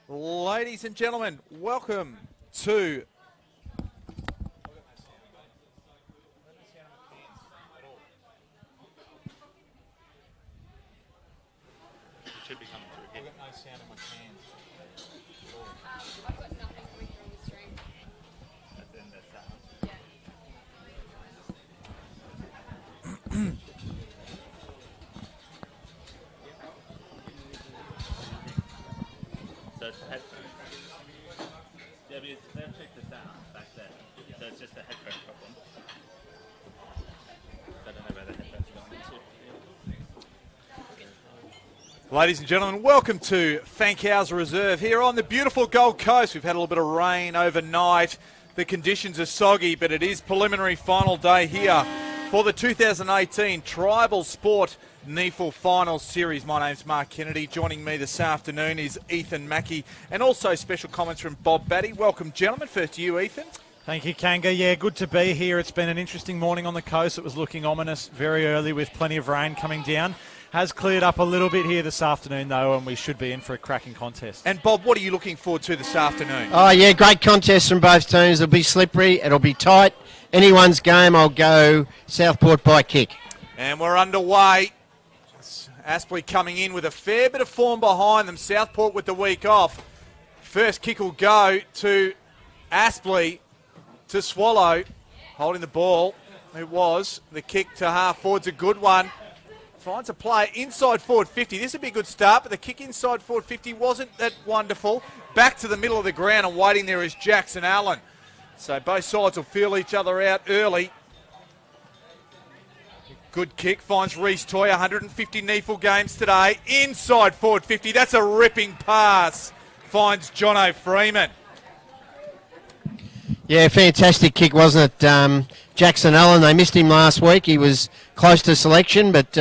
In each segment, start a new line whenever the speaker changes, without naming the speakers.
Ladies and gentlemen, welcome to
Should be coming through here.
I've got no sound in my cans.
I've got nothing coming through on the stream.
Then that's that. So it's the headphone. Yeah, but they'll check the sound back there. So it's just a headphone problem. I don't know where the headphones are going to.
Ladies and gentlemen, welcome to Fankhauser Reserve here on the beautiful Gold Coast. We've had a little bit of rain overnight. The conditions are soggy, but it is preliminary final day here for the 2018 Tribal Sport NEFL Finals Series. My name's Mark Kennedy. Joining me this afternoon is Ethan Mackey, and also special comments from Bob Batty. Welcome, gentlemen. First to you, Ethan.
Thank you, Kanga. Yeah, good to be here. It's been an interesting morning on the coast. It was looking ominous very early with plenty of rain coming down. Has cleared up a little bit here this afternoon, though, and we should be in for a cracking contest.
And Bob, what are you looking forward to this afternoon?
Oh, yeah, great contest from both teams. It'll be slippery. It'll be tight. Anyone's game, I'll go Southport by kick.
And we're underway. Aspley coming in with a fair bit of form behind them. Southport with the week off. First kick will go to Aspley to Swallow. Holding the ball. It was. The kick to half forward's a good one. Finds a player inside forward 50. This would be a good start, but the kick inside forward 50 wasn't that wonderful. Back to the middle of the ground, and waiting there is Jackson Allen. So both sides will feel each other out early. Good kick, finds Reece Toy, 150 NEFL games today. Inside forward 50, that's a ripping pass. Finds Jono Freeman.
Yeah, fantastic kick, wasn't it? Jackson Allen, they missed him last week. He was close to selection, but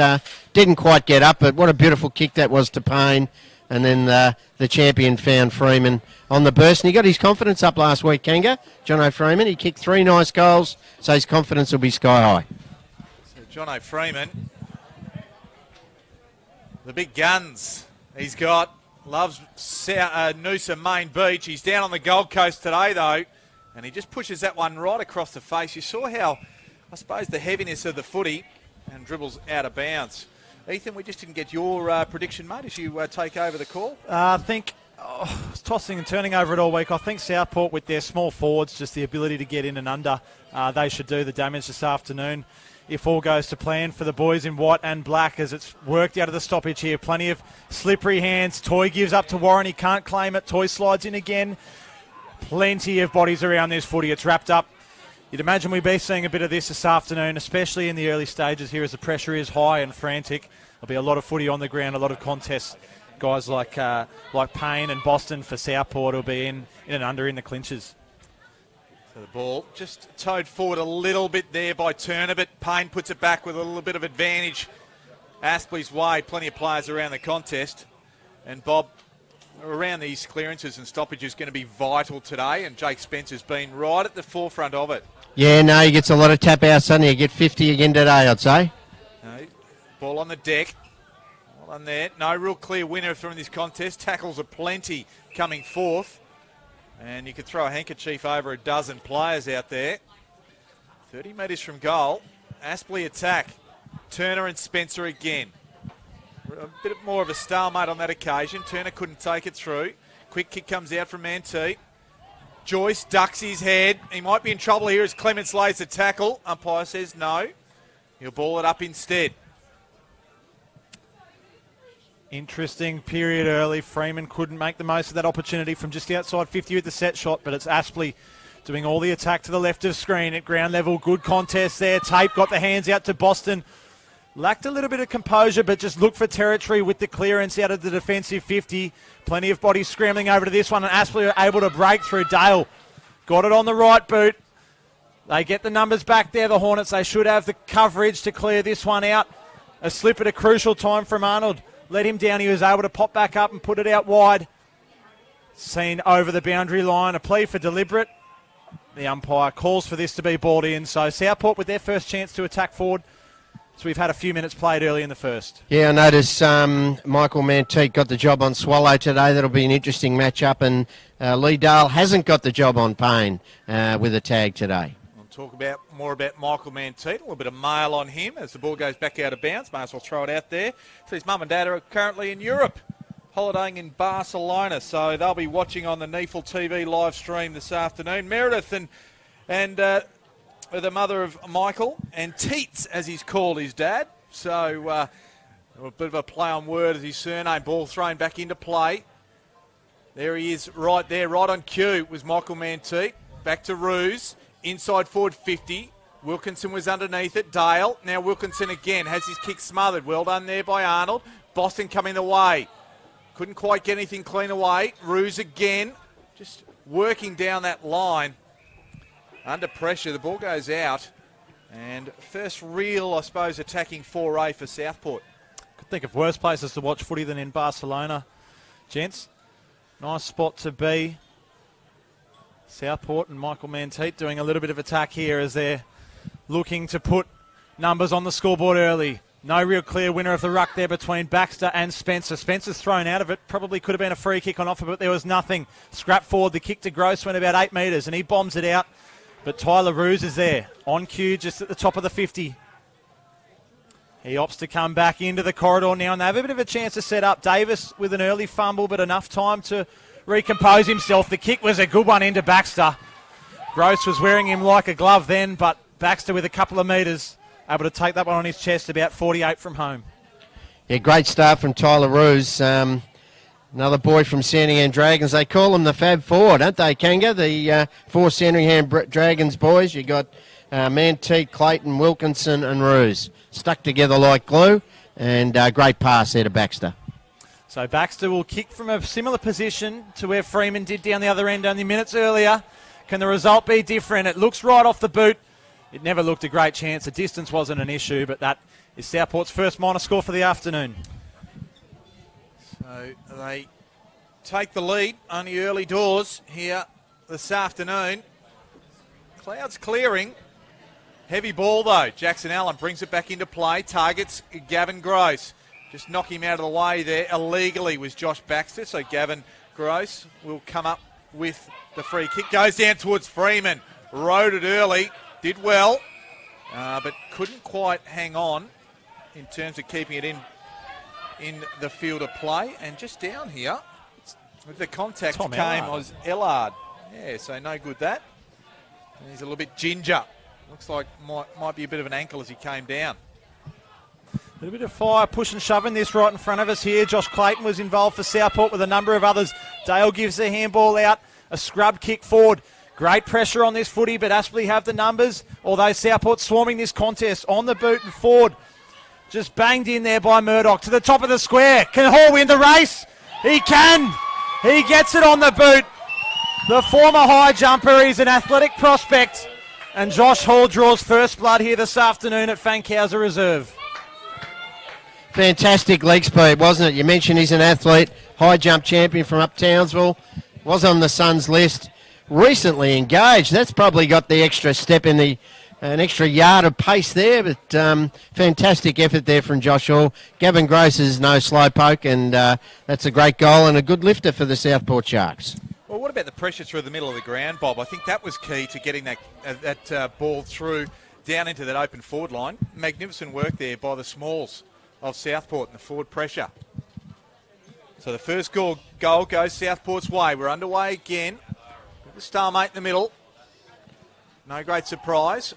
didn't quite get up. But what a beautiful kick that was to Payne. And then the champion found Freeman on the burst. And he got his confidence up last week, Kanga. Jono Freeman, he kicked 3 nice goals, so his confidence will be sky high.
So Jono Freeman, the big guns he's got. Loves Noosa Main Beach. He's down on the Gold Coast today, though. And he just pushes that one right across the face. You saw how, I suppose, the heaviness of the footy, and dribbles out of bounds. Ethan, we just didn't get your prediction, mate, as you take over the call.
I think, tossing and turning over it all week, I think Southport with their small forwards, just the ability to get in and under, they should do the damage this afternoon. If all goes to plan for the boys in white and black, as it's worked out of the stoppage here. Plenty of slippery hands. Toy gives up to Warren. He can't claim it. Toy slides in again. Plenty of bodies around this footy. It's wrapped up. You'd imagine we'd be seeing a bit of this afternoon, especially in the early stages here as the pressure is high and frantic. There'll be a lot of footy on the ground, a lot of contests. Guys like Payne and Boston for Southport will be in and under in the clinches.
So the ball just towed forward a little bit there by Turner, but Payne puts it back with a little bit of advantage. Aspley's way, plenty of players around the contest. And Bob, around these clearances and stoppages is going to be vital today, and Jake Spencer's been right at the forefront of it.
Yeah, no, he gets a lot of tap outs, doesn't he? He'll get 50 again today, I'd say.
No, ball on the deck. Well done there. No real clear winner from this contest. Tackles are plenty coming forth. And you could throw a handkerchief over a dozen players out there. 30 metres from goal. Aspley attack. Turner and Spencer again. A bit more of a stalemate on that occasion. Turner couldn't take it through. Quick kick comes out from Mantee. Joyce ducks his head. He might be in trouble here as Clements lays the tackle. Umpire says no. He'll ball it up instead.
Interesting period early. Freeman couldn't make the most of that opportunity from just outside 50 with the set shot, but it's Aspley doing all the attack to the left of screen at ground level. Good contest there. Tape got the hands out to Boston. Lacked a little bit of composure, but just looked for territory with the clearance out of the defensive 50. Plenty of bodies scrambling over to this one, and Aspley are able to break through. Dale got it on the right boot. They get the numbers back there, the Hornets. They should have the coverage to clear this one out. A slip at a crucial time from Arnold. Let him down. He was able to pop back up and put it out wide. Seen over the boundary line. A plea for deliberate. The umpire calls for this to be balled in. So Southport with their first chance to attack forward. So we've had a few minutes played early in the first.
Yeah, I notice Michael Manteet got the job on Swallow today. That'll be an interesting matchup. And Lee Dale hasn't got the job on Payne with a tag today.
We'll talk more about Michael Manteet, a little bit of mail on him as the ball goes back out of bounds. May as well throw it out there. So his mum and dad are currently in Europe, holidaying in Barcelona. So they'll be watching on the NEFL TV live stream this afternoon. Meredith and the mother of Michael, and Teets, as he's called his dad. So a bit of a play on word as his surname. Ball thrown back into play. There he is right there, right on cue was Michael Manteet. Back to Ruse, inside forward 50. Wilkinson was underneath it. Dale, now Wilkinson again, has his kick smothered. Well done there by Arnold. Boston coming the way. Couldn't quite get anything clean away. Ruse again, just working down that line. Under pressure, the ball goes out. And first real, I suppose, attacking foray for Southport.
Could think of worse places to watch footy than in Barcelona, gents. Nice spot to be. Southport and Michael Manteet doing a little bit of attack here as they're looking to put numbers on the scoreboard early. No real clear winner of the ruck there between Baxter and Spencer. Spencer's thrown out of it. Probably could have been a free kick on offer, but there was nothing. Scrap forward. The kick to Gross went about 8 metres and he bombs it out. But Tyler Ruse is there, on cue, just at the top of the 50. He opts to come back into the corridor now, and they have a bit of a chance to set up. Davis with an early fumble, but enough time to recompose himself. The kick was a good one into Baxter. Gross was wearing him like a glove then, but Baxter with a couple of metres, able to take that one on his chest, about 48 from home.
Yeah, great start from Tyler Ruse. Another boy from Sandringham Dragons. They call them the Fab Four, don't they, Kanga? The 4 Sandringham Dragons boys. You got Manteet, Clayton, Wilkinson and Ruse. Stuck together like glue. And great pass there to Baxter.
So Baxter will kick from a similar position to where Freeman did down the other end only minutes earlier. Can the result be different? It looks right off the boot. It never looked a great chance. The distance wasn't an issue, but that is Southport's first minor score for the afternoon.
So they take the lead on the early doors here this afternoon. Clouds clearing. Heavy ball though. Jackson Allen brings it back into play. Targets Gavin Gross. Just knock him out of the way there. Illegally was Josh Baxter. So Gavin Gross will come up with the free kick. Goes down towards Freeman. Rode it early. Did well. But couldn't quite hang on in terms of keeping it in the field of play. And just down here, with the contact
Tom
came
Ellard.
was Ellard. Yeah, so no good that. And he's a little bit ginger. Looks like might be a bit of an ankle as he came down.
A little bit of fire, push and shove in this right in front of us here. Josh Clayton was involved for Southport with a number of others. Dale gives the handball out. A scrub kick forward. Great pressure on this footy, but Aspley have the numbers. Although Southport swarming this contest on the boot and forward. Just banged in there by Murdoch to the top of the square. Can Hall win the race? He can. He gets it on the boot. The former high jumper, he's an athletic prospect. And Josh Hall draws first blood here this afternoon at Fankhauser Reserve.
Fantastic leg speed, wasn't it? You mentioned he's an athlete, high jump champion from up Townsville. Was on the Suns list. Recently engaged. That's probably got the extra step in an extra yard of pace there, but fantastic effort there from Josh Hall. Gavin Gross is no slow poke, and that's a great goal and a good lifter for the Southport Sharks.
Well, what about the pressure through the middle of the ground, Bob? I think that was key to getting that ball through down into that open forward line. Magnificent work there by the Smalls of Southport and the forward pressure. So the first goal goes Southport's way. We're underway again. The stalemate in the middle. No great surprise.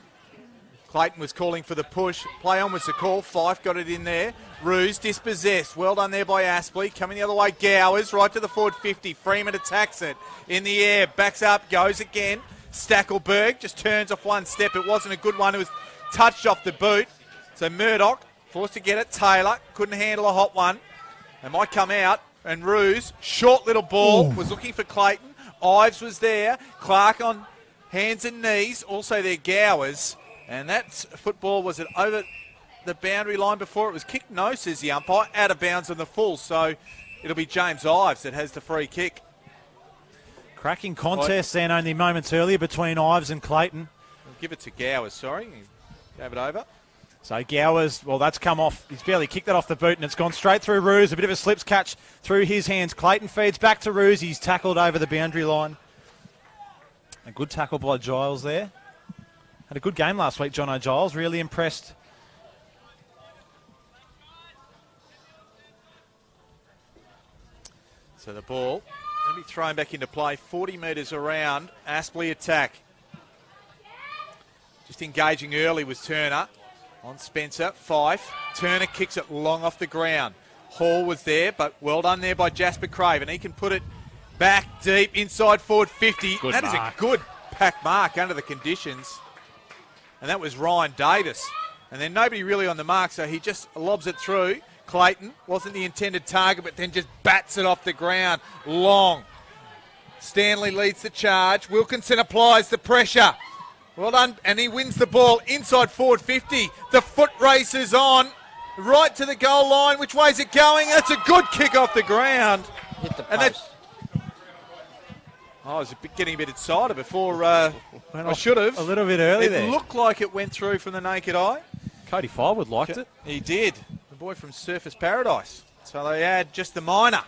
Clayton was calling for the push. Play on was the call. Fife got it in there. Ruse dispossessed. Well done there by Aspley. Coming the other way, Gowers right to the forward 50. Freeman attacks it. In the air. Backs up. Goes again. Stackelberg just turns off one step. It wasn't a good one. It was touched off the boot. So Murdoch forced to get it. Taylor couldn't handle a hot one. They might come out. And Ruse, short little ball, was looking for Clayton. Ives was there. Clark on hands and knees. Also there, Gowers. And that football, was it over the boundary line before it was kicked? No, says the umpire. Out of bounds on the full. So it'll be James Ives that has the free kick.
Cracking contest then only moments earlier between Ives and Clayton.
We'll give it to Gowers, sorry. He gave it over.
So Gowers, well, that's come off. He's barely kicked that off the boot, and it's gone straight through Ruse. A bit of a slips catch through his hands. Clayton feeds back to Ruse. He's tackled over the boundary line. A good tackle by Giles there. Had a good game last week, John O'Giles. Really impressed.
So the ball going to be thrown back into play 40 metres around. Aspley attack. Just engaging early was Turner. On Spencer, Fife. Turner kicks it long off the ground. Hall was there, but well done there by Jasper Craven. He can put it back deep inside forward 50.
Good
that
mark.
is a good pack mark under the conditions. And that was Ryan Davis. And then nobody really on the mark, so he just lobs it through. Clayton wasn't the intended target, but then just bats it off the ground long. Stanley leads the charge. Wilkinson applies the pressure. Well done, and he wins the ball inside forward 50. The foot race is on, right to the goal line. Which way is it going? That's a good kick off the ground.
Hit the
And
post.
I was getting a bit excited before I should have.
A little bit early
It
there.
looked like it went through from the naked eye.
Cody Firewood liked it.
He did. The boy from Surface Paradise. So they add just the minor.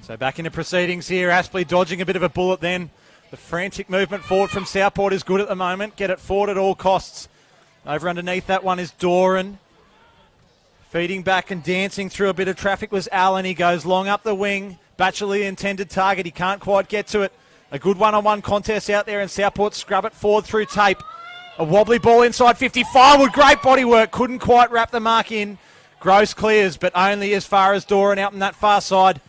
So back into proceedings here. Aspley dodging a bit of a bullet then. The frantic movement forward from Southport is good at the moment. Get it forward at all costs. Over underneath that one is Doran. Feeding back and dancing through a bit of traffic was Allen. He goes long up the wing. Batchelor intended target. He can't quite get to it. A good one-on-one contest out there, and Southport scrub it forward through tape. A wobbly ball inside 50. Firewood, great body work. Couldn't quite wrap the mark in. Gross clears, but only as far as Doran out on that far side.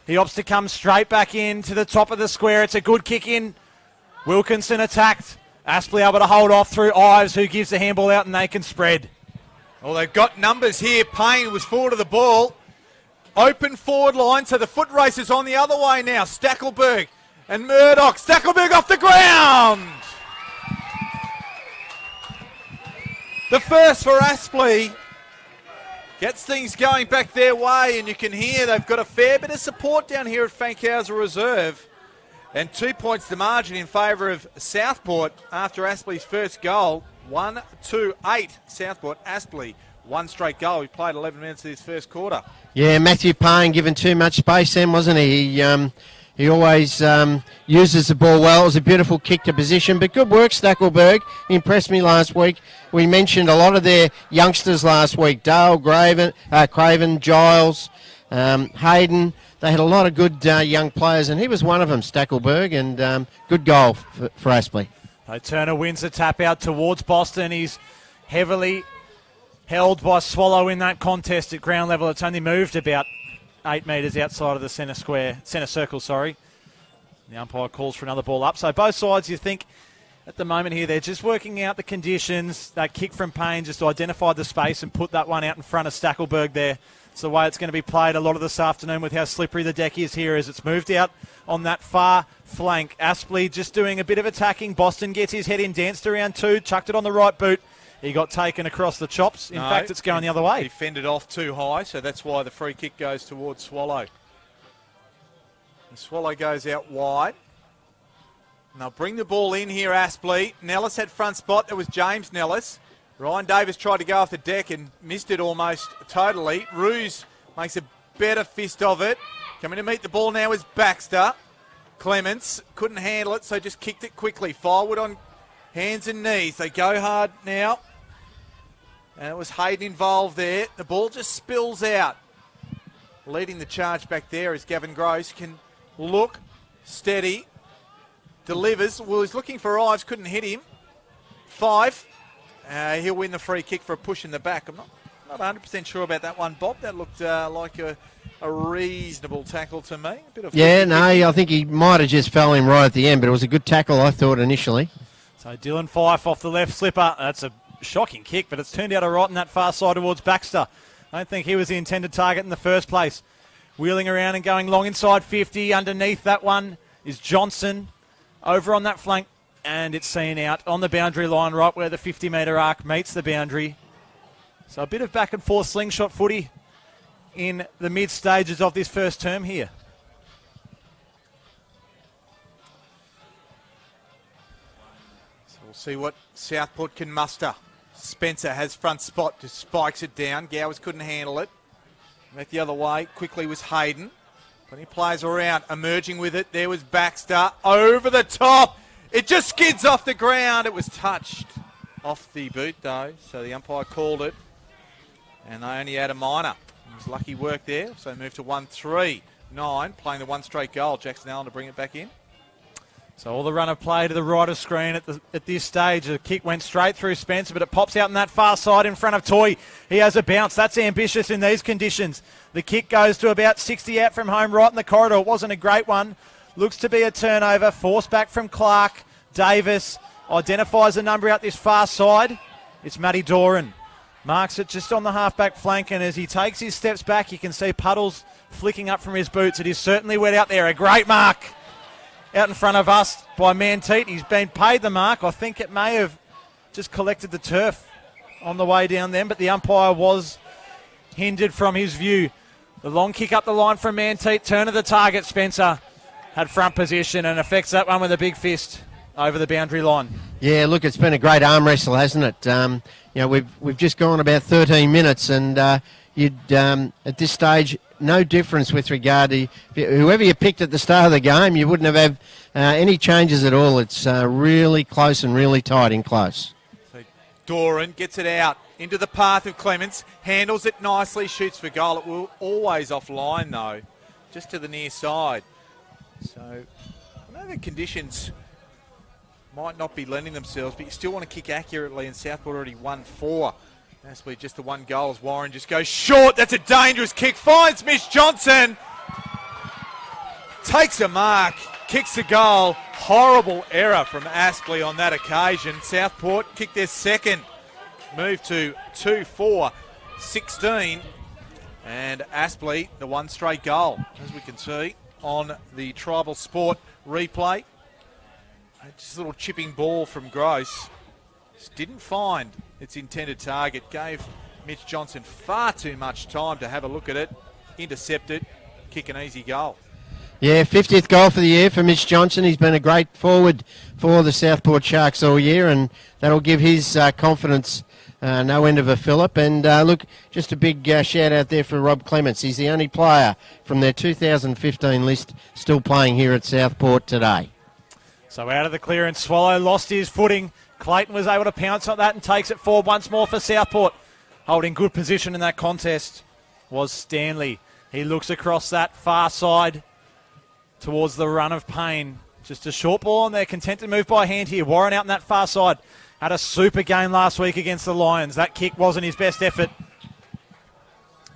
He opts to come straight back in to the top of the square. It's a good kick in. Wilkinson attacked. Aspley able to hold off through Ives, who gives the handball out, and they can spread.
Well, they've got numbers here. Payne was forward of the ball. Open forward line, so the foot race is on the other way now. Stackelberg and Murdoch. Stackelberg off the ground. The first for Aspley. Gets things going back their way, and you can hear they've got a fair bit of support down here at Fankhauser Reserve. And 2 points the margin in favour of Southport after Aspley's first goal. 1-2-8 Southport. Aspley, one straight goal. He played 11 minutes of his first quarter.
Yeah, Matthew Payne given too much space then, wasn't he? He always uses the ball well. It was a beautiful kick to position, but good work, Stackelberg. He impressed me last week. We mentioned a lot of their youngsters last week. Dale, Craven, Giles, Hayden. They had a lot of good young players, and he was one of them, Stackelberg, and good goal for Aspley.
So Turner wins the tap out towards Boston. He's heavily held by Swallow in that contest at ground level. It's only moved about 8 metres outside of the centre circle. The umpire calls for another ball up. So both sides, you think, at the moment here, they're just working out the conditions. That kick from Payne just identified the space and put that one out in front of Stackelberg there. It's the way it's going to be played a lot of this afternoon with how slippery the deck is here as it's moved out on that far flank. Aspley just doing a bit of attacking. Boston gets his head in, danced around two, chucked it on the right boot. He got taken across the chops. In fact, it's going the other way.
He fended off too high, so that's why the free kick goes towards Swallow. And Swallow goes out wide. And they'll bring the ball in here, Aspley. Nellis had front spot. There was James Nellis. Ryan Davis tried to go off the deck and missed it almost totally. Ruse makes a better fist of it. Coming to meet the ball now is Baxter. Clements couldn't handle it, so just kicked it quickly. Firewood on hands and knees. They go hard now. And it was Hayden involved there. The ball just spills out. Leading the charge back there is Gavin Gross. Can look steady. Delivers. Well, he's looking for Ives. Couldn't hit him. 5. He'll win the free kick for a push in the back. I'm not 100% sure about that one, Bob. That looked like a reasonable tackle to me.
I think he might have just fell him right at the end, but it was a good tackle, I thought, initially.
So Dylan Fife off the left slipper. That's a shocking kick, but it's turned out all right on that far side towards Baxter. I don't think he was the intended target in the first place. Wheeling around and going long inside 50. Underneath that one is Johnson. Over on that flank, and it's seen out on the boundary line right where the 50-metre arc meets the boundary. So a bit of back and forth slingshot footy in the mid stages of this first term here.
So we'll see what Southport can muster. Spencer has front spot, just spikes it down. Gowers couldn't handle it. Went the other way. Quickly was Hayden. Plenty of players around. Emerging with it. There was Baxter. Over the top. It just skids off the ground. It was touched off the boot, though. So the umpire called it. And they only had a minor. It was lucky work there. So moved to 1-3-9. Playing the one straight goal. Jackson Allen to bring it back in.
So all the run of play to the right of screen at this stage. The kick went straight through Spencer, but it pops out on that far side in front of Toy. He has a bounce. That's ambitious in these conditions. The kick goes to about 60 out from home, right in the corridor. It wasn't a great one. Looks to be a turnover. Forced back from Clark. Davis identifies the number out this far side. It's Matty Doran. Marks it just on the half-back flank, and as he takes his steps back, you can see puddles flicking up from his boots. It is certainly wet out there. A great mark out in front of us by Manteet. He's been paid the mark. I think it may have just collected the turf on the way down then, but the umpire was hindered from his view. The long kick up the line from Manteet. Turn of the target. Spencer had front position and affects that one with a big fist over the boundary line.
Yeah, look, it's been a great arm wrestle, hasn't it? We've just gone about 13 minutes, and you'd at this stage, no difference with regard to whoever you picked at the start of the game. You wouldn't have had any changes at all. It's really close and really tight in close.
So Doran gets it out into the path of Clements, handles it nicely, shoots for goal. It will always offline though, just to the near side. So I know the conditions might not be lending themselves, but you still want to kick accurately, and Southport already won 4. Aspley just the one goal as Warren just goes short. That's a dangerous kick. Finds Mitch Johnson. Takes a mark. Kicks a goal. Horrible error from Aspley on that occasion. Southport kicked their second. Move to 2-4-16. And Aspley, the one straight goal, as we can see on the Tribal Sport replay. Just a little chipping ball from Gross. Just didn't find its intended target. Gave Mitch Johnson far too much time to have a look at it, intercept it, kick an easy goal.
Yeah, 50th goal for the year for Mitch Johnson. He's been a great forward for the Southport Sharks all year, and that'll give his confidence no end of a fillip. And look, just a big shout out there for Rob Clements. He's the only player from their 2015 list still playing here at Southport today.
So out of the clearance, Swallow lost his footing. Clayton was able to pounce on that and takes it forward once more for Southport. Holding good position in that contest was Stanley. He looks across that far side towards the run of Payne. Just a short ball, and they're content to move by hand here. Warren out in that far side. Had a super game last week against the Lions. That kick wasn't his best effort.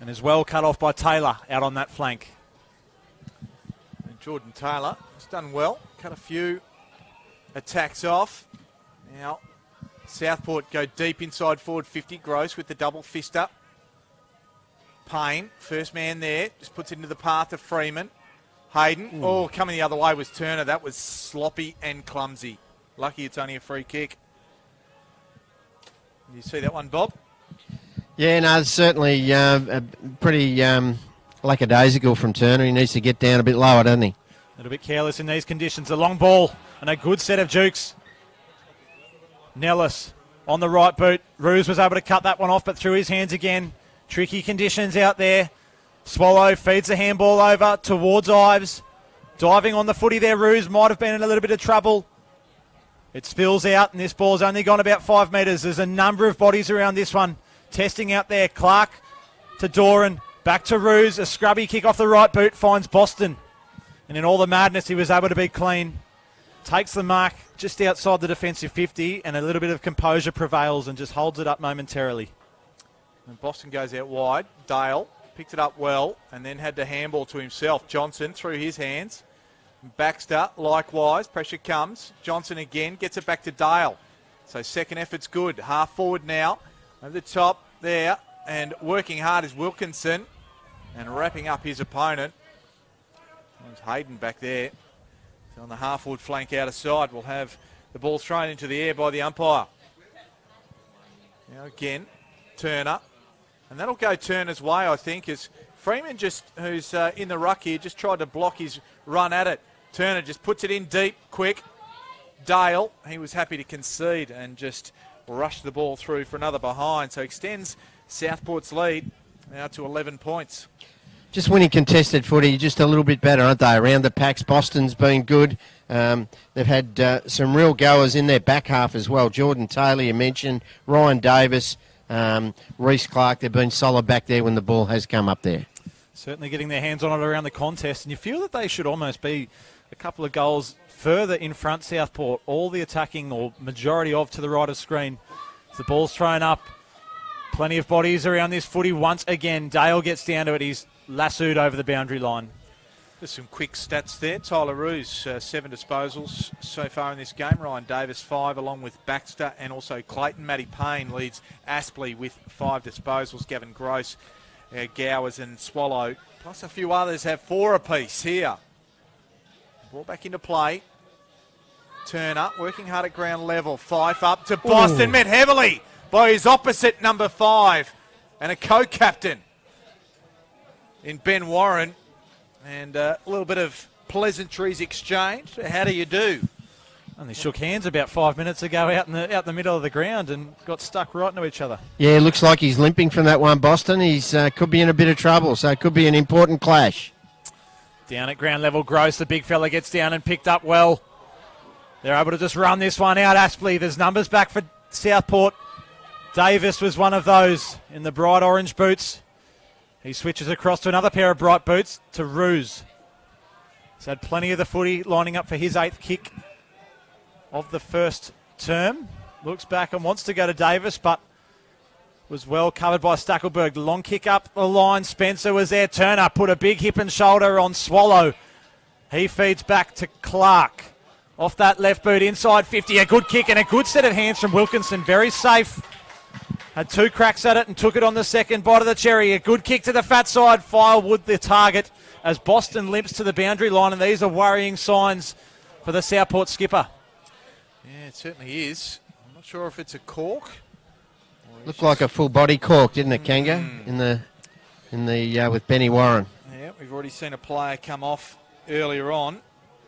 And is well cut off by Taylor out on that flank.
And Jordan Taylor has done well. Cut a few attacks off. Now, Southport go deep inside forward 50. Gross with the double fist up. Payne, first man there, just puts it into the path of Freeman. Hayden, coming the other way was Turner. That was sloppy and clumsy. Lucky it's only a free kick. You see that one, Bob?
Yeah, no, it's certainly a pretty lackadaisical from Turner. He needs to get down a bit lower, doesn't he?
A little bit careless in these conditions. A long ball and a good set of jukes. Nellis on the right boot. Roos was able to cut that one off, but through his hands again. Tricky conditions out there. Swallow feeds the handball over towards Ives. Diving on the footy there, Roos might have been in a little bit of trouble. It spills out, and this ball's only gone about 5 metres. There's a number of bodies around this one. Testing out there. Clark to Doran. Back to Roos. A scrubby kick off the right boot finds Boston. And in all the madness, he was able to be clean. Takes the mark just outside the defensive 50, and a little bit of composure prevails and just holds it up momentarily.
And Boston goes out wide. Dale picked it up well and then had to handball to himself. Johnson through his hands. Baxter, likewise. Pressure comes. Johnson again gets it back to Dale. So second effort's good. Half forward now. Over the top there. And working hard is Wilkinson. And wrapping up his opponent. There's Hayden back there. So on the half-forward flank outer side, we'll have the ball thrown into the air by the umpire. Now again, Turner. And that'll go Turner's way, I think, as Freeman, who's in the ruck here, just tried to block his run at it. Turner just puts it in deep, quick. Dale, he was happy to concede and just rushed the ball through for another behind. So extends Southport's lead now to 11 points.
Just winning contested footy, just a little bit better, aren't they? Around the packs, Boston's been good. They've had some real goers in their back half as well. Jordan Taylor, you mentioned, Ryan Davis, Reece Clark. They've been solid back there when the ball has come up there.
Certainly getting their hands on it around the contest, and you feel that they should almost be a couple of goals further in front, Southport. All the attacking, or majority of, to the right of screen. As the ball's thrown up, plenty of bodies around this footy once again. Dale gets down to it. He's lassoed over the boundary line.
Just some quick stats there. Tyler Roos, 7 disposals so far in this game. Ryan Davis, 5, along with Baxter and also Clayton. Matty Payne leads Aspley with 5 disposals. Gavin Gross, Gowers and Swallow, plus a few others, have 4 apiece here. Ball back into play. Turner working hard at ground level. Fife up to Boston, met heavily by his opposite, number 5, and a co-captain in Ben Warren. And a little bit of pleasantries exchanged. How do you do?
And they shook hands about 5 minutes ago out in the middle of the ground and got stuck right into each other.
Yeah, looks like he's limping from that one, Boston. He's could be in a bit of trouble, so it could be an important clash.
Down at ground level, Gross, the big fella, gets down and picked up well. They're able to just run this one out. Aspley, there's numbers back for Southport. Davis was one of those in the bright orange boots. He switches across to another pair of bright boots to Roos. He's had plenty of the footy lining up for his 8th kick of the first term. Looks back and wants to go to Davis, but was well covered by Stackelberg. The long kick up the line. Spencer was there. Turner put a big hip and shoulder on Swallow. He feeds back to Clark. Off that left boot, inside 50. A good kick and a good set of hands from Wilkinson. Very safe. Had 2 cracks at it and took it on the second bite of the cherry. A good kick to the fat side. Firewood the target as Boston limps to the boundary line, and these are worrying signs for the Southport skipper.
Yeah, it certainly is. I'm not sure if it's a cork.
Looked like a full body cork, didn't it, Kanga? In the with Benny Warren.
Yeah, we've already seen a player come off earlier on.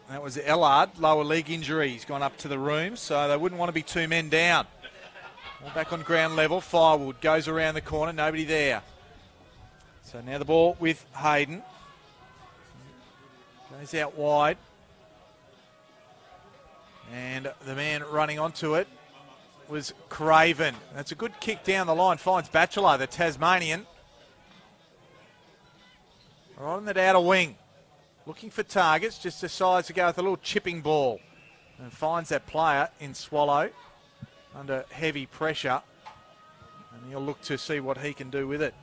That was Ellard, lower leg injury. He's gone up to the room, so they wouldn't want to be 2 men down. All back on ground level. Firewood goes around the corner, nobody there. So now the ball with Hayden. Goes out wide. And the man running onto it was Craven. That's a good kick down the line. Finds Batchelor, the Tasmanian. Right on that outer wing. Looking for targets, just decides to go with a little chipping ball. And finds that player in Swallow under heavy pressure. And he'll look to see what he can do with it.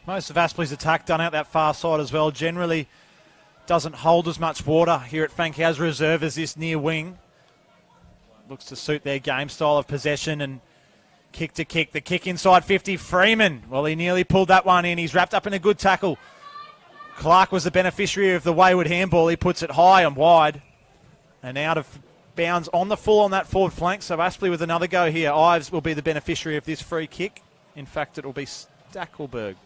Most of Aspley's attack done out that far side as well. Generally doesn't hold as much water here at Fankhouse Reserve as this near wing. Looks to suit their game style of possession and kick to kick. The kick inside 50. Freeman, well, he nearly pulled that one in. He's wrapped up in a good tackle. Clark was the beneficiary of the wayward handball. He puts it high and wide and out of bounds on the full on that forward flank. So Aspley with another go here. Ives will be the beneficiary of this free kick. In fact, it will be Stackelberg.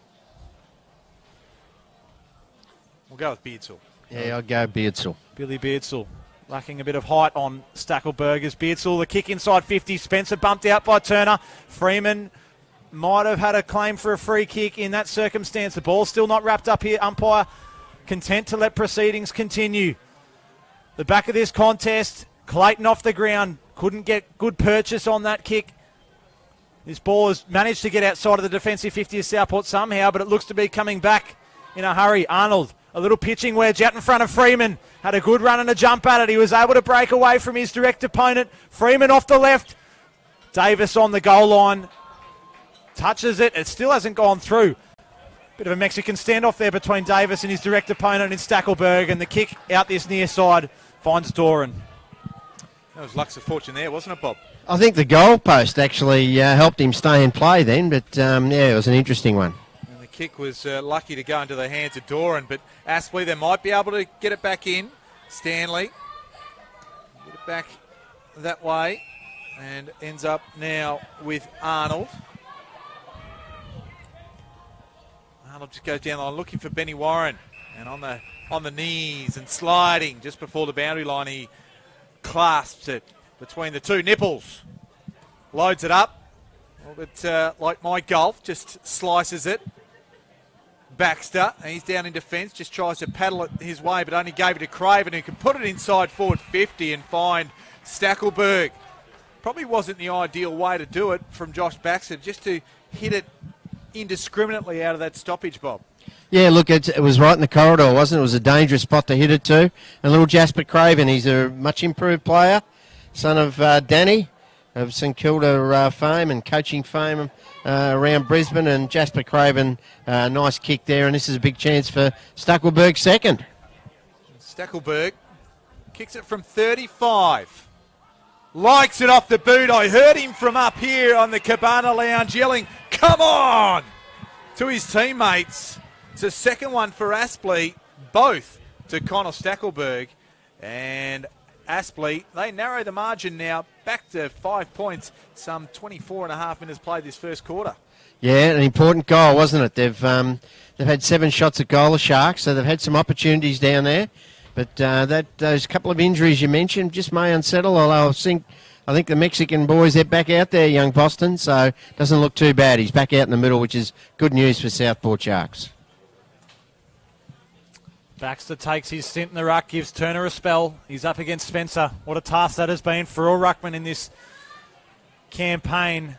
We'll go with Beardsall.
Yeah, I'll go Beardsall.
Billy Beardsall lacking a bit of height on Stackelberg as Beardsall. The kick inside 50. Spencer bumped out by Turner. Freeman might have had a claim for a free kick in that circumstance. The ball's still not wrapped up here. Umpire content to let proceedings continue. The back of this contest, Clayton off the ground. Couldn't get good purchase on that kick. This ball has managed to get outside of the defensive 50 of Southport somehow, but it looks to be coming back in a hurry. Arnold, a little pitching wedge out in front of Freeman. Had a good run and a jump at it. He was able to break away from his direct opponent. Freeman off the left. Davis on the goal line. Touches it. It still hasn't gone through. Bit of a Mexican standoff there between Davis and his direct opponent in Stackelberg. And the kick out this near side finds Doran.
That was Lux of Fortune there, wasn't it, Bob?
I think the goal post actually helped him stay in play then, but yeah, it was an interesting one.
And the kick was lucky to go into the hands of Doran, but Aspley, they might be able to get it back in. Stanley, get it back that way, and ends up now with Arnold. Arnold just goes down the line looking for Benny Warren, and on the knees and sliding just before the boundary line, he clasps it between the two nipples, loads it up, But like my golf, just slices it. Baxter, and he's down in defence, just tries to paddle it his way, but only gave it to Craven, who can put it inside forward 50 and find Stackelberg. Probably wasn't the ideal way to do it from Josh Baxter, just to hit it indiscriminately out of that stoppage, Bob.
Yeah, look, it was right in the corridor, wasn't it? It was a dangerous spot to hit it to. And little Jasper Craven, he's a much improved player, son of Danny of St Kilda fame and coaching fame around Brisbane. And Jasper Craven, nice kick there, and this is a big chance for Stackelberg second.
Stackelberg kicks it from 35. Likes it off the boot. I heard him from up here on the Cabana Lounge yelling, "Come on!" to his teammates. It's a second one for Aspley, both to Connor Stackelberg. And Aspley, they narrow the margin now back to 5 points, some 24 and a half minutes played this first quarter.
Yeah, an important goal, wasn't it? They've had 7 shots at goal, the Sharks, so they've had some opportunities down there. But those couple of injuries you mentioned just may unsettle, although I think the Mexican boys, they're back out there, young Boston, so doesn't look too bad. He's back out in the middle, which is good news for Southport Sharks.
Baxter takes his stint in the ruck, gives Turner a spell. He's up against Spencer. What a task that has been for all ruckmen in this campaign.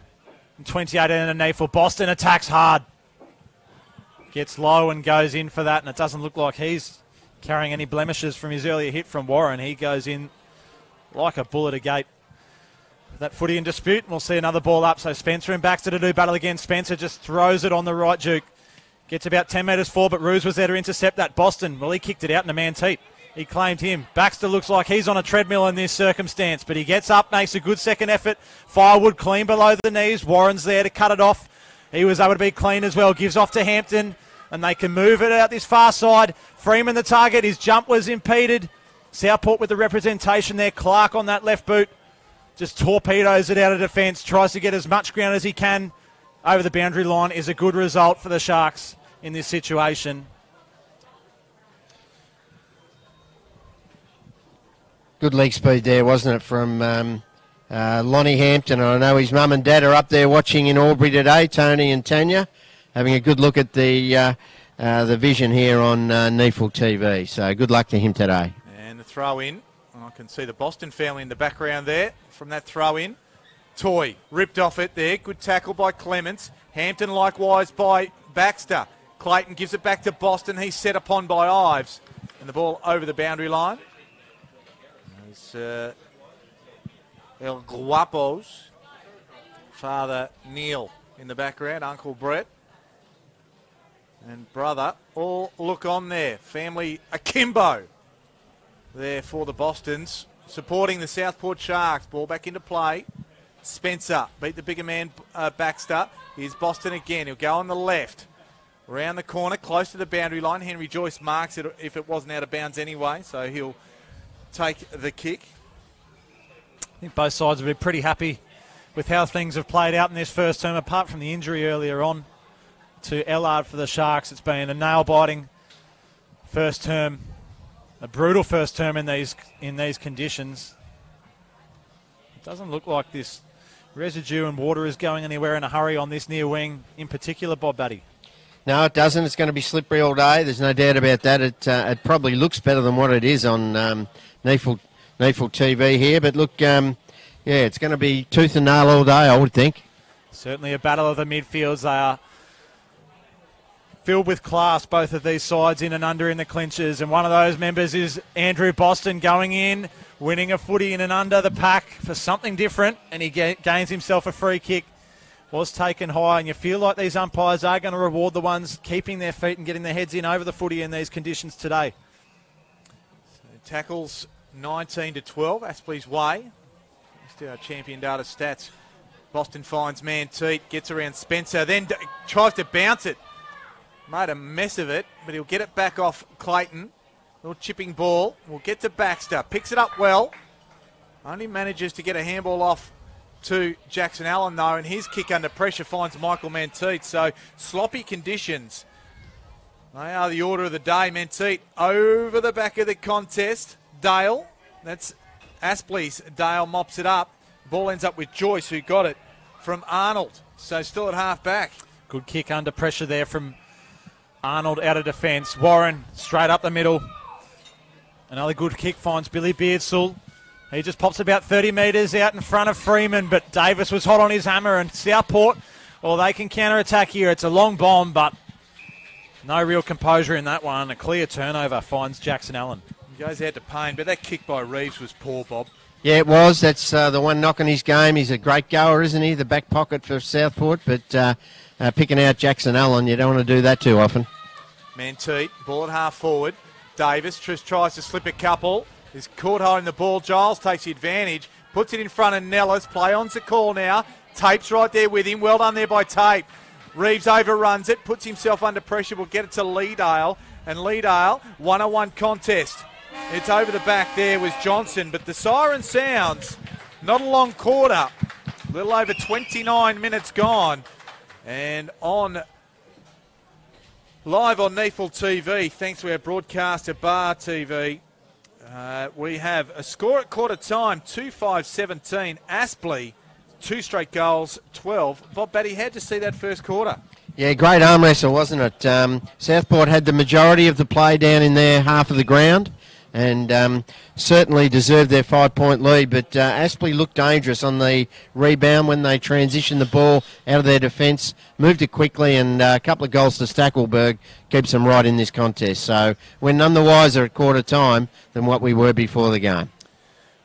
In 2018 underneath for Boston, attacks hard. Gets low and goes in for that, and it doesn't look like he's carrying any blemishes from his earlier hit from Warren. He goes in like a bull at a gate. That footy in dispute, and we'll see another ball up. So Spencer and Baxter to do battle again. Spencer just throws it on the right juke. Gets about 10 metres forward, but Ruse was there to intercept that. Boston, well, he kicked it out in a man's heat. He claimed him. Baxter looks like he's on a treadmill in this circumstance, but he gets up, makes a good second effort. Firewood clean below the knees. Warren's there to cut it off. He was able to be clean as well. Gives off to Hampton, and they can move it out this far side. Freeman the target. His jump was impeded. Southport with the representation there. Clark on that left boot. Just torpedoes it out of defence. Tries to get as much ground as he can over the boundary line. Is a good result for the Sharks in this situation.
Good leg speed there, wasn't it, from Lonnie Hampton. I know his mum and dad are up there watching in Albury today, Tony and Tanya, having a good look at the vision here on Neefle TV. So good luck to him today.
And the throw in. I can see the Boston family in the background there from that throw in. Toy ripped off it there. Good tackle by Clements. Hampton likewise by Baxter. Clayton gives it back to Boston. He's set upon by Ives. And the ball over the boundary line. There's El Guapos. Father Neil in the background. Uncle Brett. And brother all look on there. Family Akimbo there for the Bostons. Supporting the Southport Sharks. Ball back into play. Spencer beat the bigger man, Baxter. Here's Boston again. He'll go on the left. Around the corner, close to the boundary line. Henry Joyce marks it if it wasn't out of bounds anyway, so he'll take the kick.
I think both sides have been pretty happy with how things have played out in this first term, apart from the injury earlier on to Ellard for the Sharks. It's been a nail-biting first term, a brutal first term in these conditions. It doesn't look like this residue and water is going anywhere in a hurry on this near wing in particular, Bob Batty.
No, it doesn't. It's going to be slippery all day. There's no doubt about that. It probably looks better than what it is on Neefle TV here. But look, yeah, it's going to be tooth and nail all day, I would think.
Certainly a battle of the midfields. They are filled with class, both of these sides, in and under in the clinches. And one of those members is Andrew Boston going in, winning a footy in and under the pack for something different. And he gains himself a free kick. Was taken high, and you feel like these umpires are going to reward the ones keeping their feet and getting their heads in over the footy in these conditions today.
So tackles 19 to 12, Aspley's way. Just our champion data stats. Boston finds Manteet, gets around Spencer, then tries to bounce it. Made a mess of it, but he'll get it back off Clayton. Little chipping ball. We'll get to Baxter. Picks it up well. Only manages to get a handball off to Jackson Allen, though, and his kick under pressure finds Michael Manteet. So sloppy conditions. They are the order of the day. Manteet over the back of the contest. Dale, that's Aspley's. Dale mops it up. Ball ends up with Joyce, who got it from Arnold. So still at half back.
Good kick under pressure there from Arnold out of defence. Warren straight up the middle. Another good kick finds Billy Beardsall. He just pops about 30 metres out in front of Freeman, but Davis was hot on his hammer, and Southport, well, they can counter-attack here. It's a long bomb, but no real composure in that one. A clear turnover finds Jackson Allen.
He goes out to Payne, but that kick by Reeves was poor, Bob.
Yeah, it was. That's the one knocking his game. He's a great goer, isn't he? The back pocket for Southport, but picking out Jackson Allen, you don't want to do that too often.
Manteet, ball at half forward. Davis tries to slip a couple. Is caught holding the ball. Giles takes the advantage, puts it in front of Nellis. Play on's the call now. Tape's right there with him. Well done there by Tape. Reeves overruns it, puts himself under pressure. Will get it to Leedale. And Leedale, 1-on-1 contest. It's over the back there was Johnson, but the siren sounds. Not a long quarter. A little over 29 minutes gone. And on live on Neefle TV, thanks to our broadcaster Bar TV, we have a score at quarter time, 2-5-17. Aspley, 2 straight goals, 12. Bob Batty, how'd you see that first quarter?
Yeah, great arm wrestle, wasn't it? Southport had the majority of the play down in their half of the ground and certainly deserved their 5-point lead, but Aspley looked dangerous on the rebound when they transitioned the ball out of their defence, moved it quickly, and a couple of goals to Stackelberg keeps them right in this contest. So we're none the wiser at quarter time than what we were before the game.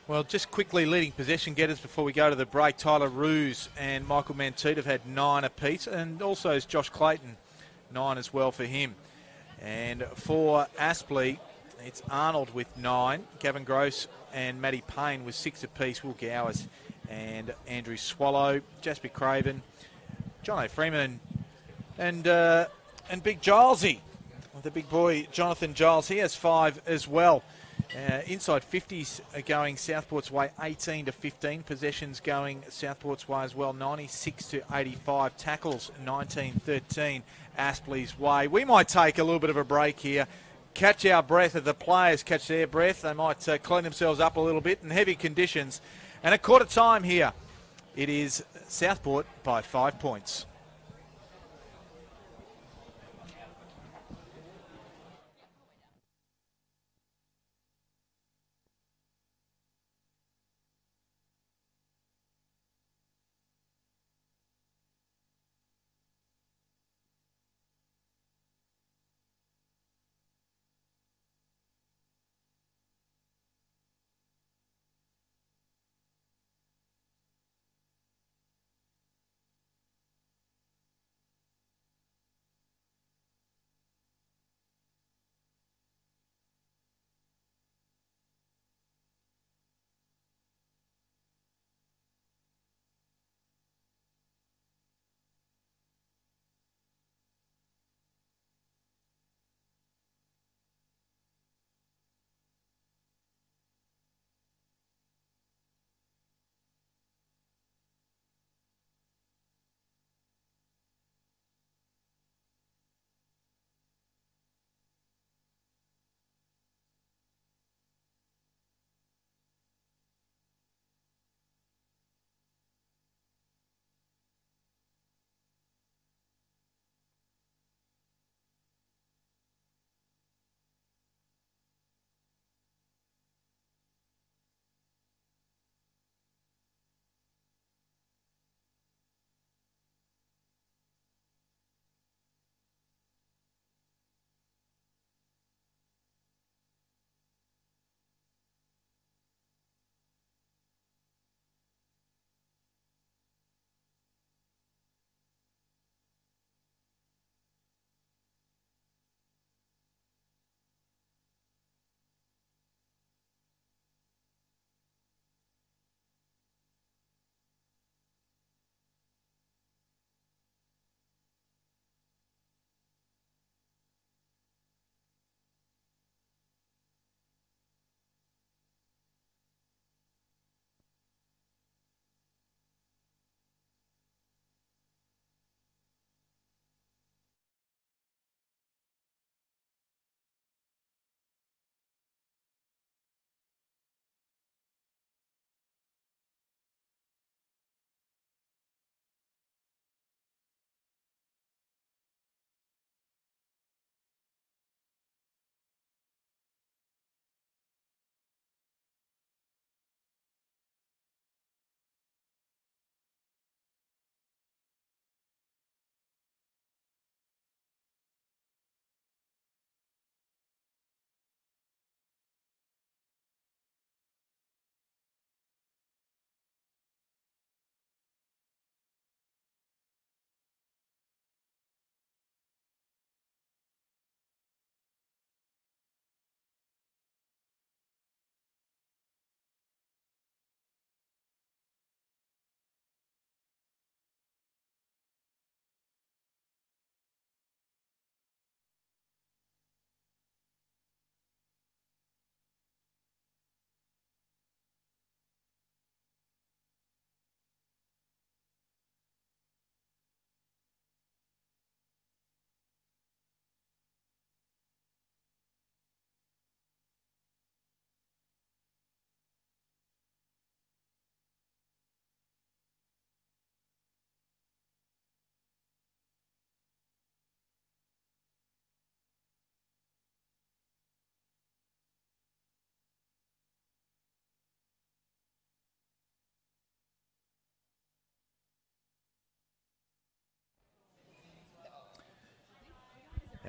Well, just quickly leading possession getters before we go to the break. Tyler Roos and Michael Manteet have had 9 apiece, and also is Josh Clayton, 9 as well for him. And for Aspley, it's Arnold with 9, Gavin Gross and Matty Payne with 6 apiece, Will Gowers and Andrew Swallow, Jasper Craven, John Freeman and Big Gilesy, the big boy Jonathan Giles. He has 5 as well. Inside 50s are going Southport's way, 18-15. Possessions going Southport's way as well, 96-85. Tackles, 19-13. Aspley's way. We might take a little bit of a break here. Catch our breath as the players catch their breath. They might clean themselves up a little bit in heavy conditions. And at quarter time here, it is Southport by 5 points.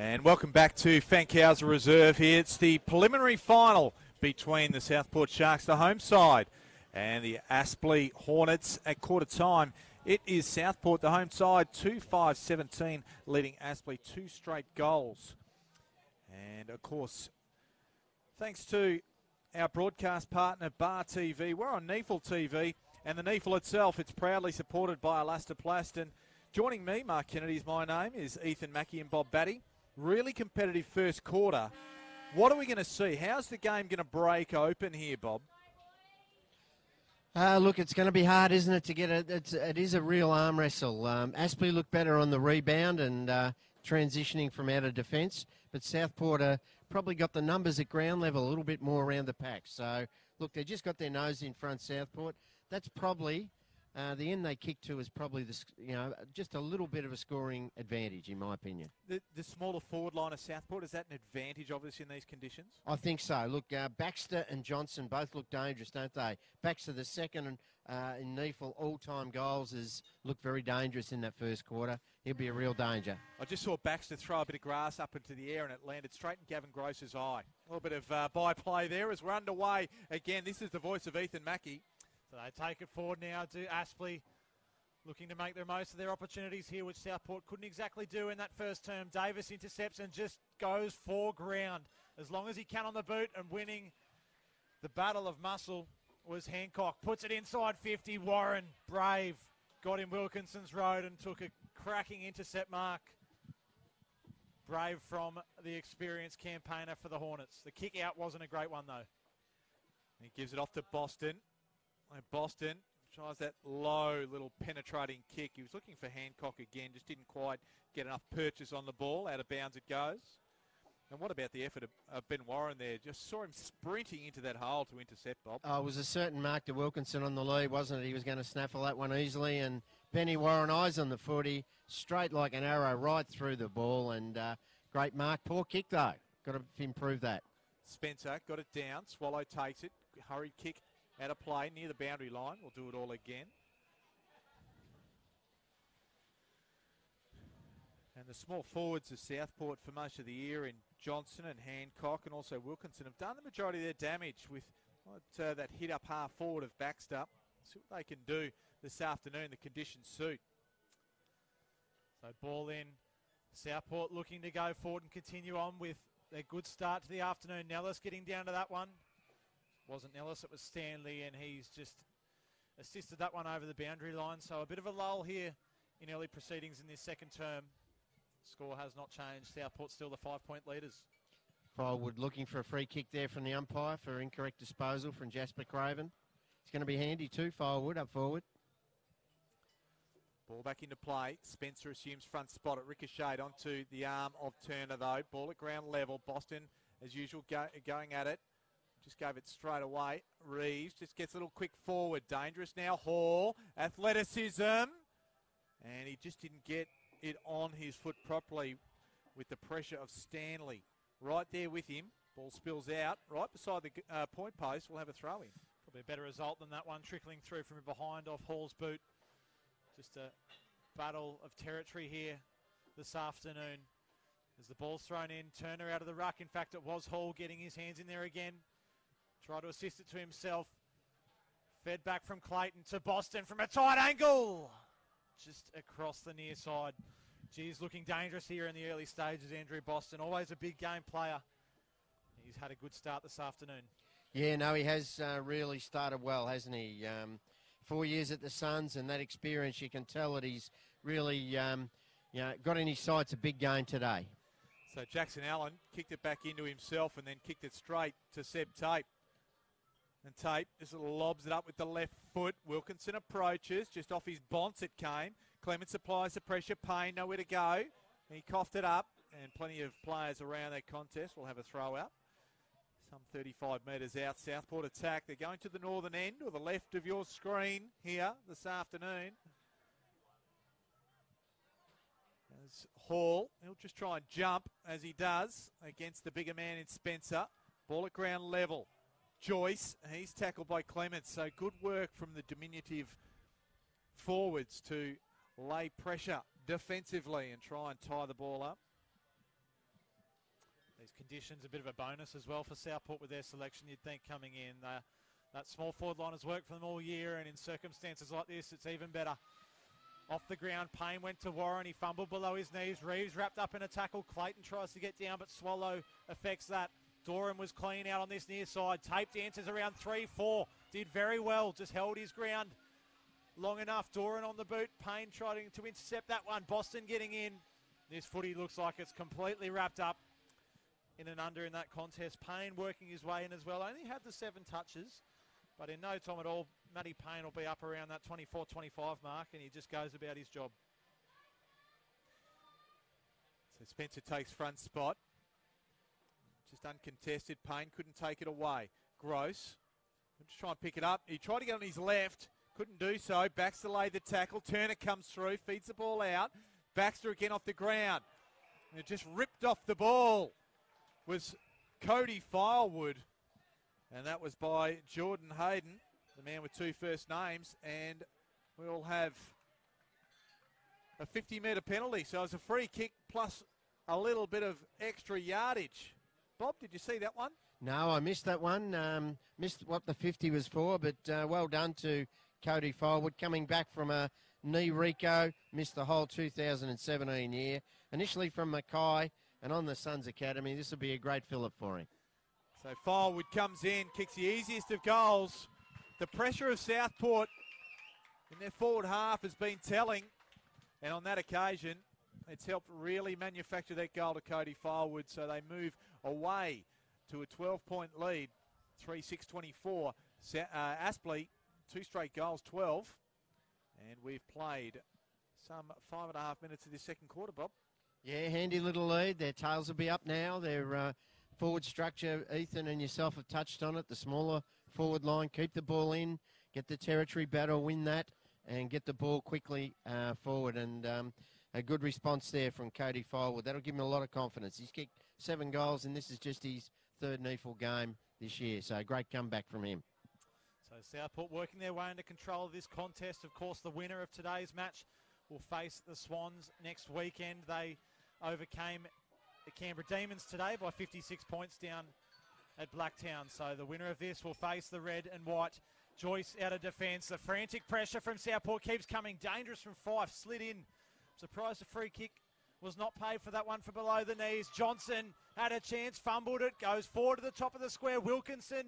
And welcome back to Fankhauser Reserve here. It's the preliminary final between the Southport Sharks, the home side, and the Aspley Hornets at quarter time. It is Southport, the home side, 2-5-17, leading Aspley 2 straight goals. And, of course, thanks to our broadcast partner, Bar TV, we're on Neefle TV, and the Neefle itself, it's proudly supported by Elastoplast. And joining me, Mark Kennedy is my name, is Ethan Mackey and Bob Batty. Really competitive first quarter. What are we going to see? How's the game going to break open here, Bob?
Look, it's going to be hard, isn't it, to get it? It is a real arm wrestle. Aspley looked better on the rebound and transitioning from out of defence, but Southport probably got the numbers at ground level a little bit more around the pack. So, look, they just got their nose in front, Southport. That's probably... the end they kicked to is probably just a little bit of a scoring advantage, in my opinion.
The smaller forward line of Southport, is that an advantage, obviously, in these conditions?
I think so. Look, Baxter and Johnson both look dangerous, don't they? Baxter, the second in Neefle all-time goals, looked very dangerous in that first quarter. He'll be a real danger.
I just saw Baxter throw a bit of grass up into the air and it landed straight in Gavin Gross's eye. A little bit of by-play there as we're underway. Again, this is the voice of Ethan Mackey.
So they take it forward now to Aspley, looking to make the most of their opportunities here, which Southport couldn't exactly do in that first term. Davis intercepts and just goes for ground as long as he can on the boot, and winning the battle of muscle was Hancock. Puts it inside 50. Warren, brave, got in Wilkinson's road and took a cracking intercept mark. Brave from the experienced campaigner for the Hornets. The kick out wasn't a great one, though.
He gives it off to Boston. Boston tries that low little penetrating kick. He was looking for Hancock again, just didn't quite get enough purchase on the ball. Out of bounds it goes. And what about the effort of Ben Warren there? Just saw him sprinting into that hole to intercept, Bob.
Oh, it was a certain mark to Wilkinson on the lead, wasn't it? He was going to snaffle that one easily. And Benny Warren, eyes on the footy, straight like an arrow right through the ball. And great mark. Poor kick, though. Got to improve that.
Spencer got it down. Swallow takes it. Hurried kick. Out of play near the boundary line. We'll do it all again. And the small forwards of Southport for most of the year in Johnson and Hancock and also Wilkinson have done the majority of their damage with that hit up half forward of Baxter. See what they can do this afternoon. The conditions suit.
So ball in. Southport looking to go forward and continue on with their good start to the afternoon. Nellis getting down to that one. Wasn't Nellis, it was Stanley, and he's just assisted that one over the boundary line. So a bit of a lull here in early proceedings in this second term. Score has not changed. Southport still the 5-point leaders.
Firewood looking for a free kick there from the umpire for incorrect disposal from Jasper Craven. It's going to be handy too, Firewood, up forward.
Ball back into play. Spencer assumes front spot at ricocheted onto the arm of Turner, though. Ball at ground level. Boston, as usual, going at it. Just gave it straight away. Reeves just gets a little quick forward. Dangerous now. Hall. Athleticism. And he just didn't get it on his foot properly with the pressure of Stanley. Right there with him. Ball spills out. Right beside the point post. We'll have a throw in.
Probably a better result than that one trickling through from behind off Hall's boot. Just a battle of territory here this afternoon. As the ball's thrown in. Turner out of the ruck. In fact, it was Hall getting his hands in there again. Try to assist it to himself. Fed back from Clayton to Boston from a tight angle. Just across the near side. He's looking dangerous here in the early stages, Andrew Boston. Always a big game player. He's had a good start this afternoon.
Yeah, no, he has really started well, hasn't he? 4 years at the Suns and that experience, you can tell that he's really got in his sights a big game today.
So Jackson Allen kicked it back into himself and then kicked it straight to Seb Tape. And Tape just lobs it up with the left foot. Wilkinson approaches. Just off his bonce it came. Clements applies the pressure. Payne nowhere to go. He coughed it up. And plenty of players around that contest will have a throw out. Some 35 metres out. Southport attack. They're going to the northern end or the left of your screen here this afternoon. As Hall, he'll just try and jump as he does against the bigger man in Spencer. Ball at ground level. Joyce, he's tackled by Clements. So good work from the diminutive forwards to lay pressure defensively and try and tie the ball up.
conditions a bit of a bonus as well for Southport with their selection, you'd think, coming in. That small forward line has worked for them all year, and in circumstances like this, it's even better. Off the ground, Payne went to Warren. He fumbled below his knees. Reeves wrapped up in a tackle. Clayton tries to get down, but Swallow affects that. Doran was clean out on this near side. Taped answers around 3-4. Did very well. Just held his ground long enough. Doran on the boot. Payne trying to intercept that one. Boston getting in. This footy looks like it's completely wrapped up in and under in that contest. Payne working his way in as well. Only had the 7 touches. But in no time at all, Matty Payne will be up around that 24-25 mark, and he just goes about his job.
So Spencer takes front spot. Just uncontested. Payne couldn't take it away. Gross. Just try and pick it up. He tried to get on his left. Couldn't do so. Baxter laid the tackle. Turner comes through. Feeds the ball out. Baxter again off the ground. And it just ripped off the ball. Was Cody Firewood. And that was by Jordan Hayden, the man with 2 first names. And we'll have a 50-metre penalty. So it's a free kick plus a little bit of extra yardage. Bob, did you see that one?
No, I missed that one. Missed what the 50 was for, but well done to Cody Firewood coming back from a knee Rico. Missed the whole 2017 year. Initially from Mackay and on the Suns Academy. This will be a great fill-up for him.
So Firewood comes in, kicks the easiest of goals. The pressure of Southport in their forward half has been telling. And on that occasion, it's helped really manufacture that goal to Cody Firewood. So they move away to a 12-point lead, 3-6-24. Aspley, 2 straight goals, 12. And we've played some 5.5 minutes of this second quarter, Bob.
Yeah, handy little lead. Their tails will be up now. Their forward structure, Ethan and yourself have touched on it. The smaller forward line, keep the ball in, get the territory battle, win that, and get the ball quickly forward. And a good response there from Cody Firewood. That'll give him a lot of confidence. He's kicked 7 goals, and this is just his 3rd NEFL game this year. So great comeback from him.
So Southport working their way into control of this contest. Of course, the winner of today's match will face the Swans next weekend. They overcame the Canberra Demons today by 56 points down at Blacktown. So the winner of this will face the red and white. Joyce out of defence. The frantic pressure from Southport keeps coming. Dangerous from Fife. Slid in. Surprised the free kick was not paid for that one for below the knees. Johnson had a chance. Fumbled it. Goes forward to the top of the square. Wilkinson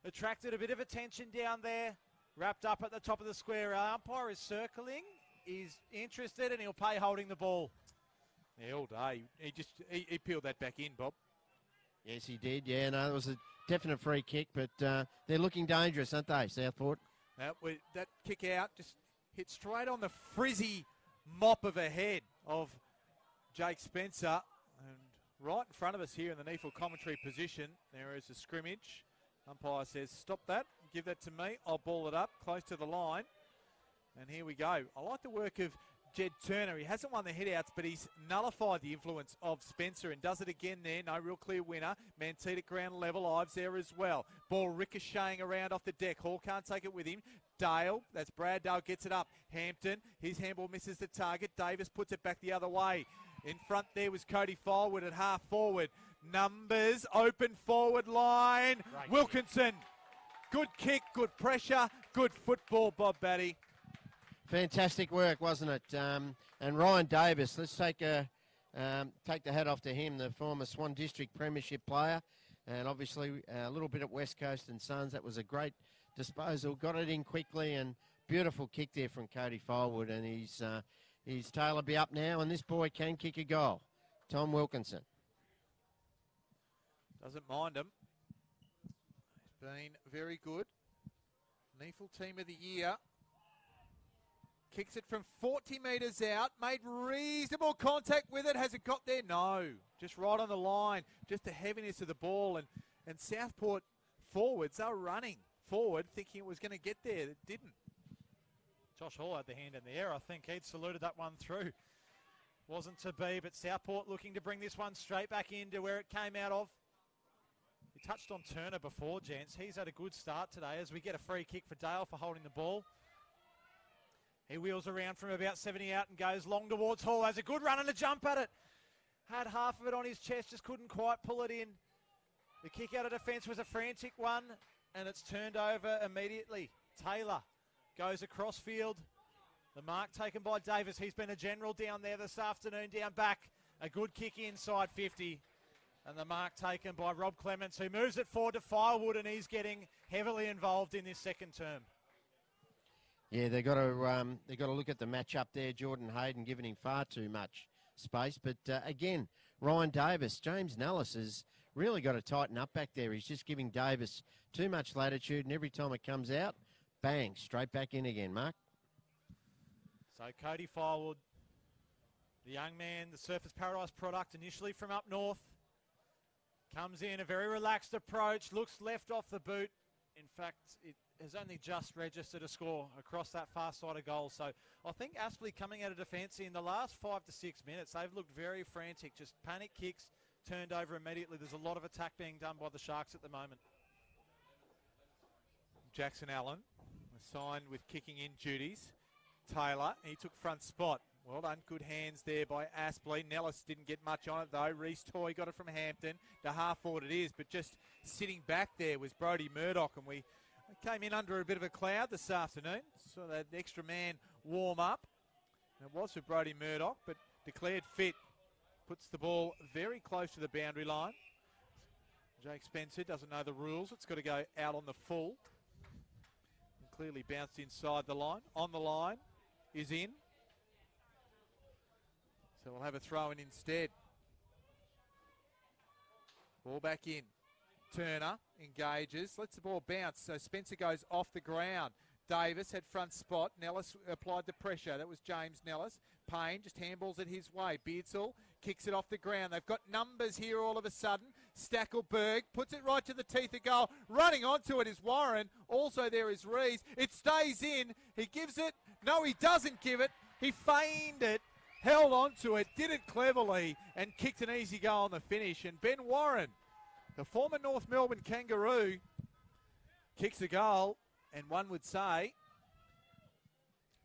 attracted a bit of attention down there. Wrapped up at the top of the square. Our umpire is circling. He's interested and he'll pay holding the ball.
Yeah, all day. He peeled that back in, Bob.
Yes, he did. Yeah, no, it was a definite free kick, but they're looking dangerous, aren't they, Southport?
That kick out just hit straight on the frizzy mop of a head of Jake Spencer. And right in front of us here in the NEFL commentary position, there is a scrimmage. Umpire says, stop that, give that to me. I'll ball it up close to the line. And here we go. I like the work of Jed Turner. He hasn't won the headouts, but he's nullified the influence of Spencer and does it again there. No real clear winner. Mantita at ground level. Ives there as well. Ball ricocheting around off the deck. Hall can't take it with him. Dale, that's Brad Dale, gets it up. Hampton, his handball misses the target. Davis puts it back the other way. In front there was Cody Firewood at half forward. Numbers, open forward line.
Right.
Wilkinson, good kick, good pressure, good football, Bob Batty.
Fantastic work, wasn't it? And Ryan Davis, let's take the hat off to him, the former Swan District Premiership player, and obviously a little bit at West Coast and Suns. That was a great disposal. Got it in quickly and beautiful kick there from Cody Firewood, and his tail will be up now, and this boy can kick a goal. Tom Wilkinson.
Doesn't mind him. He's been very good. NEFL Team of the Year. Kicks it from 40 metres out. Made reasonable contact with it. Has it got there? No. Just right on the line. Just the heaviness of the ball. And Southport forwards are running forward thinking it was going to get there. It didn't.
Josh Hall had the hand in the air. I think he'd saluted that one through. Wasn't to be, but Southport looking to bring this one straight back into where it came out of. We touched on Turner before, gents. He's had a good start today as we get a free kick for Dale for holding the ball. He wheels around from about 70 out and goes long towards Hall. Has a good run and a jump at it. had half of it on his chest, just couldn't quite pull it in. The kick out of defence was a frantic one, and it's turned over immediately. Taylor goes across field. The mark taken by Davis. He's been a general down there this afternoon, down back. A good kick inside 50. And the mark taken by Rob Clements, who moves it forward to Firewood, and he's getting heavily involved in this second term.
Yeah, they've got to look at the match up there. Jordan Hayden giving him far too much space. But again, Ryan Davis, James Nellis has really got to tighten up back there. He's just giving Davis too much latitude, and every time it comes out, bang, straight back in again, Mark.
So Cody Firewood, the young man, the Surfers Paradise product, initially from up north, comes in a very relaxed approach, looks left off the boot. In fact, it has only just registered a score across that far side of goal. So I think Aspley coming out of defence in the last 5 to 6 minutes, they've looked very frantic, just panic kicks, turned over immediately. There's a lot of attack being done by the Sharks at the moment.
Jackson Allen assigned with kicking in duties. Taylor, he took front spot. Well done, good hands there by Aspley. Nellis didn't get much on it though. Reece Toy got it from Hampton to half forward it is, but just sitting back there was Brodie Murdoch, and we came in under a bit of a cloud this afternoon. So that extra man warm up. And it was for Brodie Murdoch, but declared fit. Puts the ball very close to the boundary line. Jake Spencer doesn't know the rules. It's got to go out on the full. And clearly bounced inside the line. On the line is in. So we'll have a throw in instead. Ball back in. Turner engages, lets the ball bounce. So Spencer goes off the ground. Davis had front spot. Nellis applied the pressure. That was James Nellis. Payne just handballs it his way. Beardsall kicks it off the ground. They've got numbers here all of a sudden. Stackelberg puts it right to the teeth of goal. Running onto it is Warren. Also there is Rees. It stays in. He gives it. No, he doesn't give it. He feigned it. Held onto it. Did it cleverly and kicked an easy goal on the finish. And Ben Warren, the former North Melbourne Kangaroo, kicks a goal. And one would say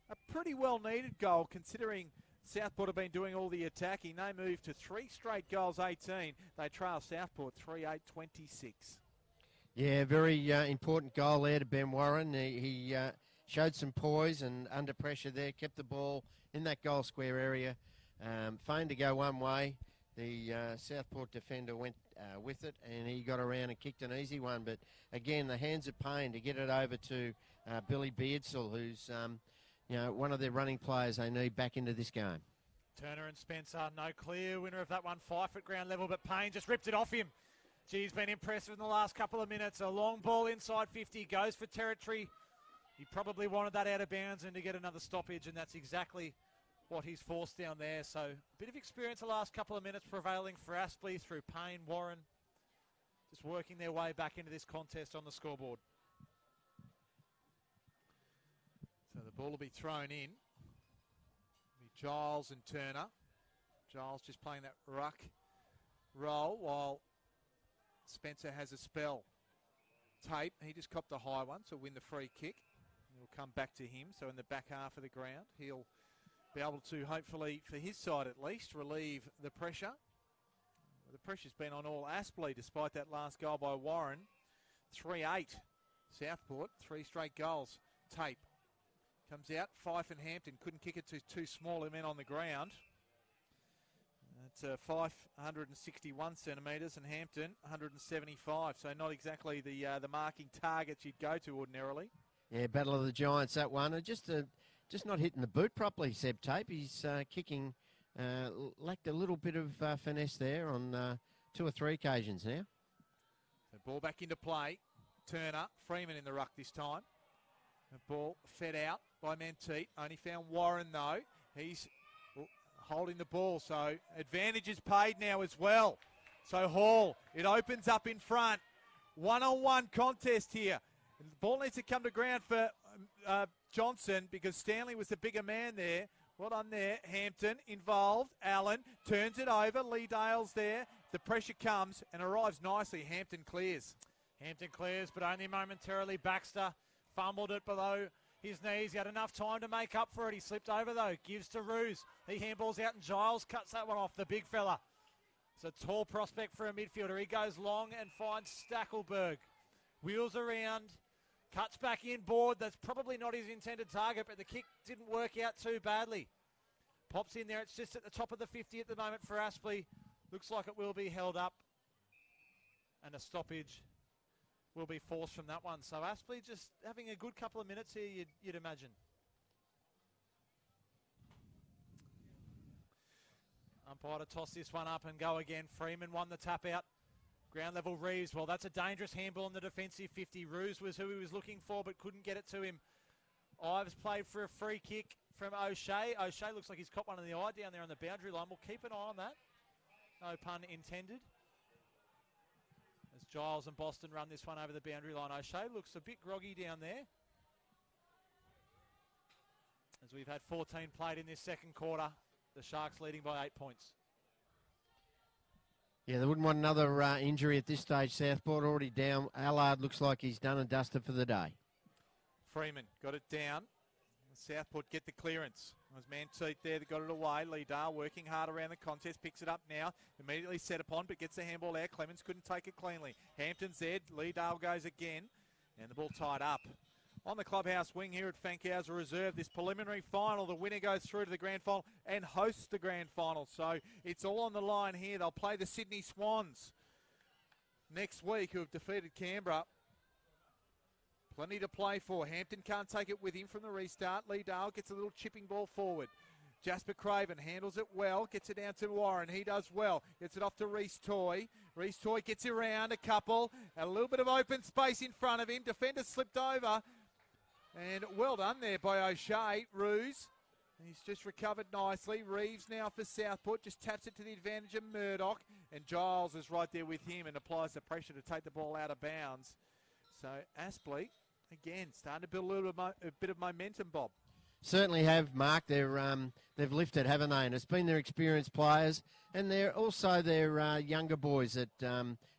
a pretty well-needed goal considering Southport have been doing all the attacking. They move to 3 straight goals, 18. They trail Southport 3-8-26.
Yeah, very important goal there to Ben Warren. He showed some poise and under pressure there, kept the ball in that goal square area. Feigned to go one way. The Southport defender went with it, and he got around and kicked an easy one. But again, the hands of Payne to get it over to Billy Beardsall, who's one of their running players they need back into this game.
Turner and Spencer, no clear winner of that one. Fife at ground level, but Payne just ripped it off him. He's been impressive in the last couple of minutes. A long ball inside 50, goes for territory. He probably wanted that out of bounds and to get another stoppage, and that's exactly what he's forced down there. So a bit of experience the last couple of minutes prevailing for Aspley through Payne, Warren, just working their way back into this contest on the scoreboard.
So the ball will be thrown in. It'll be Giles and Turner. Giles just playing that ruck role while Spencer has a spell. Tape, he just copped a high one, so win the free kick. It'll come back to him. So in the back half of the ground, he'll be able to, hopefully, for his side at least, relieve the pressure. The pressure's been on all Aspley despite that last goal by Warren. 3-8. Southport, 3 straight goals. Tape comes out. Fife and Hampton couldn't kick it to 2 smaller men on the ground. It's Fife 161 centimetres and Hampton 175. So not exactly the marking targets you'd go to ordinarily. Yeah,
Battle of the Giants, that one. Just not hitting the boot properly, Seb Tape. He's kicking, lacked a little bit of finesse there on 2 or 3 occasions now.
The ball back into play. Turner, Freeman in the ruck this time. The ball fed out by Menteith. Only found Warren though. He's holding the ball, so advantage is paid now as well. So Hall, it opens up in front. One-on-one contest here. The ball needs to come to ground for Johnson because Stanley was the bigger man there. Well done there. Hampton involved. Allen turns it over. Lee Dale's there. The pressure comes and arrives nicely. Hampton clears.
Hampton clears, but only momentarily. Baxter fumbled it below his knees. He had enough time to make up for it. He slipped over, though. Gives to Roos. He handballs out, and Giles cuts that one off. The big fella It's a tall prospect for a midfielder. He goes long and finds Stackelberg. Wheels around, cuts back in board. That's probably not his intended target, but the kick didn't work out too badly. Pops in there. It's just at the top of the 50 at the moment for Aspley. Looks like it will be held up. And a stoppage will be forced from that one. So Aspley just having a good couple of minutes here, you'd imagine. Umpire to toss this one up and go again. Freeman won the tap out. Ground level Reeves. Well, that's a dangerous handball on the defensive 50. Roos was who he was looking for, but couldn't get it to him. Ives played for a free kick from O'Shea. O'Shea looks like he's caught one in the eye down there on the boundary line. We'll keep an eye on that. No pun intended. As Giles and Boston run this one over the boundary line. O'Shea looks a bit groggy down there. As we've had 14 played in this second quarter. The Sharks leading by 8 points.
Yeah, they wouldn't want another injury at this stage. Southport already down. Allard looks like he's done and dusted for the day.
Freeman got it down. Southport get the clearance. It was Manteet there that got it away. Lee Dahl working hard around the contest. Picks it up now. Immediately set upon, but gets the handball out. Clemens couldn't take it cleanly. Hampton's there. Lee Dahl goes again. And the ball tied up. On the clubhouse wing here at Fankhauser Reserve, this preliminary final, the winner goes through to the grand final and hosts the grand final. So it's all on the line here. They'll play the Sydney Swans next week, who have defeated Canberra. Plenty to play for. Hampton can't take it with him from the restart. Lee Dahl gets a little chipping ball forward. Jasper Craven handles it well, gets it down to Warren. He does well. Gets it off to Reece Toy. Reece Toy gets around a couple. A little bit of open space in front of him. Defender slipped over. And well done there by O'Shea. Roos. He's just recovered nicely. Reeves now for Southport. Just taps it to the advantage of Murdoch. And Giles is right there with him and applies the pressure to take the ball out of bounds. So Aspley, again, starting to build a bit of momentum, Bob.
Certainly have, Mark. They've lifted, haven't they? And it's been their experienced players, and they're also their younger boys.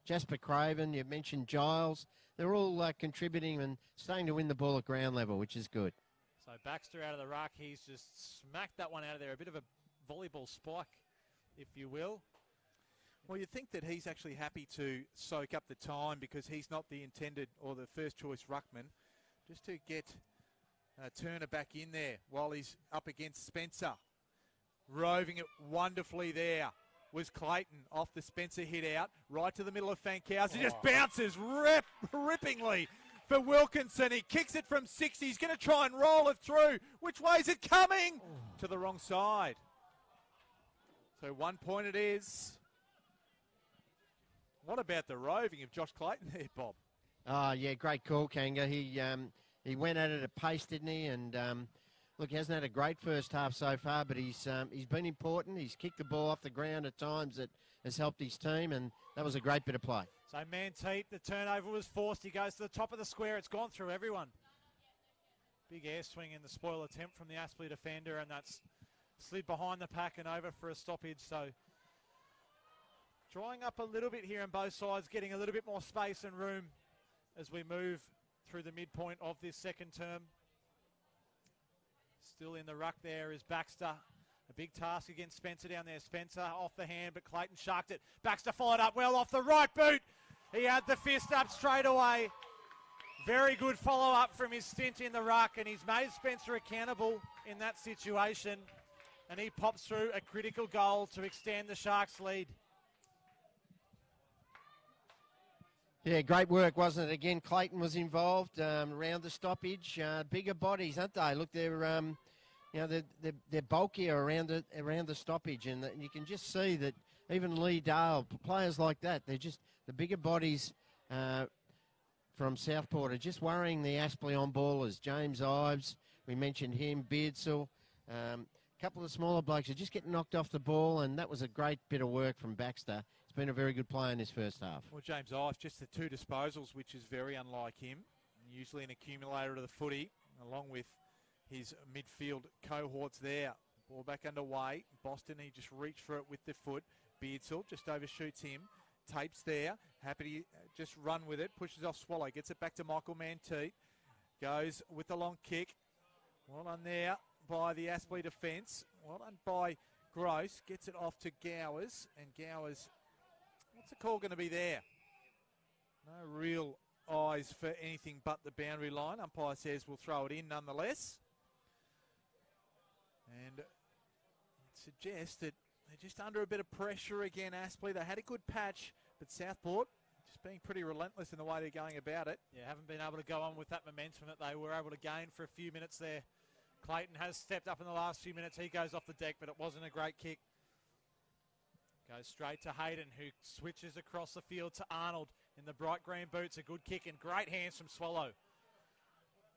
Jasper Craven, you mentioned Giles. They're all contributing and starting to win the ball at ground level, which is good.
So Baxter out of the ruck. He's just smacked that one out of there. A bit of a volleyball spike, if you will.
Well, you'd think that he's actually happy to soak up the time because he's not the intended or the first choice ruckman. Just to get Turner back in there while he's up against Spencer. Roving it wonderfully there was Clayton off the Spencer hit out. Right to the middle of Fankhauser. He just bounces rippingly for Wilkinson. He kicks it from 60. He's going to try and roll it through. Which way is it coming? To the wrong side. So 1 point it is. What about the roving of Josh Clayton there, Bob?
Oh, yeah, great call, Kanga. He went at it at pace, didn't he? And look, he hasn't had a great first half so far, but he's been important. He's kicked the ball off the ground at times that has helped his team, and that was a great bit of play.
So Manteet, the turnover was forced. He goes to the top of the square. It's gone through everyone. Big air swing in the spoil attempt from the Aspley defender, and that's slid behind the pack and over for a stoppage. So drying up a little bit here on both sides, getting a little bit more space and room as we move through the midpoint of this second term. Still in the ruck there is Baxter. A big task against Spencer down there. Spencer off the hand, but Clayton sharked it. Baxter followed up well off the right boot. He had the fist up straight away. Very good follow-up from his stint in the ruck, and he's made Spencer accountable in that situation. And he pops through a critical goal to extend the Sharks' lead.
Yeah, great work, wasn't it? Again, Clayton was involved around the stoppage. Bigger bodies, aren't they? Look, they're bulkier around the stoppage, and you can just see that even Lee Dahl, players like that, they're just the bigger bodies from Southport are just worrying the Aspley on ballers. James Ives, we mentioned him, Beardsall. Couple of smaller blokes are just getting knocked off the ball, and that was a great bit of work from Baxter. He's been a very good player in this first half.
Well, James Ives, just the 2 disposals, which is very unlike him. Usually an accumulator of the footy, along with his midfield cohorts there. Ball back underway. Boston, he just reached for it with the foot. Beardsall just overshoots him. Tapes there. Happy to just run with it. Pushes off Swallow. Gets it back to Michael Manteet. Goes with the long kick. Well done there by the Aspley defence. Well done by Gross. Gets it off to Gowers. And Gowers What's the call going to be there? No real eyes for anything but the boundary line. Umpire says we'll throw it in nonetheless. And it suggests that they're just under a bit of pressure again, Aspley. They had a good patch, but Southport just being pretty relentless in the way they're going about it.
Yeah, haven't been able to go on with that momentum that they were able to gain for a few minutes there. Clayton has stepped up in the last few minutes. He goes off the deck, but it wasn't a great kick. Goes straight to Hayden, who switches across the field to Arnold in the bright green boots. A good kick and great hands from Swallow.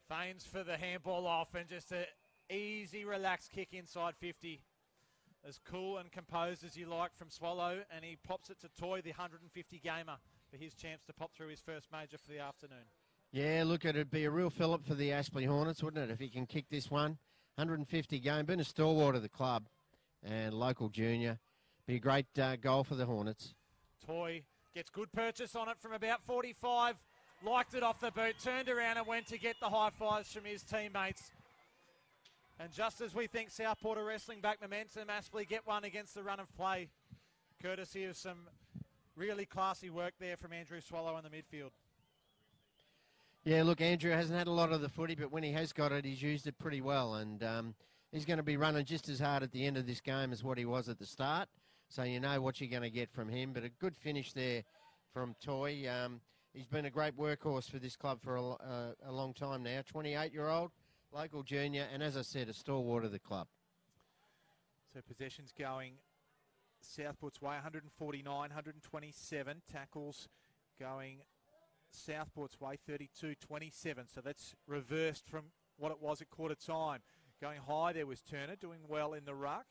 Feigns for the handball off and just an easy, relaxed kick inside 50. As cool and composed as you like from Swallow, and he pops it to Toy, the 150 gamer, for his chance to pop through his first major for the afternoon.
Yeah, look, it'd be a real fillip for the Aspley Hornets, wouldn't it, if he can kick this one. 150 game, been a stalwart of the club and local junior. Be a great goal for the Hornets.
Toy gets good purchase on it from about 45. Liked it off the boot, turned around and went to get the high fives from his teammates. And just as we think Southport are wrestling back momentum, Aspley get one against the run of play, courtesy of some really classy work there from Andrew Swallow in the midfield.
Yeah, look, Andrew hasn't had a lot of the footy, but when he has got it, he's used it pretty well. And he's going to be running just as hard at the end of this game as what he was at the start. So you know what you're going to get from him. But a good finish there from Toy. He's been a great workhorse for this club for a long time now. 28-year-old, local junior, and as I said, a stalwart of the club.
So possession's going Southport's way, 149, 127. Tackles going Southport's way, 32-27. So that's reversed from what it was at quarter time. Going high there was Turner, doing well in the ruck.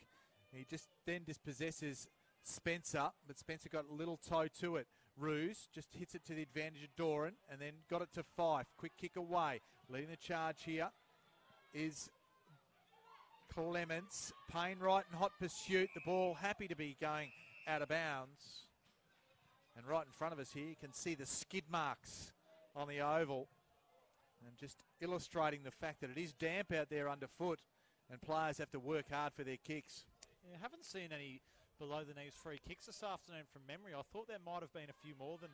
He just then dispossesses Spencer, but Spencer got a little toe to it. Ruse just hits it to the advantage of Doran and then got it to Fife. Quick kick away. Leading the charge here is Clements. Payne right in hot pursuit. The ball happy to be going out of bounds. And right in front of us here, you can see the skid marks on the oval. And just illustrating the fact that it is damp out there underfoot and players have to work hard for their kicks.
Yeah, haven't seen any below-the-knees free kicks this afternoon from memory. I thought there might have been a few more than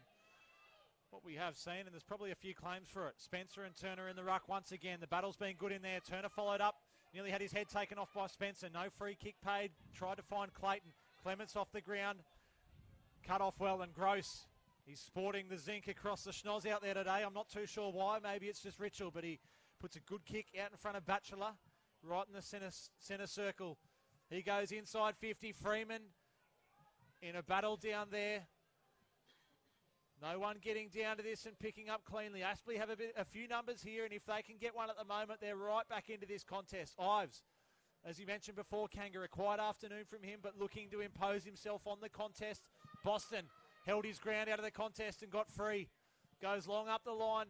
what we have seen, and there's probably a few claims for it. Spencer and Turner in the ruck once again. The battle's been good in there. Turner followed up, nearly had his head taken off by Spencer. No free kick paid. Tried to find Clayton. Clements off the ground. Cut off well, and Gross. He's sporting the zinc across the schnoz out there today. I'm not too sure why. Maybe it's just ritual, but he puts a good kick out in front of Batchelor, right in the centre circle. He goes inside 50. Freeman in a battle down there. No one getting down to this and picking up cleanly. Aspley have a few numbers here, and if they can get one at the moment, they're right back into this contest. Ives, as you mentioned before, Kanga, a quiet afternoon from him, but looking to impose himself on the contest. Boston held his ground out of the contest and got free. Goes long up the line.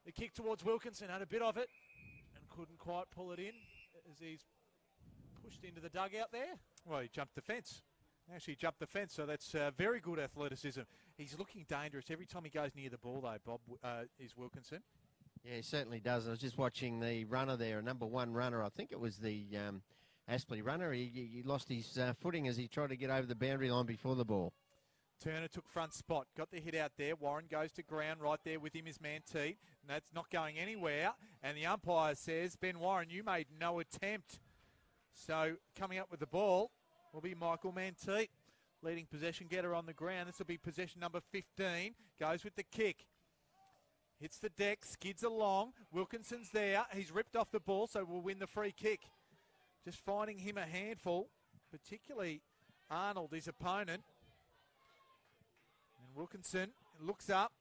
The kick towards Wilkinson, had a bit of it and couldn't quite pull it in as he's pushed into the dugout there.
Well, he jumped the fence. Actually jumped the fence, so that's very good athleticism. He's looking dangerous every time he goes near the ball, though, Bob, is Wilkinson.
Yeah, he certainly does. I was just watching the runner there, number one runner. I think it was the Aspley runner. He lost his footing as he tried to get over the boundary line before the ball.
Turner took front spot, got the hit out there. Warren goes to ground. Right there with him is Manteet, and that's not going anywhere. And the umpire says, Ben Warren, you made no attempt. So coming up with the ball will be Michael Manteet, leading possession getter on the ground. This will be possession number 15. Goes with the kick. Hits the deck, skids along. Wilkinson's there. He's ripped off the ball, so we'll win the free kick. Just finding him a handful, particularly Arnold, his opponent. And Wilkinson looks up,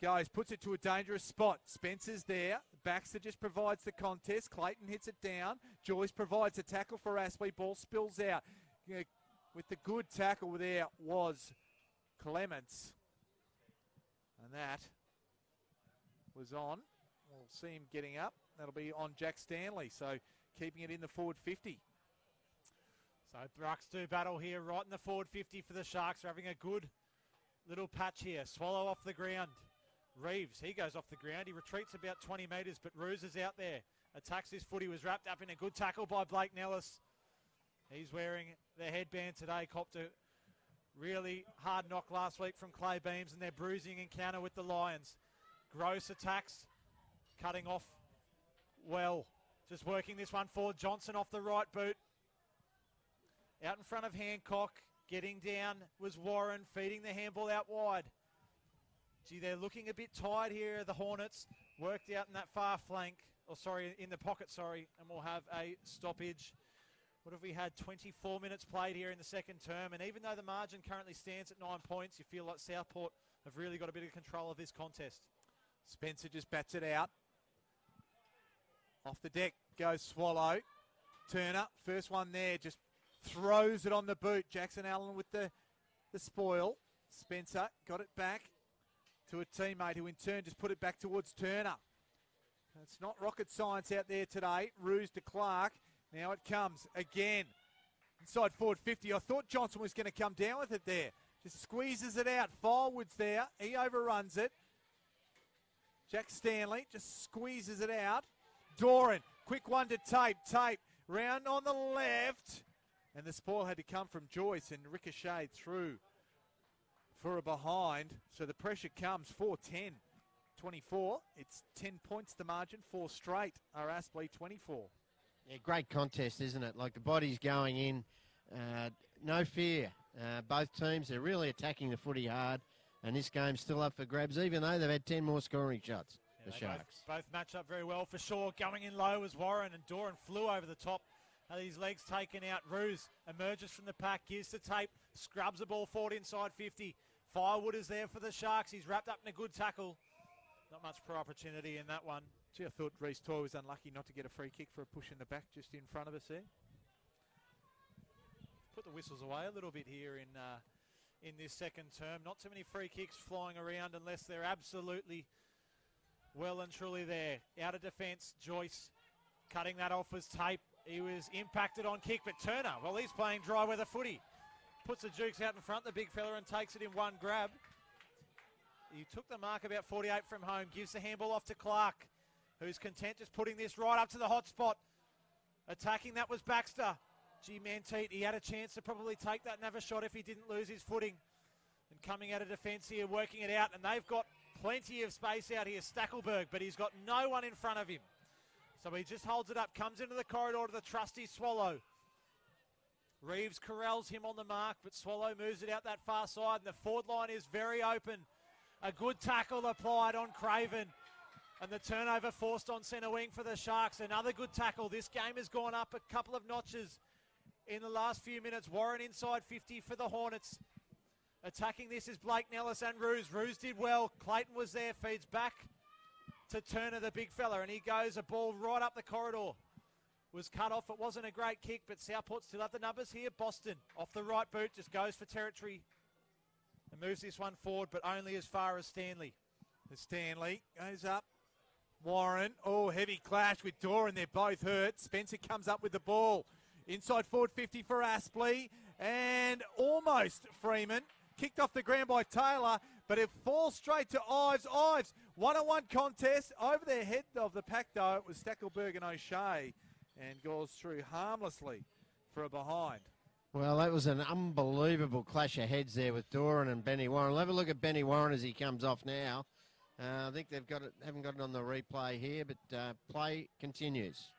goes, puts it to a dangerous spot. Spencer's there. Baxter just provides the contest. Clayton hits it down. Joyce provides a tackle for Aspley. Ball spills out. With the good tackle there was Clements. And that was on. We'll see him getting up. That'll be on Jack Stanley. So keeping it in the forward 50.
So Brucks do battle here right in the forward 50 for the Sharks. They're having a good little patch here. Swallow off the ground. Reeves, he goes off the ground. He retreats about 20 metres, but Ruse is out there. Attacks his foot. He was wrapped up in a good tackle by Blake Nellis. He's wearing the headband today. Copped a Really hard knock last week from Clay Beams and their bruising encounter with the Lions. Gross attacks, cutting off well. Just working this one forward. Johnson off the right boot. Out in front of Hancock. Getting down was Warren, feeding the handball out wide. Gee, they're looking a bit tired here, the Hornets. Worked out in that far flank. In the pocket, and we'll have a stoppage. What have we had? 24 minutes played here in the second term. And even though the margin currently stands at 9 points, you feel like Southport have really got a bit of control of this contest.
Spencer just bats it out. Off the deck goes Swallow. Turner, first one there, just throws it on the boot. Jackson Allen with the spoil. Spencer got it back to a teammate who in turn just put it back towards Turner. It's not rocket science out there today. Ruse to Clark. Now it comes again. Inside forward 50. I thought Johnson was going to come down with it there. Just squeezes it out. Firewood's there. He overruns it. Jack Stanley just squeezes it out. Doran, quick one to Tape. Tape, round on the left. And the spoil had to come from Joyce and ricocheted through for a behind. So the pressure comes 4-10-24. It's 10 points the margin. 4 straight are Aspley 24.
Yeah, great contest, isn't it? Like the body's going in. No fear. Both teams are really attacking the footy hard. And this game's still up for grabs, even though they've had 10 more scoring shots, the Sharks.
Both match up very well for sure. Going in low was Warren, and Doran flew over the top. These legs taken out. Ruse emerges from the pack, gives to Tape, scrubs the ball forward inside 50. Firewood is there for the Sharks. He's wrapped up in a good tackle. Not much pro opportunity in that one.
Gee, I thought Reece Toy was unlucky not to get a free kick for a push in the back just in front of us there.
Put the whistles away a little bit here in this second term. Not too many free kicks flying around unless they're absolutely well and truly there. Out of defence, Joyce cutting that off was Tape. He was impacted on kick, but Turner, well, he's playing dry weather footy. Puts the Jukes out in front, the big fella, and takes it in one grab. He took the mark about 48 from home, gives the handball off to Clark, who's content just putting this right up to the hot spot. Attacking, that was Baxter. Gee, Manteet, he had a chance to probably take that and have a shot if he didn't lose his footing. And coming out of defence here, working it out, and they've got plenty of space out here, Stackelberg, but he's got no one in front of him. So he just holds it up, comes into the corridor to the trusty Swallow. Reeves corrals him on the mark, but Swallow moves it out that far side, and the forward line is very open. A good tackle applied on Craven, and the turnover forced on centre wing for the Sharks. Another good tackle. This game has gone up a couple of notches in the last few minutes. Warren inside 50 for the Hornets. Attacking this is Blake Nellis and Ruse. Ruse did well. Clayton was there, feeds back to Turner, the big fella, and he goes a ball right up the corridor. Was cut off. It wasn't a great kick, but Southport still have the numbers here. Boston off the right boot, just goes for territory and moves this one forward, but only as far as Stanley.
Stanley goes up. Warren, heavy clash with Doran. They're both hurt. Spencer comes up with the ball. Inside forward 50 for Aspley, and almost Freeman. Kicked off the ground by Taylor, but it falls straight to Ives. Ives, one-on-one contest. Over the head of the pack, though, it was Stackelberg and O'Shea, and goes through harmlessly for a behind.
Well, that was an unbelievable clash of heads there with Doran and Benny Warren. We'll have a look at Benny Warren as he comes off now. I think they've got it, haven't got it on the replay here, but play continues.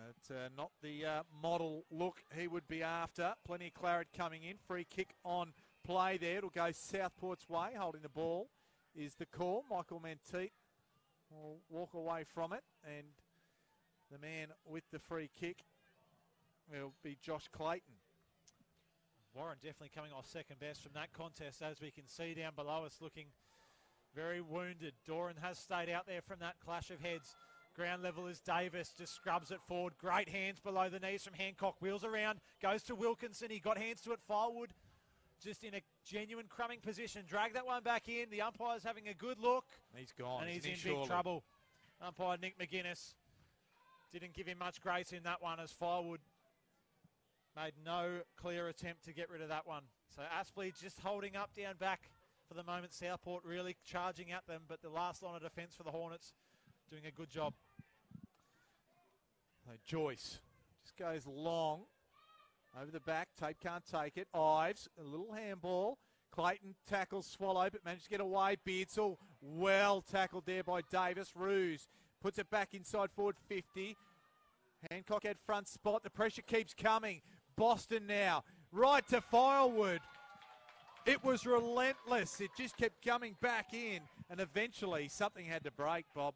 It's not the model look he would be after. Plenty of claret coming in. Free kick on play there. It'll go Southport's way. Holding the ball is the call. Michael Manteet will walk away from it, and the man with the free kick will be Josh Clayton.
Warren definitely coming off second best from that contest, as we can see down below us, looking very wounded. Doran has stayed out there from that clash of heads. Ground level is Davis, just scrubs it forward. Great hands below the knees from Hancock. Wheels around, goes to Wilkinson. He got hands to it. Firewood just in a genuine crumbing position. Drag that one back in. The umpire's having a good look.
He's gone.
And he's in big trouble. Umpire Nick McGuinness didn't give him much grace in that one, as Firewood made no clear attempt to get rid of that one. So Aspley just holding up down back for the moment. Southport really charging at them, but the last line of defence for the Hornets doing a good job.
So Joyce just goes long over the back. Tape can't take it. Ives, a little handball. Clayton tackles Swallow, but managed to get away. Beardsall well tackled there by Davis. Ruse puts it back inside forward 50. Hancock had front spot. The pressure keeps coming. Boston now, right to Firewood. It was relentless. It just kept coming back in, and eventually something had to break, Bob.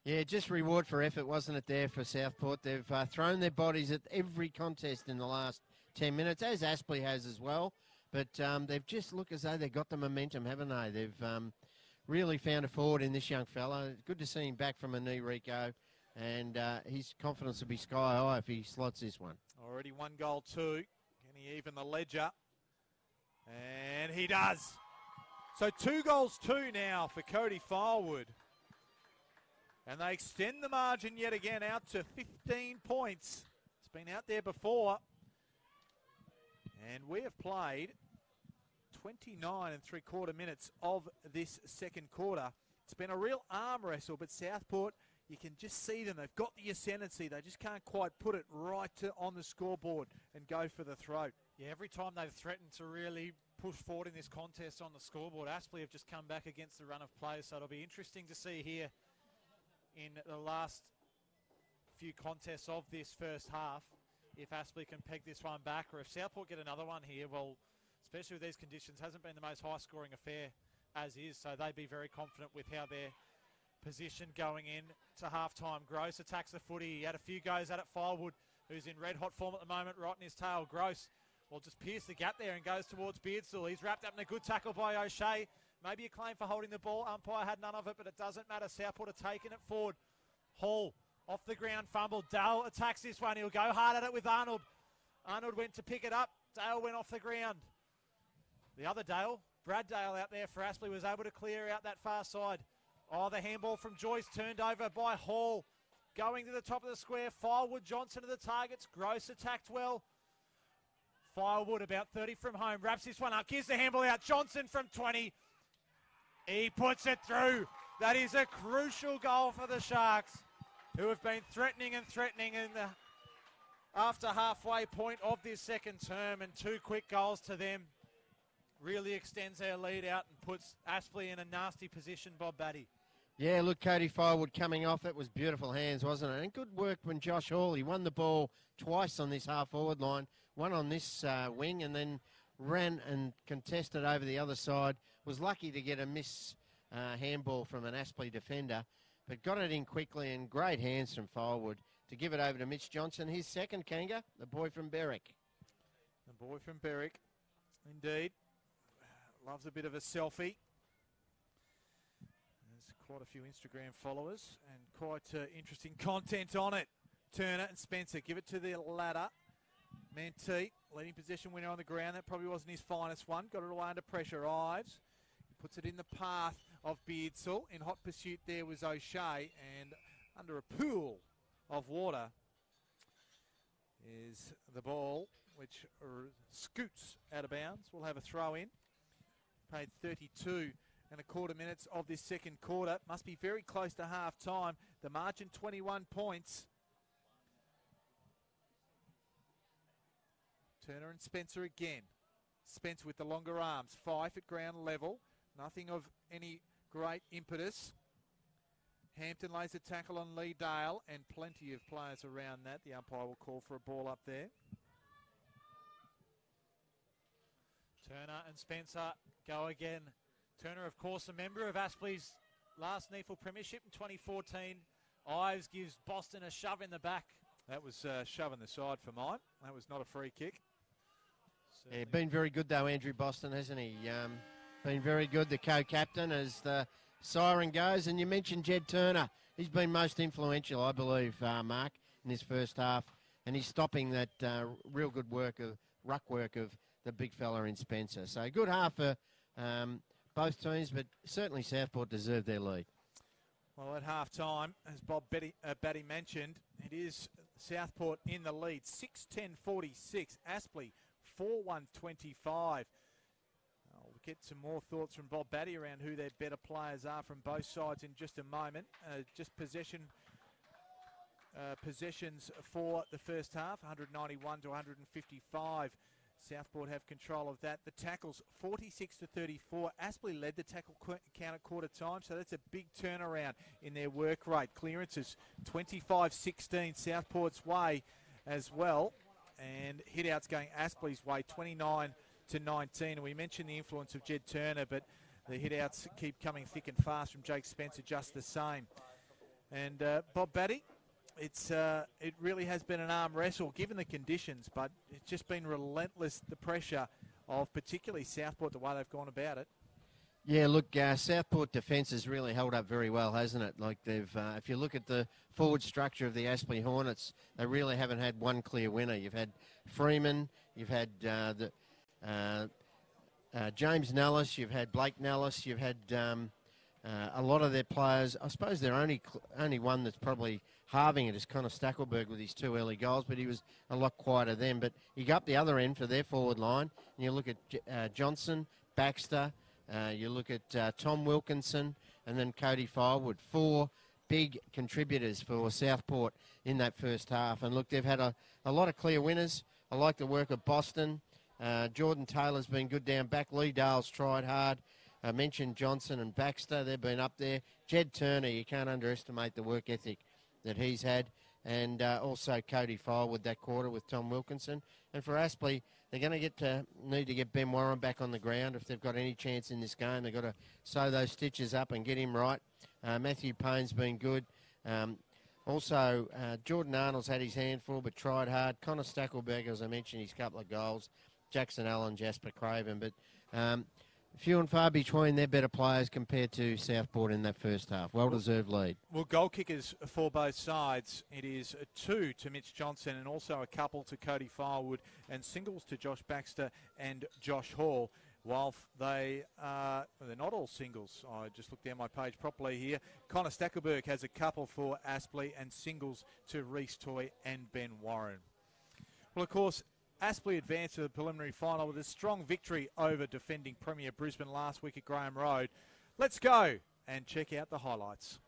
Yeah, just reward for effort, wasn't it, there for Southport? They've thrown their bodies at every contest in the last 10 minutes, as Aspley has as well. But they've just looked as though they've got the momentum, haven't they? They've really found a forward in this young fella. Good to see him back from a knee, Rico. And his confidence will be sky high if he slots this one.
Already 1 goal, 2. Can he even the ledger? And he does. So 2 goals, 2 now for Cody Firewood. And they extend the margin yet again out to 15 points. It's been out there before. And we have played 29 3/4 minutes of this second quarter. It's been a real arm wrestle, but Southport, you can just see them. They've got the ascendancy. They just can't quite put it right on the scoreboard and go for the throat.
Yeah, every time they've threatened to really push forward in this contest on the scoreboard, Aspley have just come back against the run of play. So it'll be interesting to see here in the last few contests of this first half if Aspley can peg this one back, or if Southport get another one here. Well, especially with these conditions, hasn't been the most high-scoring affair as is, so they'd be very confident with how they're positioned going in to half-time. Gross attacks the footy. He had a few goes at it. Firewood, who's in red-hot form at the moment, right in his tail. Gross will just pierce the gap there and goes towards Beardsall. He's wrapped up in a good tackle by O'Shea. Maybe a claim for holding the ball. Umpire had none of it, but it doesn't matter. Southport are taking it forward. Hall off the ground, fumble. Dale attacks this one. He'll go hard at it with Arnold. Arnold went to pick it up. Dale went off the ground. The other Dale, Brad Dale out there for Aspley, was able to clear out that far side. Oh, the handball from Joyce turned over by Hall. Going to the top of the square. Firewood, Johnson to the targets. Gross attacked well. Firewood about 30 from home. Wraps this one up. Gives the handball out. Johnson from 20. He puts it through. That is a crucial goal for the Sharks, who have been threatening in the after halfway point of this second term, and 2 quick goals to them really extends their lead out and puts Aspley in a nasty position, Bob Batty.
Yeah, look, Cody Firewood coming off. It was beautiful hands, wasn't it? And good work when Josh Hall, he won the ball twice on this half-forward line, one on this wing, and then ran and contested over the other side. Was lucky to get a miss handball from an Aspley defender, but got it in quickly, and great hands from Firewood to give it over to Mitch Johnson. His second, Kanga, the boy from Berwick.
The boy from Berwick, indeed. Loves a bit of a selfie. There's quite a few Instagram followers and quite interesting content on it. Turner and Spencer give it to the ladder. Manteet, leading possession winner on the ground. That probably wasn't his finest one. Got it away under pressure. Ives puts it in the path of Beardsall. In hot pursuit there was O'Shea, and under a pool of water is the ball, which scoots out of bounds. We'll have a throw in. Paid 32 1/4 minutes of this second quarter. Must be very close to half time. The margin 21 points. Turner and Spencer again. Spencer with the longer arms. Fife at ground level. Nothing of any great impetus. Hampton lays a tackle on Lee Dale, and plenty of players around that. The umpire will call for a ball up there.
Turner and Spencer go again. Turner, of course, a member of Aspley's last NEAFL Premiership in 2014. Ives gives Boston a shove in the back.
That was shove in the side for mine. That was not a free kick.
Yeah, been very good though, Andrew Boston, hasn't he? Been very good, the co-captain, as the siren goes. And you mentioned Jed Turner. He's been most influential, I believe, Mark, in this first half. And he's stopping that real good work of ruck work of the big fella in Spencer. So good half for both teams, but certainly Southport deserved their lead.
Well, at half-time, as Bob Batty mentioned, it is Southport in the lead, 6-10-46. Aspley, 4-1-25. I'll get some more thoughts from Bob Batty around who their better players are from both sides in just a moment. Just possessions for the first half, 191 to 155. Southport have control of that. The tackles 46-34. Aspley led the tackle count at quarter time, so that's a big turnaround in their work rate. Clearances 25-16 Southport's way as well, and hit-outs going Aspley's way 29-19. And we mentioned the influence of Jed Turner, but the hit-outs keep coming thick and fast from Jake Spencer just the same. And Bob Batty, it really has been an arm wrestle given the conditions, but it's just been relentless, the pressure of particularly Southport, the way they've gone about it.
Yeah, look, Southport defence has really held up very well, hasn't it? Like they've, if you look at the forward structure of the Aspley Hornets, they really haven't had one clear winner. You've had Freeman, you've had James Nellis, you've had Blake Nellis, you've had a lot of their players. I suppose their only one that's probably halving it is Connor Stackelberg with his 2 early goals, but he was a lot quieter then. But you go up the other end for their forward line, and you look at Johnson, Baxter, you look at Tom Wilkinson, and then Cody Firewood. 4 big contributors for Southport in that first half. And look, they've had a lot of clear winners. I like the work of Boston. Jordan Taylor's been good down back. Lee Dale's tried hard. I mentioned Johnson and Baxter. They've been up there. Jed Turner, you can't underestimate the work ethic that he's had. And also Cody Firewood that quarter with Tom Wilkinson. And for Aspley, they're going to need to get Ben Warren back on the ground if they've got any chance in this game. They've got to sew those stitches up and get him right. Matthew Payne's been good. Also, Jordan Arnold's had his handful but tried hard. Connor Stackelberg, as I mentioned, his couple of goals. Jackson Allen, Jasper Craven. But few and far between their better players compared to Southport in that first half. Well-deserved lead.
Well, goal kickers for both sides. It is 2 to Mitch Johnson and also a couple to Cody Firewood and singles to Josh Baxter and Josh Hall. While they're not all singles. I just looked down my page properly here. Connor Stackelberg has a couple for Aspley and singles to Reece Toy and Ben Warren. Well, of course, Aspley advanced to the preliminary final with a strong victory over defending Premier Brisbane last week at Graham Road. Let's go and check out the highlights.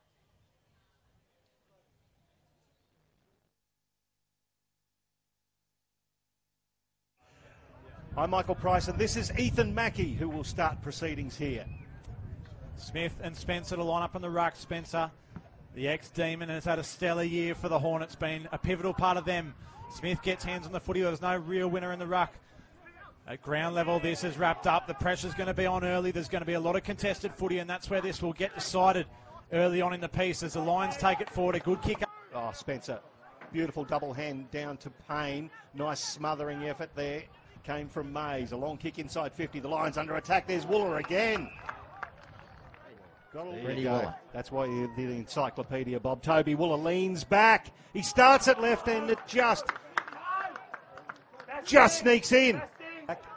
I'm Michael Price, and this is Ethan Mackey, who will start proceedings here.
Smith and Spencer to line up on the ruck. Spencer, the ex-Demon, has had a stellar year for the Hornets, been a pivotal part of them. Smith gets hands on the footy. There's no real winner in the ruck. At ground level, this is wrapped up. The pressure's going to be on early. There's going to be a lot of contested footy, and that's where this will get decided early on in the piece as the Lions take it forward. A good kick.
Oh, Spencer, beautiful double hand down to Payne. Nice smothering effort there. Came from Mays. A long kick inside 50. The Lions under attack. There's Wooler again.
Ready, Wooler.
That's why you're the encyclopedia, Bob. Toby Wooler leans back. He starts at left and it just sneaks in.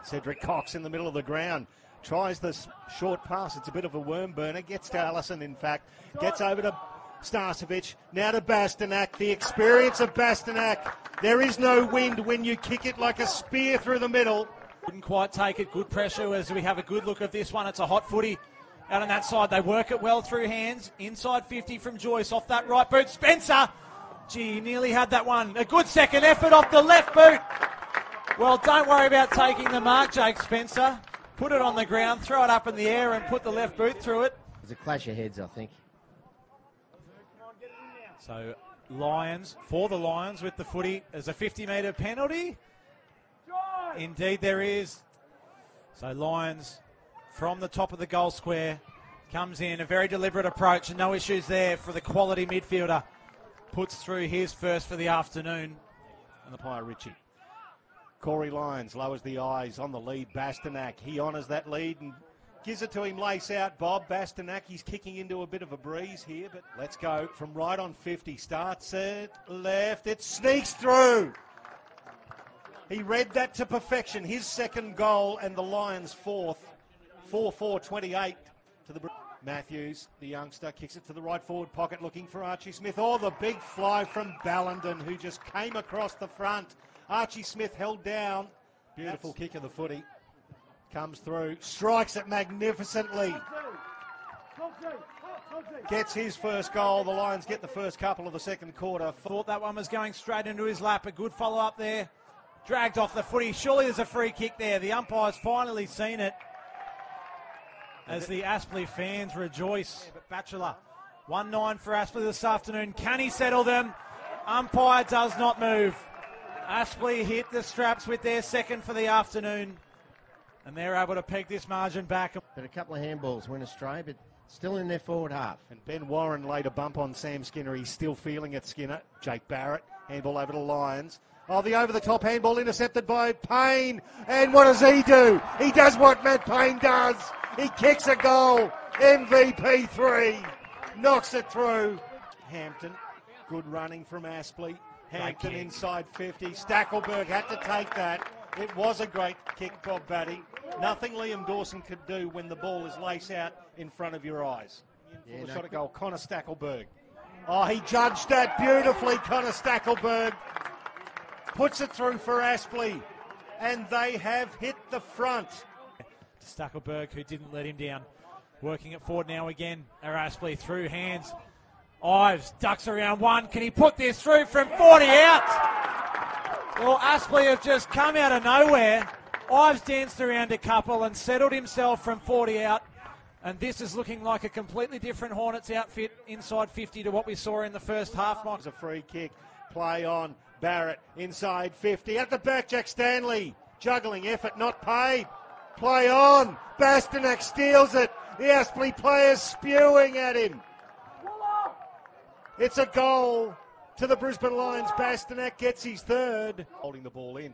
Cedric Cox in the middle of the ground. Tries this short pass. It's a bit of a worm burner. Gets to Allison, in fact. Gets over to Starcevic. Now to Bastanak. The experience of Bastanak. There is no wind when you kick it like a spear through the middle.
Couldn't quite take it. Good pressure as we have a good look at this one. It's a hot footy. Out on that side, they work it well through hands. Inside 50 from Joyce, off that right boot. Spencer, gee, nearly had that one. A good second effort off the left boot. Well, don't worry about taking the mark, Jake Spencer. Put it on the ground, throw it up in the air and put the left boot through it.
It's a clash of heads, I think.
So, Lions, for the Lions with the footy. There's a 50-metre penalty. Indeed there is. So, Lions from the top of the goal square, comes in, a very deliberate approach, and no issues there for the quality midfielder. Puts through his first for the afternoon.
And the player Richie. Corey Lyons lowers the eyes on the lead. Bastanak, he honours that lead and gives it to him lace out. Bob Bastanak, he's kicking into a bit of a breeze here, but let's go from right on 50. Starts it left, it sneaks through. He read that to perfection. His second goal and the Lions' fourth. 4-4-28 to the Matthews, the youngster, kicks it to the right forward pocket looking for Archie Smith. Oh, the big fly from Ballenden who just came across the front. Archie Smith held down. Beautiful kick of the footy. Comes through, strikes it magnificently. Gets his first goal. The Lions get the first couple of the second quarter.
Thought that one was going straight into his lap. A good follow-up there dragged off the footy. Surely there's a free kick there. The umpire's finally seen it as the Aspley fans rejoice. But Batchelor, 1-9 for Aspley this afternoon. Can he settle them? Umpire does not move. Aspley hit the straps with their second for the afternoon, and they're able to peg this margin back.
But a couple of handballs went astray, but still in their forward half.
And Ben Warren laid a bump on Sam Skinner. He's still feeling it, Skinner. Jake Barrett, handball over to Lions. Oh, the over-the-top handball intercepted by Payne. And what does he do? He does what Matt Payne does. He kicks a goal. MVP 3. Knocks it through. Hampton, good running from Aspley. Hampton inside 50. Stackelberg had to take that. It was a great kick, Bob Batty. Nothing Liam Dawson could do when the ball is lace out in front of your eyes. Shot at goal, Connor Stackelberg. Oh, he judged that beautifully, Connor Stackelberg. Puts it through for Aspley, and they have hit the front.
Stackelberg, who didn't let him down. Working it forward now again. Aspley through hands. Ives ducks around one. Can he put this through from 40 out? Well, Aspley have just come out of nowhere. Ives danced around a couple and settled himself from 40 out. And this is looking like a completely different Hornets outfit inside 50 to what we saw in the first half.
It's a free kick. Play on. Barrett inside 50. At the back, Jack Stanley. Juggling effort, not paid. Play on. Bastanak steals it. The Aspley players spewing at him. It's a goal to the Brisbane Lions. Bastanak gets his third. Holding the ball in.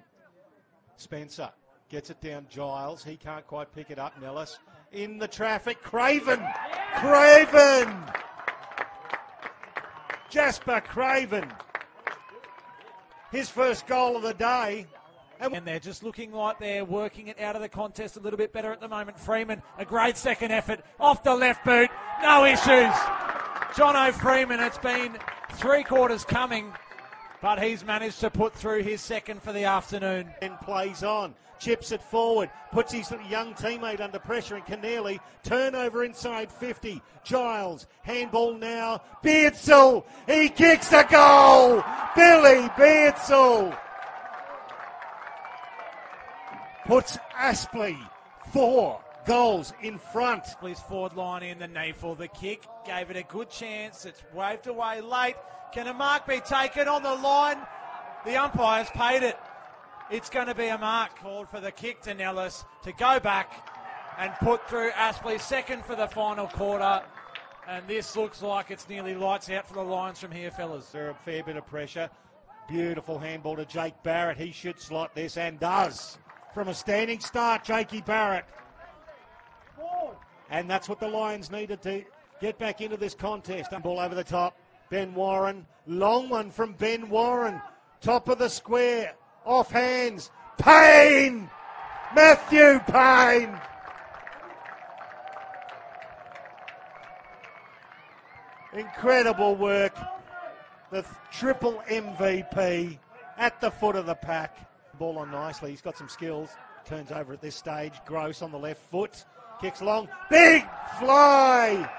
Spencer gets it down Giles. He can't quite pick it up. Nellis in the traffic. Craven. Jasper Craven. His first goal of the day.
And they're just looking like they're working it out of the contest a little bit better at the moment. Freeman, a great second effort. Off the left boot. No issues. Jono Freeman, it's been 3 quarters coming, but he's managed to put through his second for the afternoon.
And plays on. Chips it forward. Puts his young teammate under pressure in Keneally. Turnover inside 50. Giles. Handball now. Beardsall. He kicks a goal. Billy Beardsall puts Aspley 4 goals in front.
Aspley's forward line in the Naefel. The kick gave it a good chance. It's waved away late. Can a mark be taken on the line? The umpire's paid it. It's going to be a mark called for the kick to Nellis to go back and put through Aspley second for the final quarter. And this looks like it's nearly lights out for the Lions from here, fellas.
There's a fair bit of pressure. Beautiful handball to Jake Barrett. He should slot this and does. From a standing start, Jakey Barrett. And that's what the Lions needed to get back into this contest. Ball over the top. Ben Warren. Long one from Ben Warren. Top of the square. Off hands. Payne! Matthew Payne! Incredible work. The triple MVP at the foot of the pack. Ball on nicely. He's got some skills. Turns over at this stage. Gross on the left foot. Kicks long. Big fly!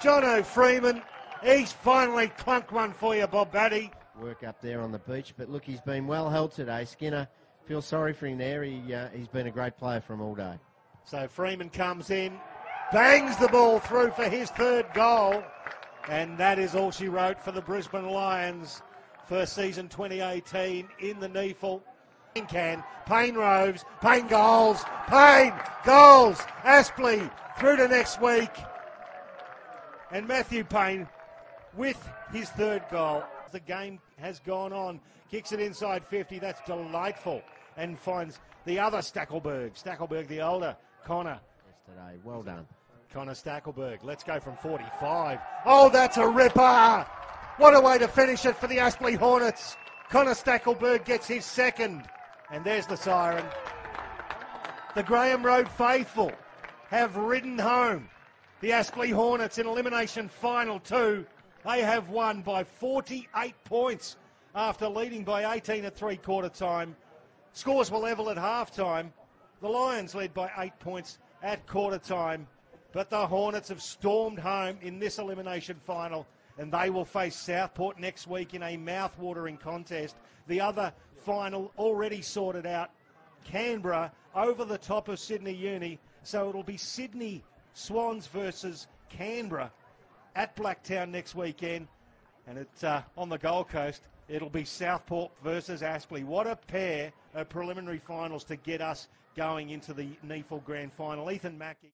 Jono Freeman. He's finally clunked one for you, Bob Batty.
Work up there on the beach, but look, he's been well held today. Skinner, feel sorry for him there. He's been a great player for him all day.
So Freeman comes in, bangs the ball through for his third goal, and that is all she wrote for the Brisbane Lions. First season 2018 in the Neefel. Payne roves, Payne goals, Aspley through to next week. And Matthew Payne with his third goal. The game has gone on. Kicks it inside 50. That's delightful. And finds the other Stackelberg. Stackelberg, the older. Connor.
Yesterday. Well done.
Connor Stackelberg. Let's go from 45. Oh, that's a ripper. What a way to finish it for the Aspley Hornets. Connor Stackelberg gets his second. And there's the siren. The Graham Road faithful have ridden home. The Aspley Hornets in elimination final 2. They have won by 48 points after leading by 18 at three-quarter time. Scores were level at half-time. The Lions led by 8 points at quarter time. But the Hornets have stormed home in this elimination final. and they will face Southport next week in a mouth-watering contest. The other final already sorted out, Canberra over the top of Sydney Uni, so it'll be Sydney Swans versus Canberra at Blacktown next weekend, and it's on the Gold Coast. It'll be Southport versus Aspley. What a pair of preliminary finals to get us going into the NEAFL Grand Final. Ethan Mackey.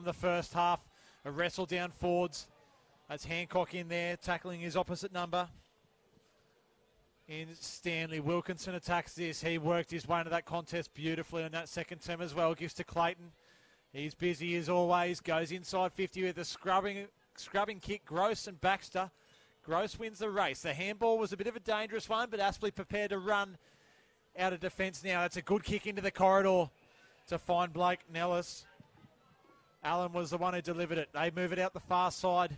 the first half. A wrestle down forwards. That's Hancock in there, tackling his opposite number. In Stanley. Wilkinson attacks this. He worked his way into that contest beautifully in that second term as well. Gives to Clayton. He's busy as always. Goes inside 50 with a scrubbing kick. Gross and Baxter. Gross wins the race. The handball was a bit of a dangerous one, but Aspley prepared to run out of defence now. That's a good kick into the corridor to find Blake Nellis. Allen was the one who delivered it. They move it out the far side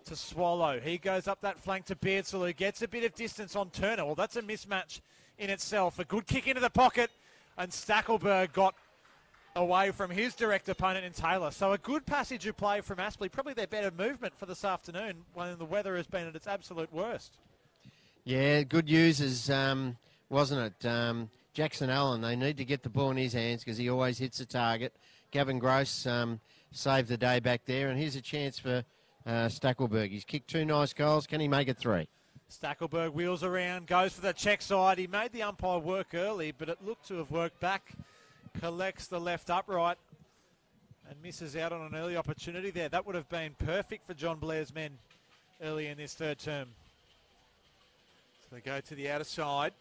to Swallow. He goes up that flank to Beardsall, who gets a bit of distance on Turner. Well, that's a mismatch in itself. A good kick into the pocket, and Stackelberg got away from his direct opponent in Taylor. So a good passage of play from Aspley. Probably their better movement for this afternoon when the weather has been at its absolute worst.
Yeah, good users, wasn't it? Jackson Allen, they need to get the ball in his hands because he always hits the target. Gavin Gross saved the day back there, and here's a chance for Stackelberg. He's kicked 2 nice goals. Can he make it 3?
Stackelberg wheels around, goes for the check side. He made the umpire work early, but it looked to have worked back. Collects the left upright and misses out on an early opportunity there. That would have been perfect for John Blair's men early in this third term.
So they go to the outer side.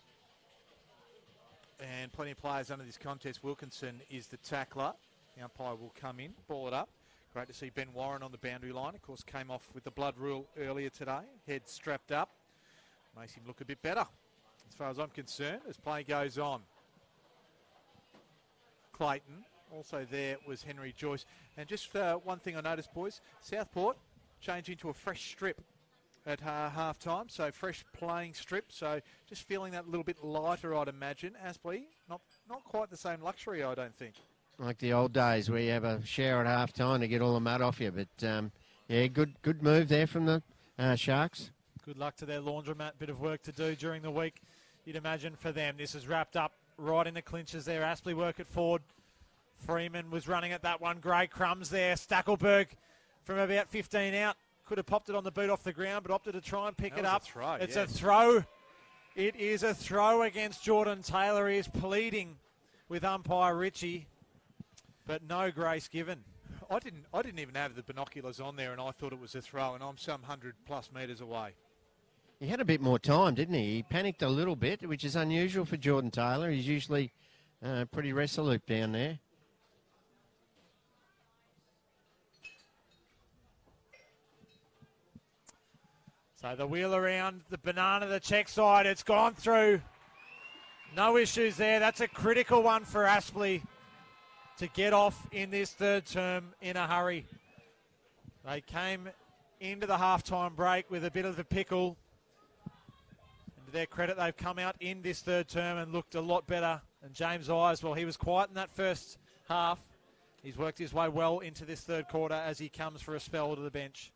And plenty of players under this contest. Wilkinson is the tackler. The umpire will come in, ball it up. Great to see Ben Warren on the boundary line. Of course, came off with the blood rule earlier today. Head strapped up. Makes him look a bit better, as far as I'm concerned, as play goes on. Clayton. Also there was Henry Joyce. And just one thing I noticed, boys. Southport changing to a fresh strip at half-time. So fresh playing strip. So just feeling that little bit lighter, I'd imagine. Aspley, not quite the same luxury, I don't think.
Like the old days where you have a shower at half-time to get all the mud off you. But, yeah, good move there from the Sharks.
Good luck to their laundromat. Bit of work to do during the week, you'd imagine, for them. This is wrapped up right in the clinches there. Aspley work it forward. Freeman was running at that one. Great crumbs there. Stackelberg from about 15 out. Could have popped it on the boot off the ground, but opted to try and pick it up. It's a throw. It is a throw against Jordan Taylor. He is pleading with umpire Ritchie, but no grace given.
I didn't even have the binoculars on there, and I thought it was a throw, and I'm some 100+ metres away.
He had a bit more time, didn't he? He panicked a little bit, which is unusual for Jordan Taylor. He's usually pretty resolute down there.
So the wheel around, the banana, the check side, it's gone through. No issues there. That's a critical one for Aspley to get off in this third term in a hurry. They came into the halftime break with a bit of a pickle. And to their credit, they've come out in this third term and looked a lot better. And James Eyes, well, he was quiet in that first half. He's worked his way well into this third quarter as he comes for a spell to the bench.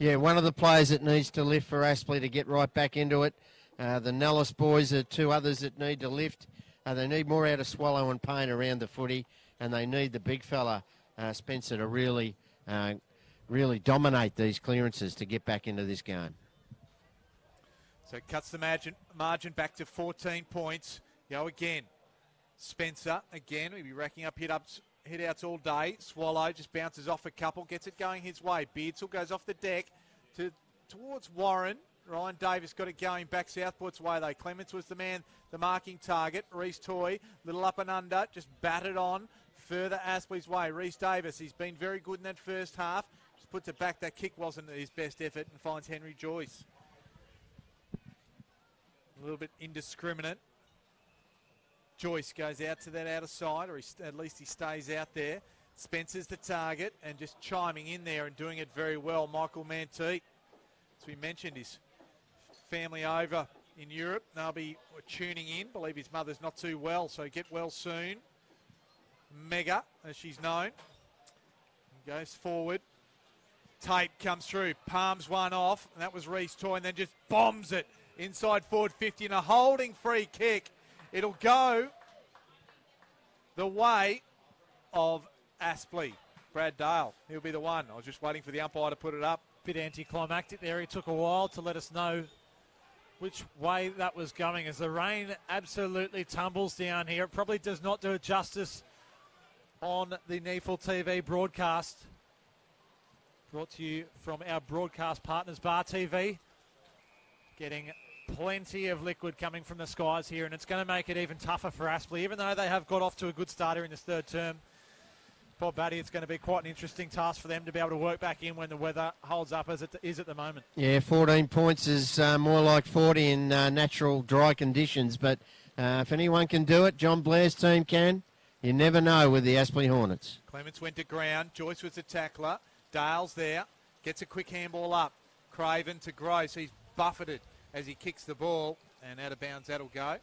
Yeah, one of the players that needs to lift for Aspley to get right back into it. The Nellis boys are 2 others that need to lift. They need more out of Swallow and Payne around the footy, and they need the big fella, Spencer, to really dominate these clearances to get back into this game.
So it cuts the margin back to 14 points. Go again. Spencer, again, we'll be racking up hit-outs all day. Swallow just bounces off a couple, gets it going his way. Beardsall goes off the deck towards Warren. Ryan Davis got it going back Southport's way, though. Clements was the man, the marking target. Reece Toy, little up and under, just batted on. Further Aspley's way. Reece Davis, he's been very good in that first half. Just puts it back. That kick wasn't his best effort and finds Henry Joyce. A little bit indiscriminate. Joyce goes out to that outer side, or at least he stays out there. Spencer's the target and just chiming in there and doing it very well. Michael Mantee, as we mentioned, his family over in Europe. They'll be tuning in. Believe his mother's not too well, so get well soon. Mega, as she's known. Goes forward. Tate comes through, palms one off, and that was Reece Toy, and then just bombs it inside forward 50 and a holding free kick. It'll go the way of Aspley. Brad Dale, he'll be the one. I was just waiting for the umpire to put it up.
Bit anticlimactic there. He took a while to let us know which way that was going, as the rain absolutely tumbles down here. It probably does not do it justice on the Neefle TV broadcast. Brought to you from our broadcast partners, Bar TV. Getting plenty of liquid coming from the skies here, and it's going to make it even tougher for Aspley, even though they have got off to a good start here in this third term. Bob Batty, it's going to be quite an interesting task for them to be able to work back in when the weather holds up as it is at the moment.
Yeah, 14 points is more like 40 in natural dry conditions, but if anyone can do it, John Blair's team can. You never know with the Aspley Hornets.
Clements went to ground. Joyce was the tackler. Dale's there. Gets a quick handball up. Craven to Gross. He's buffeted as he kicks the ball, and out of bounds that'll go.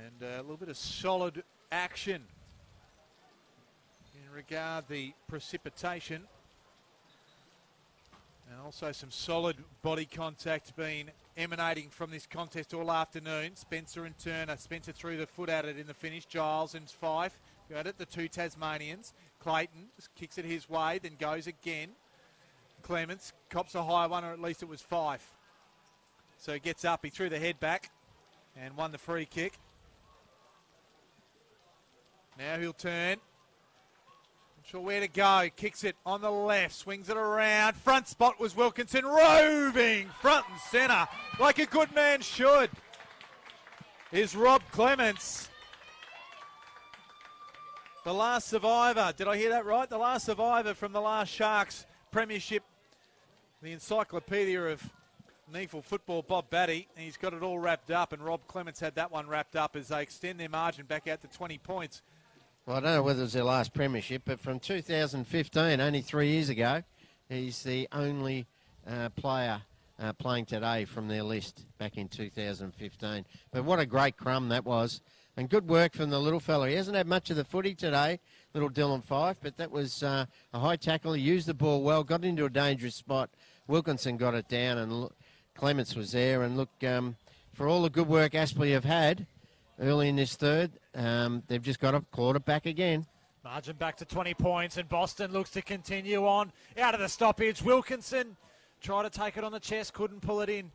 And a little bit of solid action in regard the precipitation, and also some solid body contact being emanating from this contest all afternoon. Spencer and Turner. Spencer threw the foot at it in the finish. Giles and Fife got it. The two Tasmanians. Clayton kicks it his way, then goes again. Clements cops a high one, or at least it was Fife. So he gets up. He threw the head back and won the free kick. Now he'll turn. Not sure where to go. Kicks it on the left. Swings it around. Front spot was Wilkinson. Roving front and centre like a good man should is Rob Clements. The last survivor. Did I hear that right? The last survivor from the last Sharks Premiership. The encyclopedia of Neefle football, Bob Batty. He's got it all wrapped up, and Rob Clements had that one wrapped up as they extend their margin back out to 20 points.
Well, I don't know whether it was their last premiership, but from 2015, only 3 years ago, he's the only player playing today from their list back in 2015. But what a great crumb that was. And good work from the little fella. He hasn't had much of the footy today, little Dylan Fife, but that was a high tackle. He used the ball well, got into a dangerous spot. Wilkinson got it down, and Clements was there. And look, for all the good work Aspley have had early in this third, they've just got to claw it back again.
Margin back to 20 points, and Boston looks to continue on. Out of the stoppage, Wilkinson tried to take it on the chest, couldn't pull it in.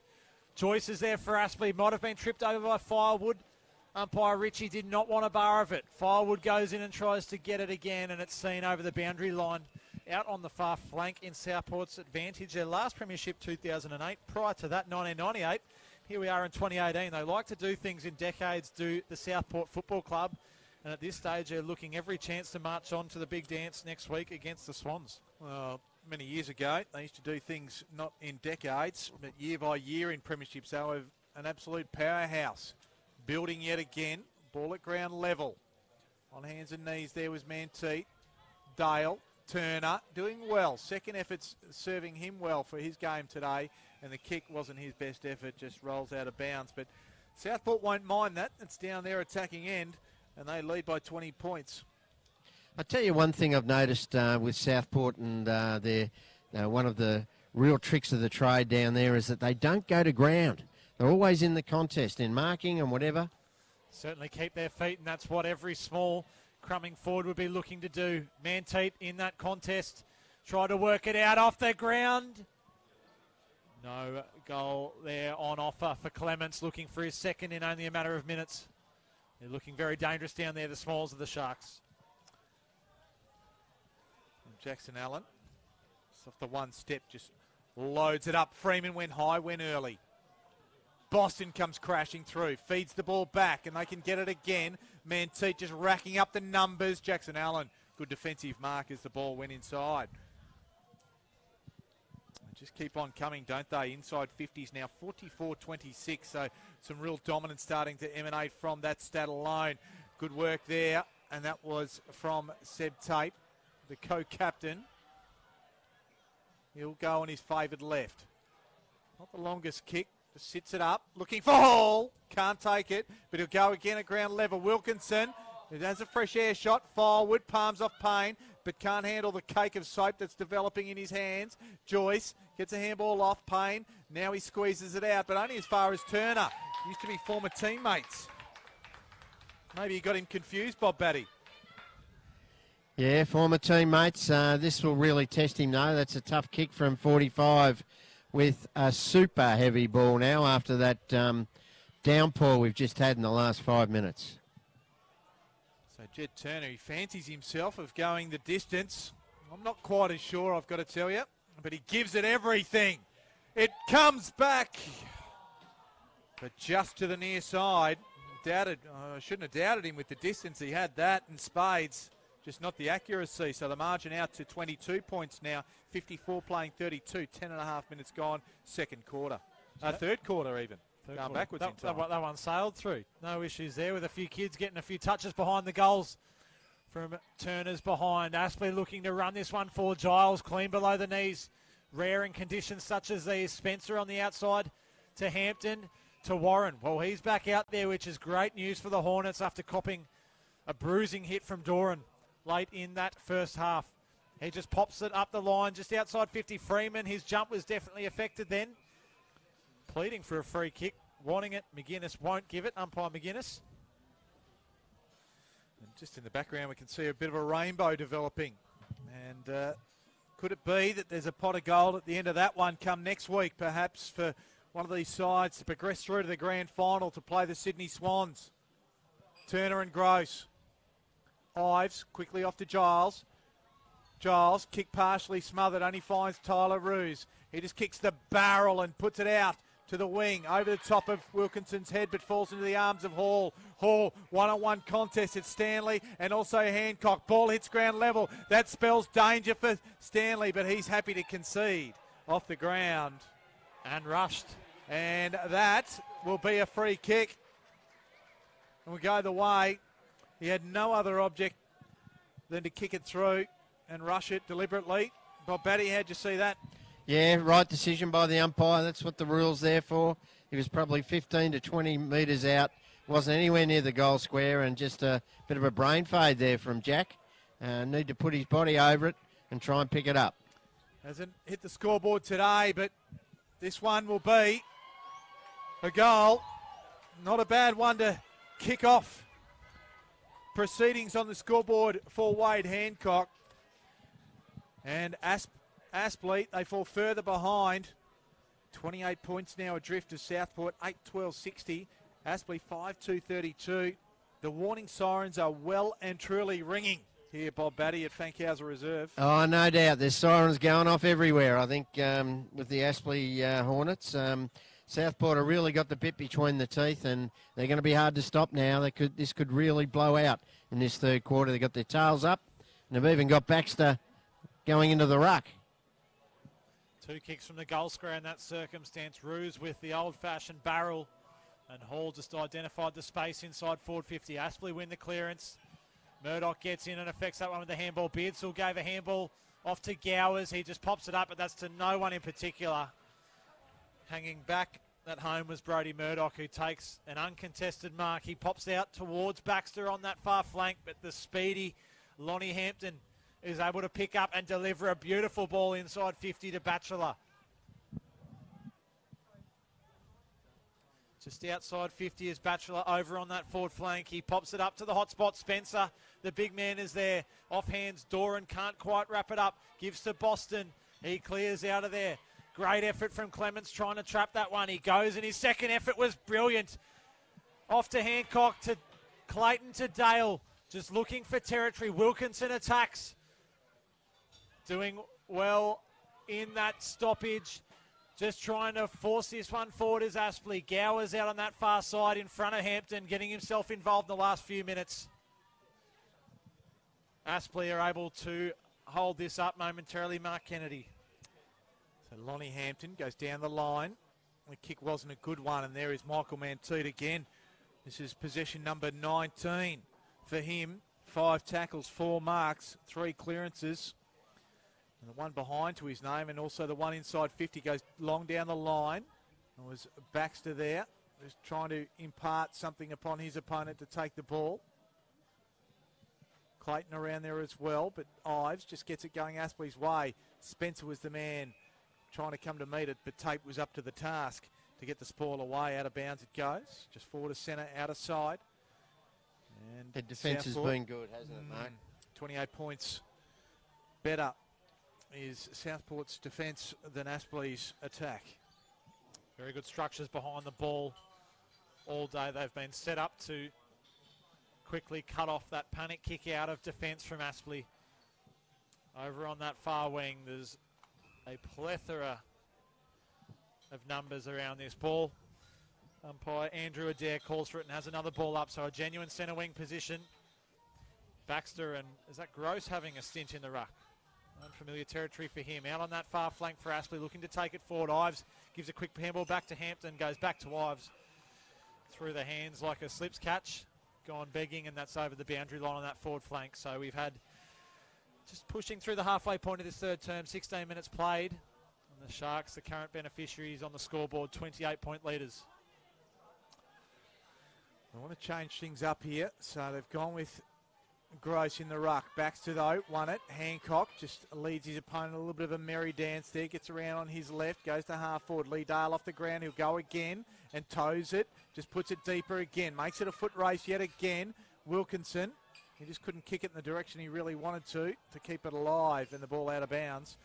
Joyce is there for Aspley. Might have been tripped over by Firewood. Umpire Ritchie did not want a bar of it. Firewood goes in and tries to get it again, and it's seen over the boundary line out on the far flank in Southport's advantage. Their last premiership, 2008. Prior to that, 1998. Here we are in 2018. They like to do things in decades, do the Southport Football Club. And at this stage, they're looking every chance to march on to the big dance next week against the Swans. Well, many years ago, they used to do things not in decades, but year by year in premierships. They were an absolute powerhouse. Building yet again. Ball at ground level. On hands and knees there was Manteet. Dale. Turner doing well. Second effort's serving him well for his game today. And the kick wasn't his best effort. Just rolls out of bounds. But Southport won't mind that. It's down their attacking end. And they lead by 20 points.
I'll tell you one thing I've noticed with Southport and their one of the real tricks of the trade down there is that they don't go to ground. They're always in the contest, in marking and whatever.
Certainly keep their feet, and that's what every small crumbing forward would be looking to do. Manteet in that contest. Try to work it out off the ground. No goal there on offer for Clements, looking for his second in only a matter of minutes. They're looking very dangerous down there, the smalls of the Sharks. And
Jackson Allen, off the one step, just loads it up. Freeman went high, went early. Boston comes crashing through, feeds the ball back, and they can get it again. Manteet just racking up the numbers. Jackson Allen, good defensive mark as the ball went inside. They just keep on coming, don't they? Inside 50s now, 44-26, so some real dominance starting to emanate from that stat alone. Good work there, and that was from Seb Tape, the co-captain. He'll go on his favoured left. Not the longest kick. Just sits it up, looking for Hall. Can't take it, but he'll go again at ground level. Wilkinson, it has a fresh air shot forward, palms off Payne, but can't handle the cake of soap that's developing in his hands. Joyce gets a handball off Payne. Now he squeezes it out, but only as far as Turner. Used to be former teammates. Maybe he got him confused, Bob Batty.
Yeah, former teammates. This will really test him, though. That's a tough kick from 45. With a super heavy ball now after that downpour we've just had in the last 5 minutes.
Jed Turner, he fancies himself of going the distance. I'm not quite as sure, I've got to tell you, but he gives it everything. It comes back, but just to the near side. I shouldn't have doubted him with the distance. He had that in spades, just not the accuracy. So the margin out to 22 points now. 54 playing 32, 10.5 minutes gone, second quarter. Third quarter even. Going backwards in time.
That one sailed through. No issues there with a few kids getting a few touches behind the goals from Turner's behind. Aspley looking to run this one for Giles, clean below the knees. Rare in conditions such as these. Spencer on the outside to Hampton. To Warren. Well, he's back out there, which is great news for the Hornets after copping a bruising hit from Doran late in that first half. He just pops it up the line just outside 50. Freeman, his jump was definitely affected then. Pleading for a free kick, wanting it. McGuinness won't give it, umpire McGuinness.
And just in the background we can see a bit of a rainbow developing. And could it be that there's a pot of gold at the end of that one come next week, perhaps, for one of these sides to progress through to the grand final to play the Sydney Swans? Turner and Gross. Ives quickly off to Giles. Giles, kick partially smothered, only finds Tyler Roos. He just kicks the barrel and puts it out to the wing, over the top of Wilkinson's head, but falls into the arms of Hall. Hall, one-on-one contest. It's Stanley and also Hancock. Ball hits ground level. That spells danger for Stanley, but he's happy to concede off the ground.
And rushed.
And that will be a free kick. And we go the way. He had no other object than to kick it through and rush it deliberately. Bob Batty, how'd you see that?
Yeah, right decision by the umpire. That's what the rule's there for. He was probably 15 to 20 metres out. Wasn't anywhere near the goal square, and just a bit of a brain fade there from Jack. Need to put his body over it and try and pick it up.
Hasn't hit the scoreboard today, but this one will be a goal. Not a bad one to kick off proceedings on the scoreboard for Wade Hancock. And Aspley, they fall further behind. 28 points now adrift of Southport, 8-12-60. Aspley 5-2-32. The warning sirens are well and truly ringing here, Bob Batty, at Fankhauser Reserve.
Oh, no doubt. There's sirens going off everywhere, I think, with the Aspley Hornets. Southport have really got the bit between the teeth, and they're going to be hard to stop now. This could really blow out in this third quarter. They've got their tails up, and they've even got Baxter going into the ruck.
Two kicks from the goal square in that circumstance. Roos with the old-fashioned barrel, and Hall just identified the space inside forward 50. Aspley win the clearance. Murdoch gets in and affects that one with the handball. Beardsall gave a handball off to Gowers. He just pops it up, but that's to no one in particular. Hanging back at home was Brodie Murdoch, who takes an uncontested mark. He pops out towards Baxter on that far flank, but the speedy Lonnie Hampton is able to pick up and deliver a beautiful ball inside 50 to Batchelor. Just outside 50 is Batchelor over on that forward flank. He pops it up to the hot spot. Spencer, the big man, is there. Off hands, Doran can't quite wrap it up. Gives to Boston. He clears out of there. Great effort from Clements trying to trap that one. He goes, and his second effort was brilliant. Off to Hancock, to Clayton, to Dale. Just looking for territory. Wilkinson attacks. Doing well in that stoppage. Just trying to force this one forward is Aspley. Gowers out on that far side in front of Hampton, getting himself involved in the last few minutes. Aspley are able to hold this up momentarily. Mark Kennedy.
So Lonnie Hampton goes down the line. The kick wasn't a good one, and there is Michael Manteed again. This is possession number 19 for him. 5 tackles, 4 marks, 3 clearances. And the one behind to his name, and also the one inside 50 goes long down the line. It was Baxter there, just trying to impart something upon his opponent to take the ball. Clayton around there as well, but Ives just gets it going Aspley's way. Spencer was the man trying to come to meet it, but Tate was up to the task to get the spoil away. Out of bounds it goes. Just forward to centre, out of side. And
The defence has been good, hasn't it, mate?
28 points better is Southport's defence than Aspley's attack.
Very good structures behind the ball all day. They've been set up to quickly cut off that panic kick out of defence from Aspley. Over on that far wing, there's a plethora of numbers around this ball. Umpire Andrew Adair calls for it and has another ball up, so a genuine centre wing position. Baxter and, is that Gross having a stint in the ruck? Unfamiliar territory for him. Out on that far flank for Aspley, looking to take it forward. Ives gives a quick handball back to Hampton, goes back to Ives. Through the hands like a slips catch. Gone begging, and that's over the boundary line on that forward flank. So we've had, just pushing through the halfway point of this third term, 16 minutes played. And the Sharks, the current beneficiaries on the scoreboard, 28-point leaders.
I want to change things up here, so they've gone with Gross in the ruck. Baxter, though, won it. Hancock just leads his opponent a little bit of a merry dance there. Gets around on his left, goes to half forward. Lee Dale off the ground. He'll go again and toes it. Just puts it deeper again. Makes it a foot race yet again. Wilkinson, he just couldn't kick it in the direction he really wanted to keep it alive and the ball out of bounds.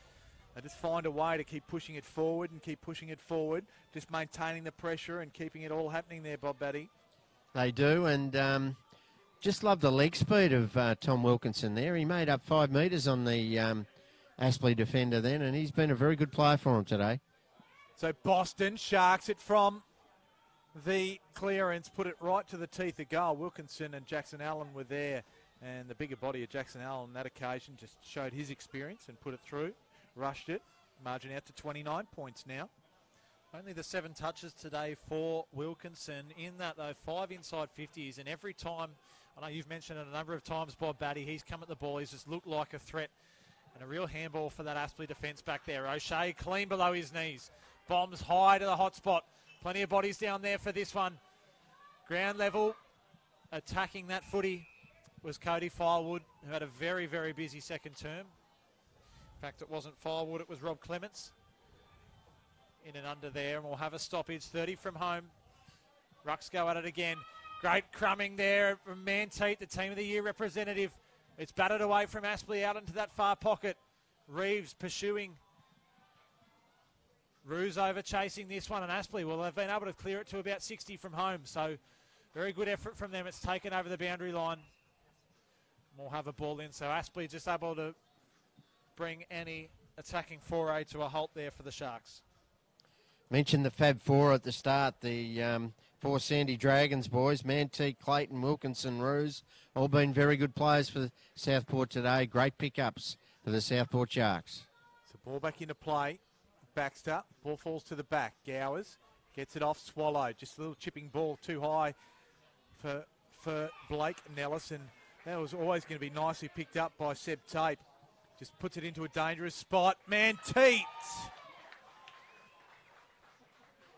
They just find a way to keep pushing it forward and keep pushing it forward. Just maintaining the pressure and keeping it all happening there, Bob Batty.
They do, and just love the leg speed of Tom Wilkinson there. He made up 5 metres on the Aspley defender then, and he's been a very good player for him today.
So Boston sharks it from the clearance, put it right to the teeth of goal. Wilkinson and Jackson Allen were there, and the bigger body of Jackson Allen on that occasion just showed his experience and put it through, rushed it, margin out to 29 points now.
Only the 7 touches today for Wilkinson. In that, though, 5 inside 50s. And every time, I know you've mentioned it a number of times, Bob Batty, he's come at the ball. He's just looked like a threat. And a real handball for that Aspley defence back there. O'Shea clean below his knees. Bombs high to the hot spot. Plenty of bodies down there for this one. Ground level, attacking that footy was Cody Firewood, who had a very, very busy second term. In fact, it wasn't Firewood, it was Rob Clements. In and under there, and we'll have a stoppage. 30 from home. Rucks go at it again. Great crumbing there from Manteet, the Team of the Year representative. It's batted away from Aspley out into that far pocket. Reeves pursuing. Ruse over chasing this one, and Aspley, well, they've been able to clear it to about 60 from home, so very good effort from them. It's taken over the boundary line. We'll have a ball in, so Aspley just able to bring any attacking foray to a halt there for the Sharks.
Mentioned the Fab Four at the start, the 4 Sandy Dragons boys, Manteet, Clayton, Wilkinson, Ruse, all been very good players for Southport today. Great pickups for the Southport Sharks.
So ball back into play. Baxter, ball falls to the back. Gowers gets it off Swallow. Just a little chipping ball too high for Blake Nelson. That was always going to be nicely picked up by Seb Tate. Just puts it into a dangerous spot. Manteet!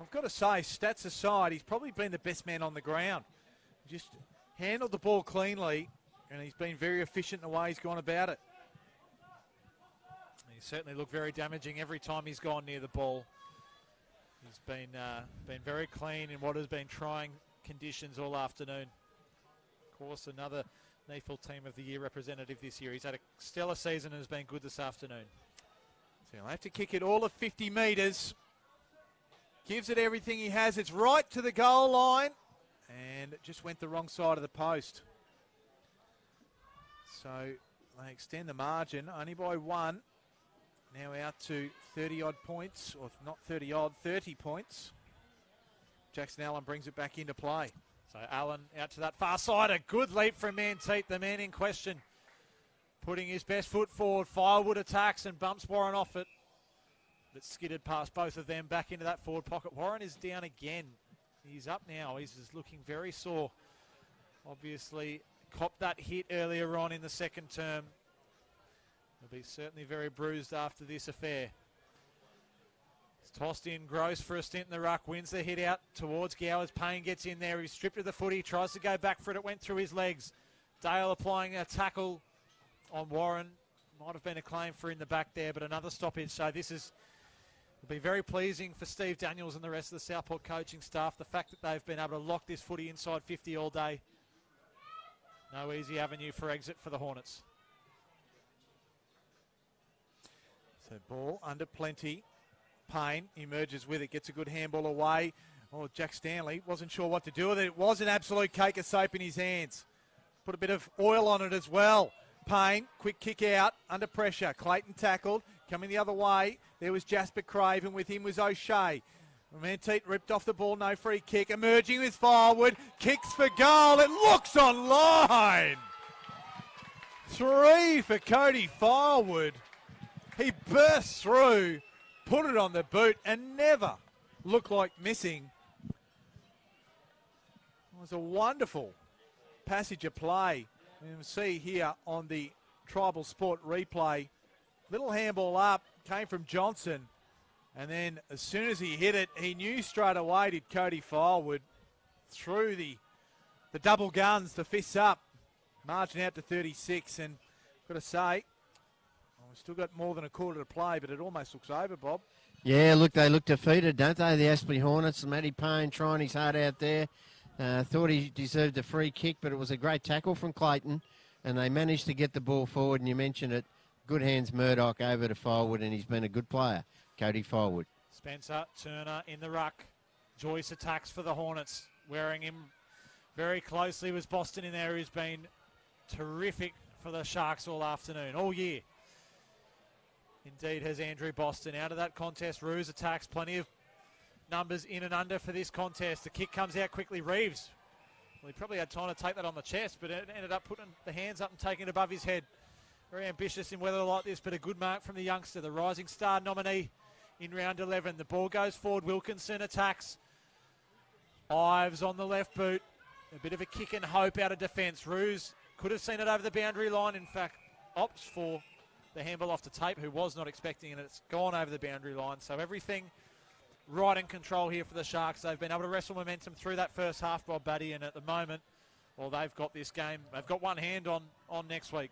I've got to say, stats aside, he's probably been the best man on the ground. Just handled the ball cleanly, and he's been very efficient in the way he's gone about it.
He certainly looked very damaging every time he's gone near the ball. He's been very clean in what has been trying conditions all afternoon. Of course, another NEFL Team of the Year representative this year. He's had a stellar season and has been good this afternoon.
So he'll have to kick it all of 50 metres. Gives it everything he has. It's right to the goal line. And it just went the wrong side of the post. So they extend the margin only by 1. Now out to 30-odd points. Or if not 30-odd, 30 points. Jackson Allen brings it back into play.
So Allen out to that far side. A good leap from Manteet, the man in question. Putting his best foot forward. Firewood attacks and bumps Warren off it. That skidded past both of them back into that forward pocket. Warren is down again. He's up now. He's just looking very sore. Obviously copped that hit earlier on in the second term. He'll be certainly very bruised after this affair. It's tossed in Gross for a stint in the ruck. Wins the hit out towards Gowers. Payne gets in there. He's stripped of the footy. Tries to go back for it. It went through his legs. Dale applying a tackle on Warren. Might have been a claim for in the back there, but another stoppage. So this is... It'll be very pleasing for Steve Daniels and the rest of the Southport coaching staff. The fact that they've been able to lock this footy inside 50 all day. No easy avenue for exit for the Hornets.
So ball under plenty. Payne emerges with it, gets a good handball away. Oh, Jack Stanley wasn't sure what to do with it. It was an absolute cake of soap in his hands. put a bit of oil on it as well. Payne, quick kick out, under pressure. Clayton tackled, coming the other way. There was Jasper Craven, with him was O'Shea. Menteet ripped off the ball, no free kick. Emerging with Firewood, kicks for goal. It looks online. 3 for Cody Firewood. He burst through, put it on the boot, and never looked like missing. It was a wonderful passage of play. You can see here on the Tribal Sport replay, little handball up, came from Johnson, and then as soon as he hit it, he knew straight away, did Cody Firewood, through the double guns, the fists up, margin out to 36, and got to say, we've still got more than a quarter to play, but it almost looks over, Bob.
Yeah, look, they look defeated, don't they, the Aspley Hornets? Matty Payne trying his heart out there. Thought he deserved a free kick, but it was a great tackle from Clayton, and they managed to get the ball forward, and you mentioned it, good hands Murdoch over to Firewood, and he's been a good player, Cody Firewood.
Spencer Turner in the ruck. Joyce attacks for the Hornets. Wearing him very closely was Boston in there, who's been terrific for the Sharks all afternoon, all year. Indeed has Andrew Boston. Out of that contest, Roos attacks. Plenty of numbers in and under for this contest. The kick comes out quickly. Reeves, well, he probably had time to take that on the chest, but it ended up putting the hands up and taking it above his head. Very ambitious in weather like this, but a good mark from the youngster, the Rising Star nominee in round 11. The ball goes forward. Wilkinson attacks. Ives on the left boot. A bit of a kick and hope out of defence. Roos could have seen it over the boundary line. In fact, opts for the handball off to Tape, who was not expecting it. It's gone over the boundary line. So everything right in control here for the Sharks. They've been able to wrestle momentum through that first half, Bob Batty, and at the moment, well, they've got this game. They've got one hand on next week.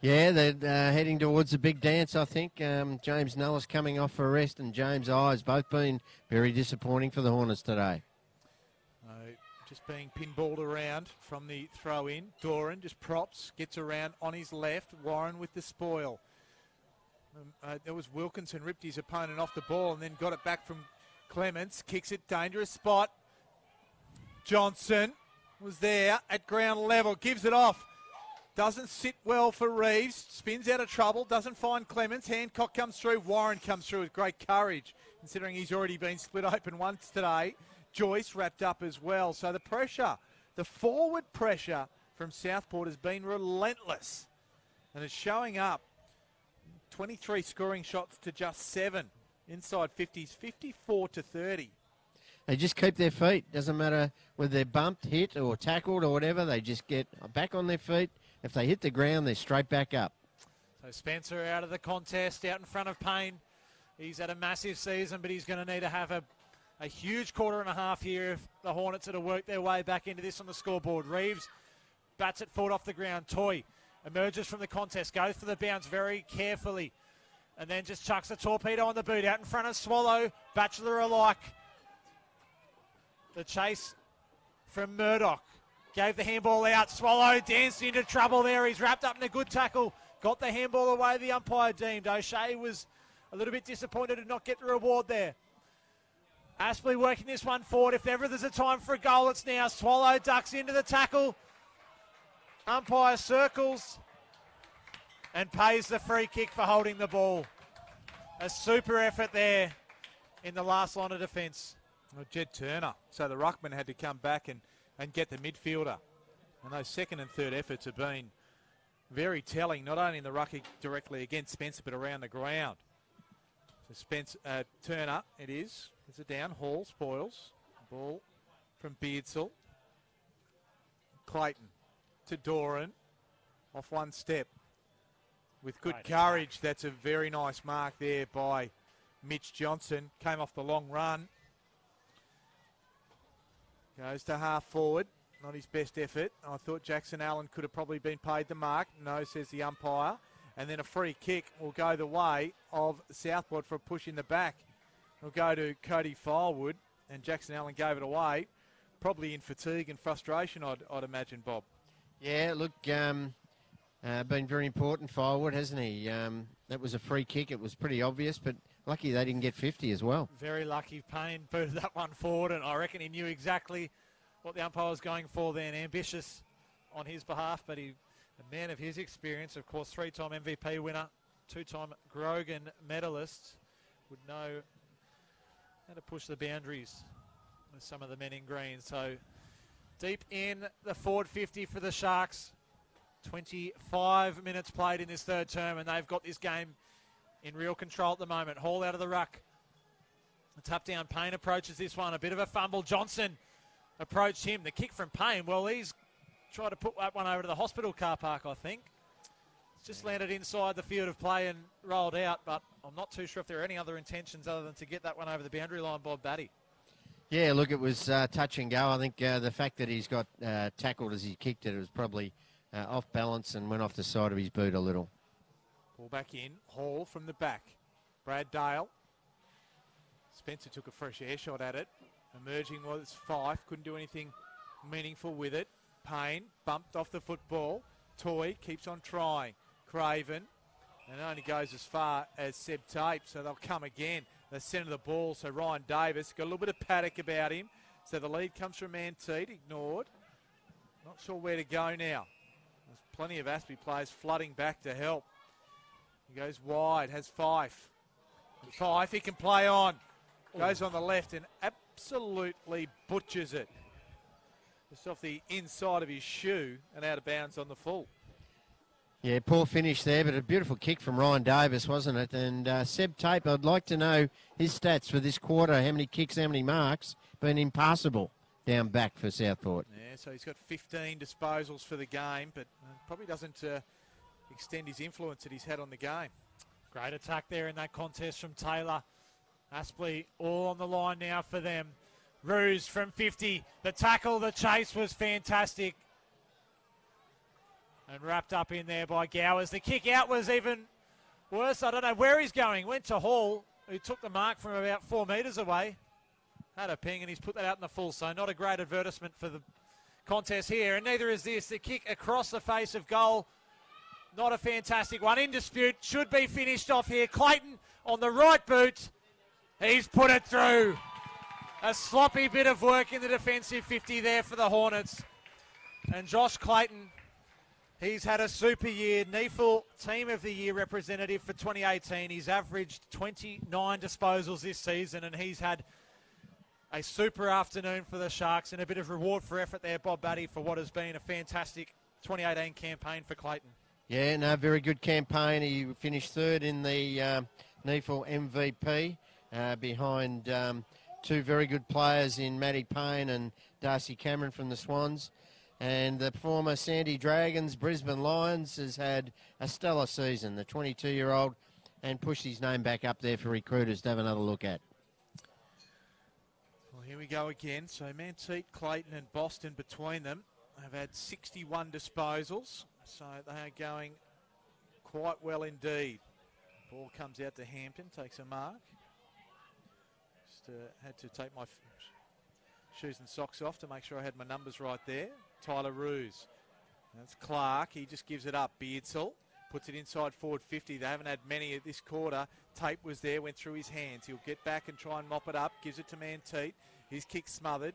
Yeah, they're heading towards the big dance, I think. James Nellis coming off for a rest, and James Ives, both been very disappointing for the Hornets today.
Just being pinballed around from the throw-in. Doran just props, gets around on his left. Warren with the spoil. There was Wilkinson, ripped his opponent off the ball and then got it back from Clements. Kicks it, dangerous spot. Johnson was there at ground level, gives it off. Doesn't sit well for Reeves. Spins out of trouble, doesn't find Clements. Hancock comes through. Warren comes through with great courage, considering he's already been split open once today. Joyce wrapped up as well. So the pressure, the forward pressure from Southport has been relentless. And it's showing up. 23 scoring shots to just 7. Inside 50s, 54-30.
They just keep their feet. Doesn't matter whether they're bumped, hit or tackled or whatever. They just get back on their feet. If they hit the ground, they're straight back up.
So Spencer out of the contest, out in front of Payne. He's had a massive season, but he's going to need to have a huge quarter and a half here if the Hornets are to work their way back into this on the scoreboard. Reeves bats it forward off the ground. Toy emerges from the contest, goes for the bounce very carefully, and then just chucks a torpedo on the boot out in front of Swallow. Batchelor alike. The chase from Murdoch. Gave the handball out. Swallow danced into trouble there. He's wrapped up in a good tackle. Got the handball away, the umpire deemed. O'Shea was a little bit disappointed to not get the reward there. Aspley working this one forward. If ever there's a time for a goal, it's now. Swallow ducks into the tackle. Umpire circles and pays the free kick for holding the ball. A super effort there in the last line of defence.
Well, Jed Turner. So the ruckman had to come back and get the midfielder. And those second and third efforts have been very telling, not only in the ruck directly against Spencer, but around the ground. So Turner, it is. Is it down? Hall spoils. Ball from Beardsall. Clayton to Doran. Off one step. With good courage. That's a very nice mark there by Mitch Johnson. Came off the long run. Goes to half forward. Not his best effort. I thought Jackson Allen could have probably been paid the mark. No, says the umpire. And then a free kick will go the way of Southport for a push in the back. It'll go to Cody Firewood, and Jackson Allen gave it away. Probably in fatigue and frustration, I'd imagine, Bob.
Yeah, look, been very important, Firewood, hasn't he? That was a free kick. It was pretty obvious, but lucky they didn't get 50 as well.
Very lucky. Payne booted that one forward, and I reckon he knew exactly what the umpire was going for then. Ambitious on his behalf, but a man of his experience, of course, 3-time MVP winner, 2-time Grogan medalist, would know how to push the boundaries with some of the men in green. So deep in the forward 50 for the Sharks. 25 minutes played in this third term, and they've got this game in real control at the moment. Hall out of the ruck. The tap down. Payne approaches this one. A bit of a fumble. Johnson approached him. The kick from Payne. Well, he's tried to put that one over to the hospital car park, I think. It's just landed inside the field of play and rolled out, but I'm not too sure if there are any other intentions other than to get that one over the boundary line by Batty.
Yeah, look, it was touch and go. I think the fact that he's got tackled as he kicked it, it was probably off balance and went off the side of his boot a little.
Ball back in. Hall from the back. Brad Dale. Spencer took a fresh air shot at it. Emerging was Fife. Couldn't do anything meaningful with it. Payne bumped off the football. Toy keeps on trying. Craven. And only goes as far as Seb Tape, so they'll come again. The centre of the ball, so Ryan Davis got a little bit of paddock about him. So the lead comes from Manteet, ignored. Not sure where to go now. There's plenty of Aspley players flooding back to help. He goes wide, has Fife. And Fife, he can play on. Goes on the left and absolutely butchers it. Just off the inside of his shoe and out of bounds on the full.
Yeah, poor finish there, but a beautiful kick from Ryan Davis, wasn't it? And Seb Tape, I'd like to know his stats for this quarter, how many kicks, how many marks, been impassable down back for Southport.
Yeah, so he's got 15 disposals for the game, but probably doesn't extend his influence that he's had on the game.
Great attack there in that contest from Taylor. Aspley all on the line now for them. Ruse from 50. The tackle, the chase was fantastic. And wrapped up in there by Gowers. The kick out was even worse. I don't know where he's going. Went to Hall, who took the mark from about 4 metres away. Had a ping, and he's put that out in the full. So not a great advertisement for the contest here. And neither is this. The kick across the face of goal. Not a fantastic one. In dispute. Should be finished off here. Clayton on the right boot. He's put it through. A sloppy bit of work in the defensive 50 there for the Hornets. And Josh Clayton, he's had a super year. NEFL Team of the Year representative for 2018. He's averaged 29 disposals this season, and he's had a super afternoon for the Sharks and a bit of reward for effort there, Bob Batty, for what has been a fantastic 2018 campaign for Clayton.
Yeah, no, very good campaign. He finished third in the NEFL MVP behind two very good players in Matty Payne and Darcy Cameron from the Swans. And the former Sandy Dragons, Brisbane Lions, has had a stellar season, the 22-year-old, and pushed his name back up there for recruiters to have another look at.
Well, here we go again. So Manteet, Clayton and Boston between them have had 61 disposals. So they are going quite well indeed. Ball comes out to Hampton, takes a mark. Just had to take my shoes and socks off to make sure I had my numbers right there. Tyler Ruse. That's Clark. He just gives it up. Beardsall puts it inside forward 50. They haven't had many at this quarter. Tape was there, went through his hands. He'll get back and try and mop it up. Gives it to Manteet. His kick smothered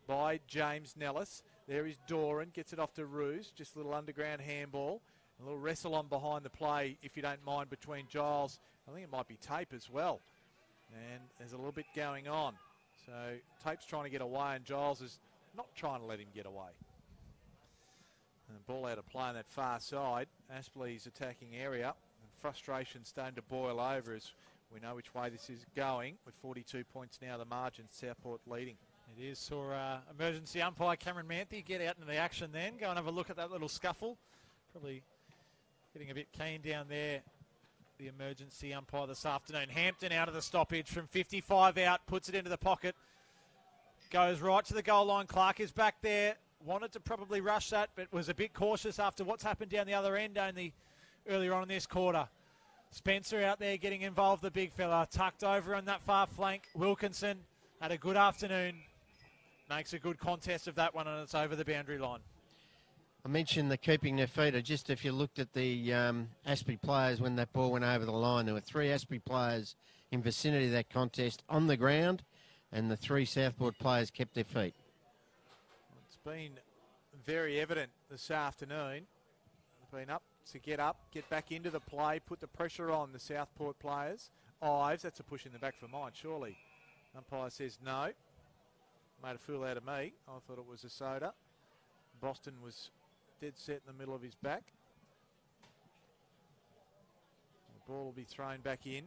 by James Nellis. There is Doran. Gets it off to Ruse. Just a little underground handball. A little wrestle on behind the play, if you don't mind, between Giles. I think it might be Tape as well. And there's a little bit going on. So Tape's trying to get away, and Giles is not trying to let him get away. And the ball out of play on that far side. Aspley's attacking area. And frustration starting to boil over as we know which way this is going. With 42 points now, the margin, Southport leading.
It is. Saw emergency umpire Cameron Manthe get out into the action then. Go and have a look at that little scuffle. Probably getting a bit keen down there. The emergency umpire this afternoon. Hampton out of the stoppage from 55 out. Puts it into the pocket. Goes right to the goal line. Clark is back there. Wanted to probably rush that, but was a bit cautious after what's happened down the other end only earlier on in this quarter. Spencer out there getting involved, the big fella. Tucked over on that far flank. Wilkinson had a good afternoon. Makes a good contest of that one, and it's over the boundary line.
I mentioned the keeping their feet. Just if you looked at the Aspley players when that ball went over the line, there were 3 Aspley players in vicinity of that contest on the ground, and the 3 Southport players kept their feet.
It's been very evident this afternoon. They've been up, get back into the play, put the pressure on the Southport players. Ives, that's a push in the back for mine, surely. Umpire says no. Made a fool out of me. I thought it was a soda. Boston was dead set in the middle of his back. The ball will be thrown back in.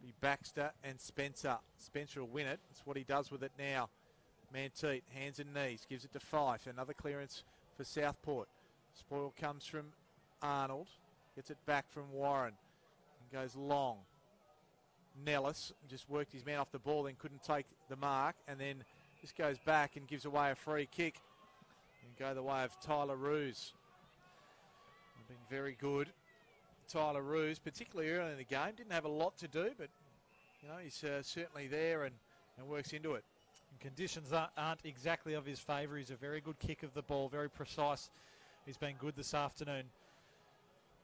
Be Baxter and Spencer. Spencer will win it. That's what he does with it now. Manteet, hands and knees, gives it to Fife. Another clearance for Southport. Spoil comes from Arnold. Gets it back from Warren. And goes long. Nellis just worked his man off the ball, then couldn't take the mark. And then just goes back and gives away a free kick. And go the way of Tyler Roos. Been very good. Tyler Roos, particularly early in the game, didn't have a lot to do, but you know he's certainly there and works into it.
And conditions aren't exactly of his favour. He's a very good kick of the ball, very precise. He's been good this afternoon.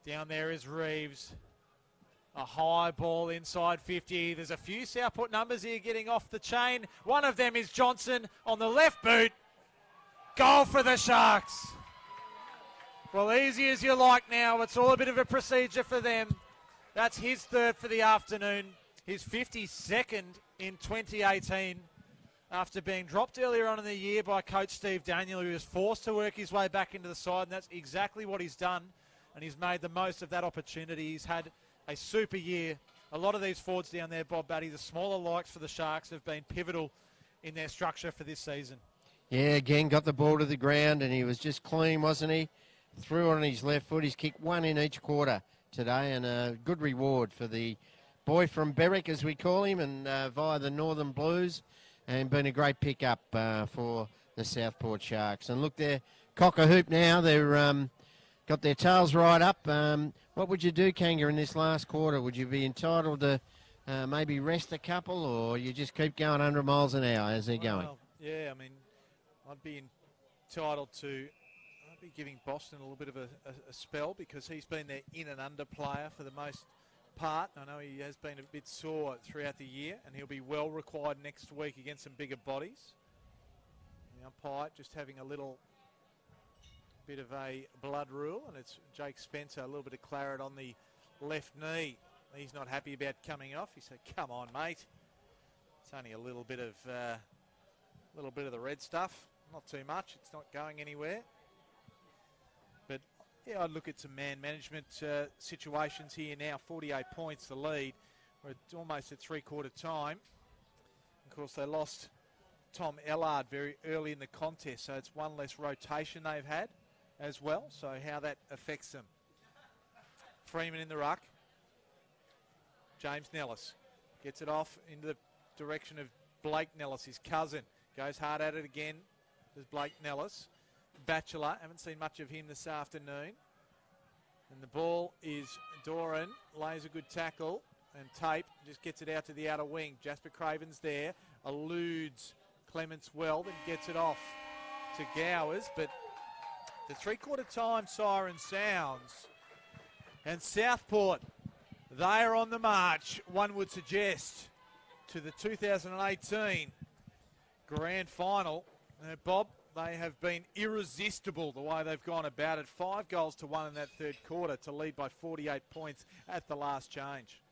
Down there is Reeves. A high ball inside 50. There's a few Southport numbers here getting off the chain. One of them is Johnson on the left boot. Goal for the Sharks. Well, easy as you like now. It's all a bit of a procedure for them. That's his third for the afternoon. His 52nd in 2018 after being dropped earlier on in the year by coach Steve Daniel, who was forced to work his way back into the side, and that's exactly what he's done, and he's made the most of that opportunity. He's had a super year. A lot of these forwards down there, Bob Batty, the smaller likes for the Sharks, have been pivotal in their structure for this season.
Yeah, again, got the ball to the ground, and he was just clean, wasn't he? Threw on his left foot. He's kicked one in each quarter today, and a good reward for the boy from Berwick, as we call him, and via the Northern Blues, and been a great pick-up for the Southport Sharks. And look, they're cock-a-hoop now. They're got their tails right up. What would you do, Kanga, in this last quarter? Would you be entitled to maybe rest a couple, or you just keep going 100 miles an hour as they're going?
Yeah, I mean, I'd be entitled to... I'd be giving Boston a little bit of a spell because he's been their in and under player for the most part. I know he has been a bit sore throughout the year, and he'll be well required next week against some bigger bodies. The umpire just having a little bit of a blood rule, and it's Jake Spencer, a little bit of claret on the left knee. He's not happy about coming off. He said, "Come on, mate. It's only a little bit of the red stuff. Not too much. It's not going anywhere." But yeah, I'd look at some man management situations here now. 48 points, the lead. We're almost at three-quarter time. Of course, they lost Tom Ellard very early in the contest, so it's one less rotation they've had as well. So how that affects them. Freeman in the ruck. James Nellis gets it off into the direction of Blake Nellis, his cousin. Goes hard at it again. There's Blake Nellis. Batchelor, haven't seen much of him this afternoon. And the ball is Doran, lays a good tackle, and Tape just gets it out to the outer wing. Jasper Craven's there, eludes Clements well, then gets it off to Gowers. But the three-quarter time siren sounds, and Southport, they are on the march, one would suggest, to the 2018 Grand Final. Bob, they have been irresistible the way they've gone about it. 5-1 in that third quarter to lead by 48 points at the last change.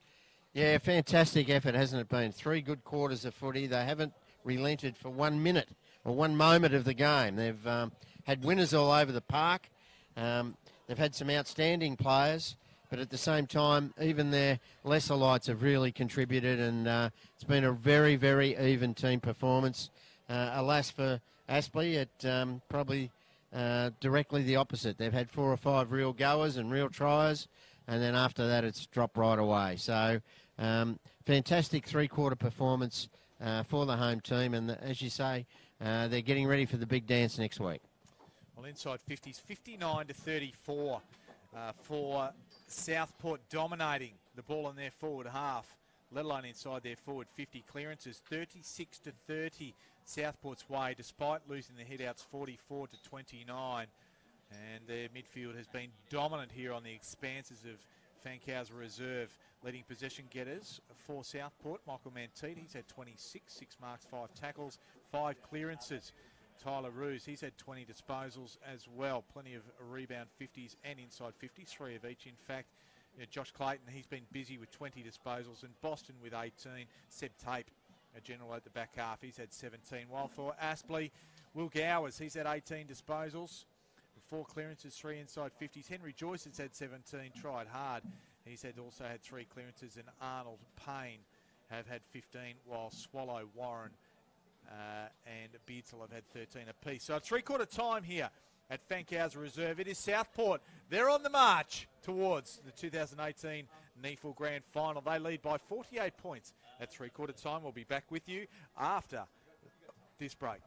Yeah, fantastic effort, hasn't it been? 3 good quarters of footy. They haven't relented for 1 minute or 1 moment of the game. They've had winners all over the park. They've had some outstanding players, but at the same time, even their lesser lights have really contributed, and it's been a very, very even team performance. Alas for Aspley, it probably directly the opposite. They've had 4 or 5 real goers and real tries, and then after that it's dropped right away. So fantastic three-quarter performance for the home team, and as you say, they're getting ready for the big dance next week.
Well, inside 50s, 59-34 for Southport, dominating the ball in their forward half, let alone inside their forward 50 clearances. 36-30 Southport's way, despite losing the headouts 44-29. And their midfield has been dominant here on the expanses of Fankhauser Reserve. Leading possession getters for Southport, Michael Manteet, he's had 26, 6 marks, 5 tackles. 5 clearances. Tyler Roos, he's had 20 disposals as well. Plenty of rebound 50s and inside 50s, 3 of each. In fact, Josh Clayton, he's been busy with 20 disposals, and Boston with 18. Seb Tape, a general at the back half, he's had 17. While for Aspley, Will Gowers, he's had 18 disposals, 4 clearances, 3 inside 50s. Henry Joyce has had 17, tried hard. He's also had 3 clearances, and Arnold Payne have had 15, while Swallow, Warren and Beardsall have had 13 apiece. So a 3-quarter time here at Fankhauser Reserve. It is Southport. They're on the march towards the 2018 NEFL Grand Final. They lead by 48 points at 3-quarter time. We'll be back with you after this break.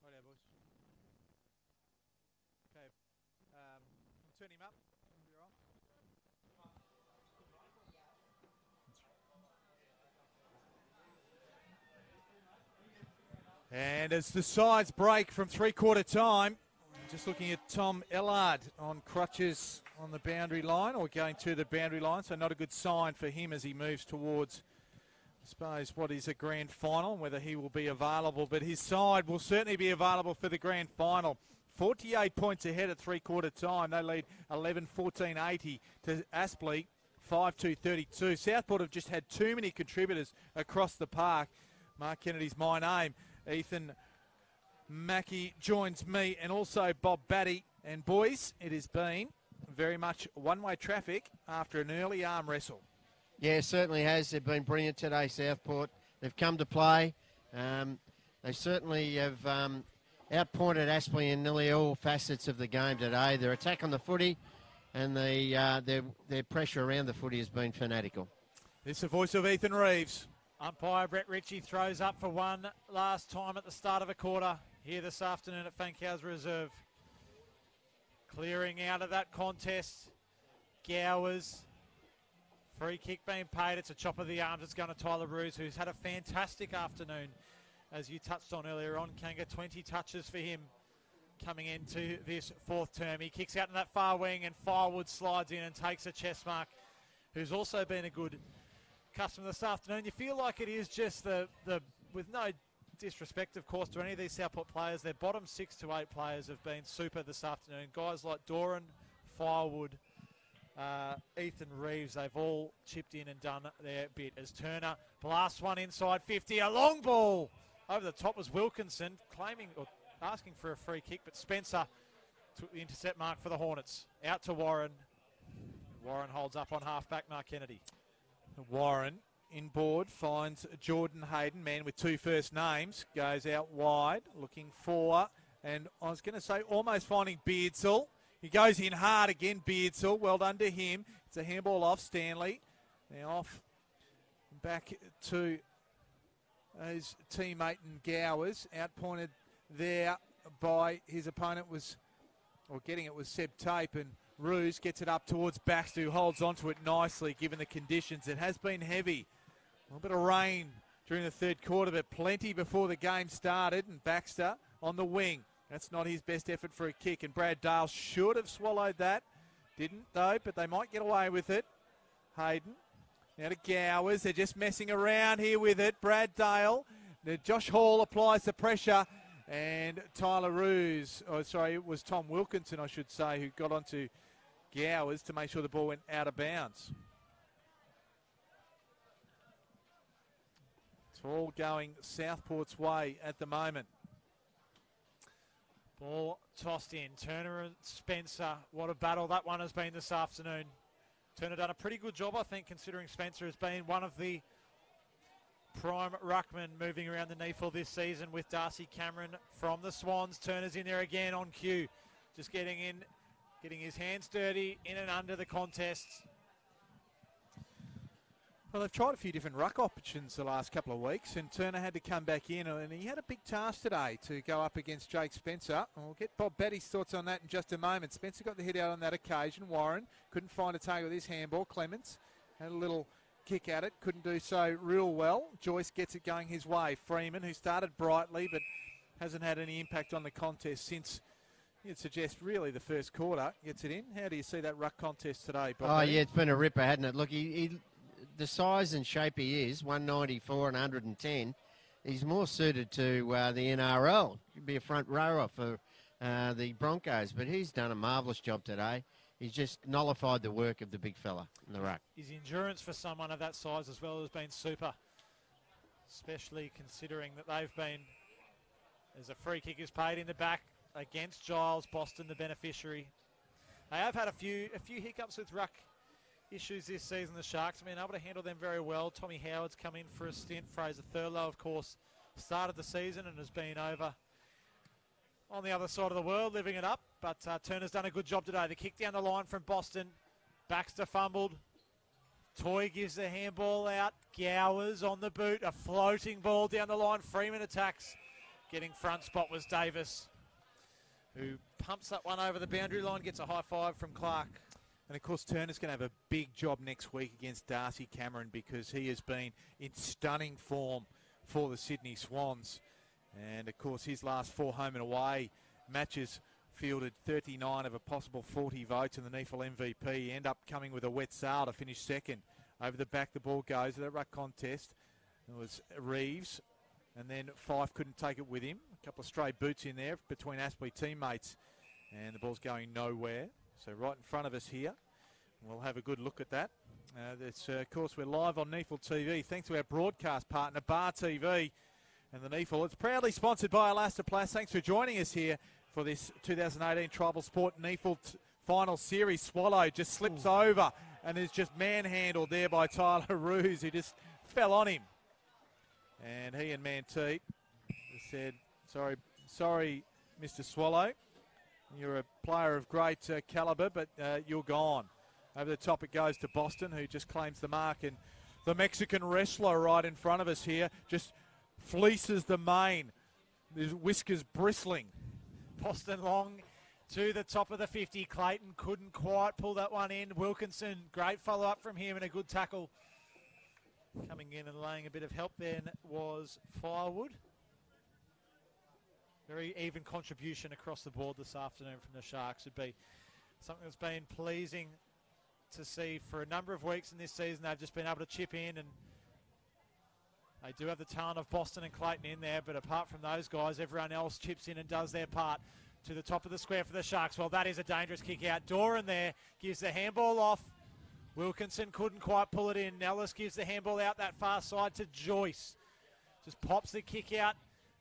Right now, boys. Okay, turn him up. You're on. And as the sides break from 3-quarter time, just looking at Tom Ellard on crutches on the boundary line, or going to the boundary line, so not a good sign for him as he moves towards, I suppose, what is a grand final, whether he will be available, but his side will certainly be available for the grand final. 48 points ahead at 3-quarter time. They lead 11-14-80 to Aspley. 5-2-32. Southport have just had too many contributors across the park. Mark Kennedy's my name. Ethan Mackey joins me and also Bob Batty. And boys, it has been very much one-way traffic after an early arm wrestle.
Yeah, it certainly has. They've been brilliant today, Southport. They've come to play. They certainly have outpointed Aspley in nearly all facets of the game today. Their attack on the footy and their pressure around the footy has been fanatical.
This is the voice of Ethan Reeves.
Umpire Brett Ritchie throws up for one last time at the start of a quarter here this afternoon at Fancow's Reserve. Clearing out of that contest, Gowers. Free kick being paid. It's a chop of the arms. It's going to Tyler Ruse, who's had a fantastic afternoon. As you touched on earlier on, Kanga, 20 touches for him coming into this fourth term. He kicks out in that far wing and Firewood slides in and takes a chest mark, who's also been a good customer this afternoon. You feel like it is just the with no disrespect, of course, to any of these Southport players, their bottom 6 to 8 players have been super this afternoon. Guys like Doran, Firewood, Ethan Reeves, they've all chipped in and done their bit. As Turner blasts one inside 50, a long ball over the top was Wilkinson, claiming or asking for a free kick, but Spencer took the intercept mark for the Hornets. Out to Warren. Warren holds up on halfback Mark Kennedy.
Warren inboard finds Jordan Hayden, man with 2 first names, goes out wide looking for, and I was going to say almost finding Beardsall. He goes in hard again, Beardsall. Well done to him. It's a handball off Stanley. Now off back to his teammate and Gowers. Outpointed there by his opponent was Seb Tape, and Ruse gets it up towards Baxter, who holds onto it nicely given the conditions. It has been heavy. A little bit of rain during the third quarter, but plenty before the game started, and Baxter on the wing. That's not his best effort for a kick, and Brad Dale should have swallowed that. Didn't, though, but they might get away with it. Hayden. Now to Gowers. They're just messing around here with it. Brad Dale. Now Josh Hall applies the pressure, and Tyler Ruse, it was Tom Wilkinson, I should say, who got onto Gowers to make sure the ball went out of bounds. It's all going Southport's way at the moment.
Ball tossed in. Turner and Spencer. What a battle that one has been this afternoon. Turner done a pretty good job, I think, considering Spencer has been one of the prime ruckman moving around the NEFL this season with Darcy Cameron from the Swans. Turner's in there again on cue. Just getting in, getting his hands dirty, in and under the contest.
Well, they've tried a few different ruck options the last couple of weeks, and Turner had to come back in, and he had a big task today to go up against Jake Spencer. We'll get Bob Batty's thoughts on that in just a moment. Spencer got the hit out on that occasion. Warren couldn't find a target with his handball. Clements had a little kick at it, couldn't do so real well. Joyce gets it going his way. Freeman, who started brightly but hasn't had any impact on the contest since, you'd suggest, really the first quarter, gets it in. How do you see that ruck contest today, Bob?
Oh, yeah, it's been a ripper, hasn't it? Look, he the size and shape he is, 194 and 110, he's more suited to the NRL. He'd be a front rower for the Broncos, but he's done a marvellous job today. He's just nullified the work of the big fella in the ruck.
His endurance for someone of that size as well has been super, especially considering that they've been, as a free kick is paid in the back against Giles, Boston the beneficiary. They have had a few hiccups with ruck issues this season, the Sharks. Have been able to handle them very well. Tommy Howard's come in for a stint. Fraser Thurlow, of course, started the season and has been over on the other side of the world, living it up. But Turner's done a good job today. The kick down the line from Boston. Baxter fumbled. Toy gives the handball out. Gowers on the boot. A floating ball down the line. Freeman attacks. Getting front spot was Davis, who pumps that one over the boundary line, gets a high five from Clark.
And, of course, Turner's going to have a big job next week against Darcy Cameron because he has been in stunning form for the Sydney Swans. And, of course, his last 4 home and away matches fielded 39 of a possible 40 votes in the NEFL MVP. End up coming with a wet sail to finish second. Over the back, the ball goes to that ruck contest. It was Reeves, and then Fife couldn't take it with him. A couple of stray boots in there between Aspley teammates, and the ball's going nowhere. So right in front of us here, we'll have a good look at that. Of course, we're live on NEFL TV thanks to our broadcast partner, Bar TV. And the NEFL, it's proudly sponsored by Elastoplast. Thanks for joining us here for this 2018 Tribal Sport NEFL final series. Swallow just slips over and is just manhandled there by Tyler Roos, who just fell on him. And he and Manteet said, sorry, Mr. Swallow. You're a player of great calibre, but you're gone. Over the top it goes to Boston, who just claims the mark. And the Mexican wrestler right in front of us here just fleeces the mane. His whiskers bristling.
Boston long to the top of the 50. Clayton couldn't quite pull that one in. Wilkinson, great follow-up from him and a good tackle. Coming in and laying a bit of help then was Firewood. Very even contribution across the board this afternoon from the Sharks. Would be something that's been pleasing to see for a number of weeks in this season. They've just been able to chip in, and they do have the talent of Boston and Clayton in there, but apart from those guys, everyone else chips in and does their part. To the top of the square for the Sharks. Well, that is a dangerous kick out. Doran there gives the handball off. Wilkinson couldn't quite pull it in. Nellis gives the handball out that far side to Joyce. Just pops the kick out.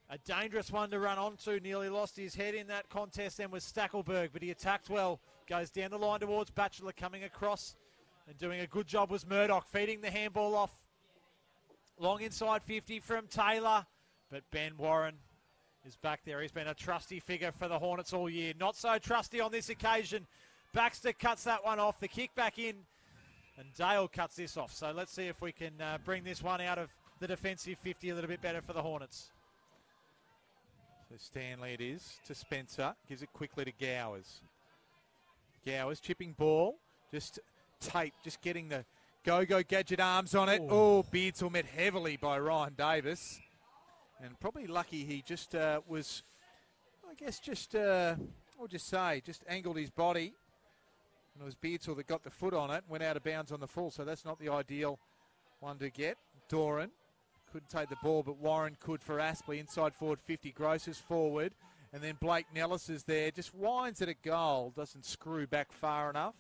A dangerous one to run onto. Nearly lost his head in that contest then was Stackelberg, but he attacked well. Goes down the line towards Batchelor, coming across and doing a good job was Murdoch, feeding the handball off. Long inside 50 from Taylor, but Ben Warren is back there. He's been a trusty figure for the Hornets all year. Not so trusty on this occasion. Baxter cuts that one off. The kick back in, and Dale cuts this off. So let's see if we can bring this one out of the defensive 50 a little bit better for the Hornets.
So Stanley it is to Spencer. Gives it quickly to Gowers. Gowers chipping ball. Just tape. Just getting the go-go gadget arms on it. Oh, Beardsall met heavily by Ryan Davis. And probably lucky he just was, I guess, just angled his body. And it was Beardsall that got the foot on it, went out of bounds on the full, so that's not the ideal one to get. Doran couldn't take the ball, but Warren could for Aspley. Inside forward 50, Gross is forward. And then Blake Nellis is there, just winds at a goal, doesn't screw back far enough.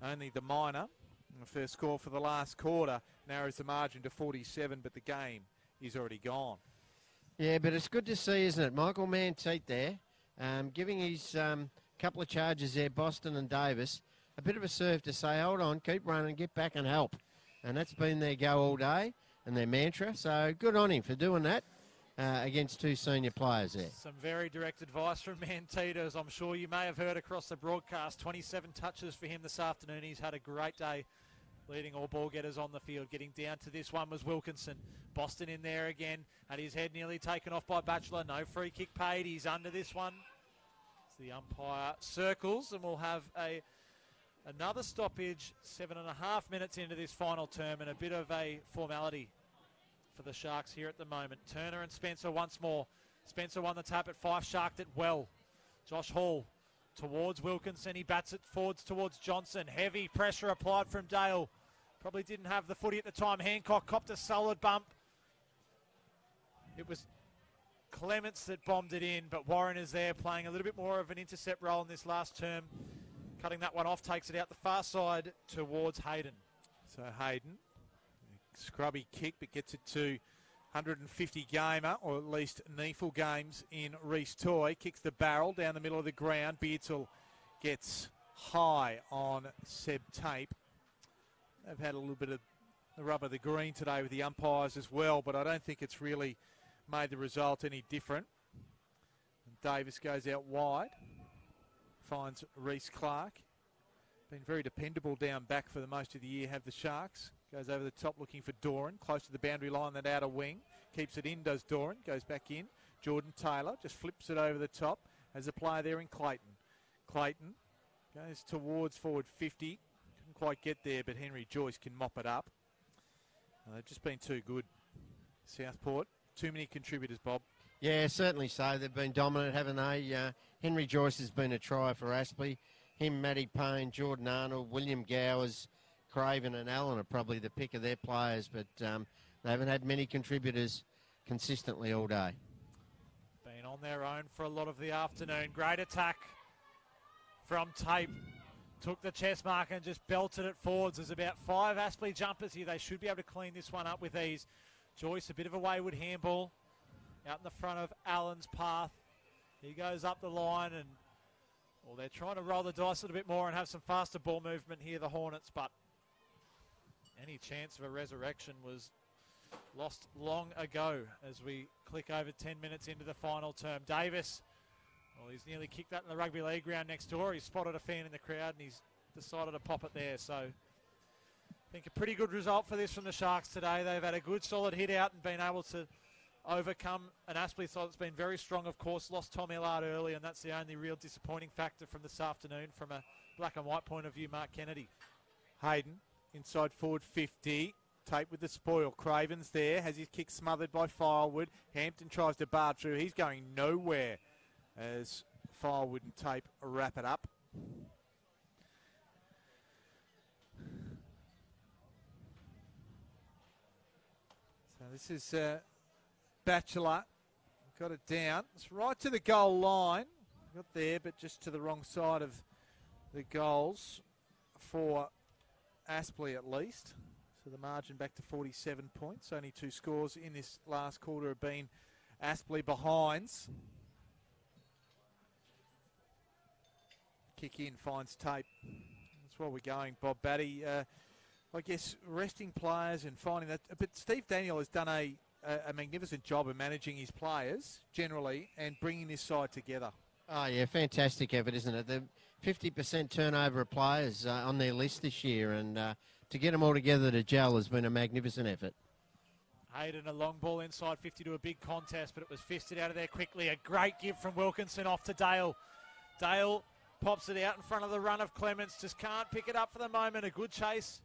Only the minor. And the first score for the last quarter narrows the margin to 47, but the game is already gone.
Yeah, but it's good to see, isn't it? Michael Manteet there, giving his couple of charges there, Boston and Davis, a bit of a serve to say, hold on, keep running, get back and help. And that's been their go all day and their mantra. So good on him for doing that against two senior players there.
Some very direct advice from Manteet, as I'm sure you may have heard across the broadcast. 27 touches for him this afternoon. He's had a great day, leading all ball getters on the field. Getting down to this one was Wilkinson. Boston in there again. Had his head nearly taken off by Batchelor. No free kick paid. He's under this one. As the umpire circles, and we'll have another stoppage 7.5 minutes into this final term, and a bit of a formality for the Sharks here at the moment. Turner and Spencer once more. Spencer won the tap at 5, sharked it well. Josh Hall towards Wilkinson. He bats it forwards towards Johnson. Heavy pressure applied from Dale. Probably didn't have the footy at the time. Hancock copped a solid bump. It was Clements that bombed it in, but Warren is there playing a little bit more of an intercept role in this last term. Cutting that one off, takes it out the far side towards Hayden.
So Hayden, scrubby kick, but gets it to 150 gamer, or at least NEFL games in Reece Toy. Kicks the barrel down the middle of the ground. Beardsall gets high on Seb Tape. They've had a little bit of the rub of the green today with the umpires as well, but I don't think it's really made the result any different. And Davis goes out wide, finds Reece Clark. Been very dependable down back for the most of the year, have the Sharks. Goes over the top looking for Doran, close to the boundary line, that outer wing. Keeps it in, does Doran, goes back in. Jordan Taylor just flips it over the top. Has a player there in Clayton. Clayton goes towards forward 50. Couldn't quite get there, but Henry Joyce can mop it up. They've just been too good. Southport, too many contributors, Bob.
Yeah, certainly so. They've been dominant, haven't they? Henry Joyce has been a try for Aspley. Him, Matty Payne, Jordan Arnold, William Gowers, Craven and Allen are probably the pick of their players, but they haven't had many contributors consistently all day.
Been on their own for a lot of the afternoon. Great attack from Tape. Took the chest mark and just belted it forwards. There's about 5 Aspley jumpers here. They should be able to clean this one up with ease. Joyce, a bit of a wayward handball out in the front of Allen's path. He goes up the line and, well, they're trying to roll the dice a little bit more and have some faster ball movement here, the Hornets, but any chance of a resurrection was lost long ago as we click over 10 minutes into the final term. Davis, well, he's nearly kicked that in the rugby league ground next door. He's spotted a fan in the crowd and he's decided to pop it there. So I think a pretty good result for this from the Sharks today. They've had a good solid hit out and been able to overcome an Aspley side that's been very strong, of course. Lost Tom Ellard early, and that's the only real disappointing factor from this afternoon from a black and white point of view. Mark Kennedy.
Hayden, inside forward 50. Tape with the spoil. Craven's there. Has his kick smothered by Firewood. Hampton tries to bar through. He's going nowhere as Firewood and Tape wrap it up. So this is Batchelor. Got it down. It's right to the goal line. Got there, but just to the wrong side of the goals for Aspley at least. So the margin back to 47 points. Only 2 scores in this last quarter have been Aspley behinds. Kick in, finds Tape. That's where we're going, Bob Batty. I guess resting players and finding that. But Steve Daniel has done a magnificent job of managing his players generally and bringing this side together.
Oh, yeah, fantastic effort, isn't it? The 50% turnover of players on their list this year, and to get them all together to gel has been a magnificent effort.
Hayden, a long ball inside 50 to a big contest, but it was fisted out of there quickly. A great give from Wilkinson off to Dale. Dale pops it out in front of the run of Clements. Just can't pick it up for the moment. A good chase.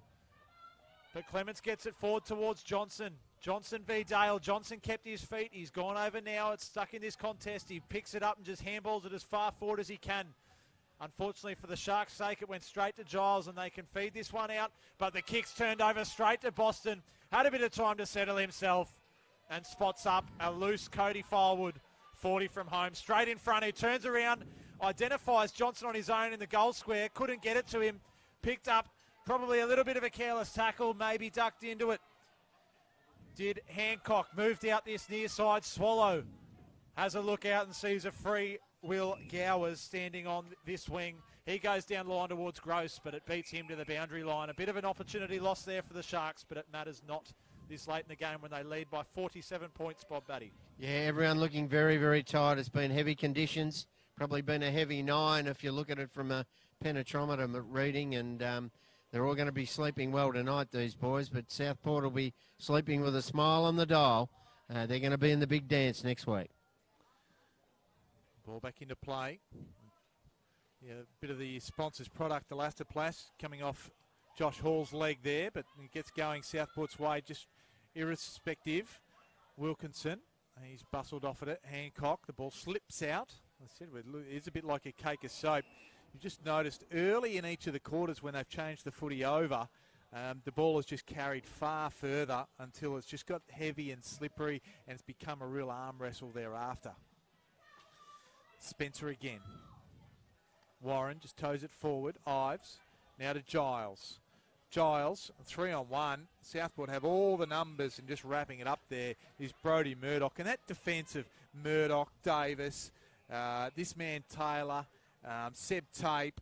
But Clements gets it forward towards Johnson. Johnson v Dale. Johnson kept his feet. He's gone over now. It's stuck in this contest. He picks it up and just handballs it as far forward as he can. Unfortunately for the Sharks' sake, it went straight to Giles and they can feed this one out. But the kick's turned over straight to Boston. Had a bit of time to settle himself and spots up a loose Cody Firewood. 40 from home. Straight in front. He turns around, identifies Johnson on his own in the goal square. Couldn't get it to him. Picked up probably a little bit of a careless tackle. Maybe ducked into it. Did Hancock. Moved out this near side. Swallow has a look out and sees a free Will Gowers standing on this wing. He goes down the line towards Gross, but it beats him to the boundary line. A bit of an opportunity lost there for the Sharks, but it matters not this late in the game when they lead by 47 points, Bob Batty.
Yeah, everyone looking very, very tired. It's been heavy conditions. Probably been a heavy 9 if you look at it from a penetrometer reading, and they're all going to be sleeping well tonight, these boys, but Southport will be sleeping with a smile on the dial. They're going to be in the big dance next week.
Ball back into play. Yeah, a bit of the sponsor's product, Elastoplast, coming off Josh Hall's leg there, but it gets going Southport's way, just irrespective. Wilkinson, he's bustled off at it. Hancock, the ball slips out. I said it is a bit like a cake of soap. You just noticed early in each of the quarters when they've changed the footy over, the ball has just carried far further until it's just got heavy and slippery and it's become a real arm wrestle thereafter. Spencer again. Warren just toes it forward. Ives now to Giles. Giles, 3-on-1. Southport have all the numbers and just wrapping it up there is Brodie Murdoch. And that defence of Murdoch, Davis, this man Taylor, Seb Tape.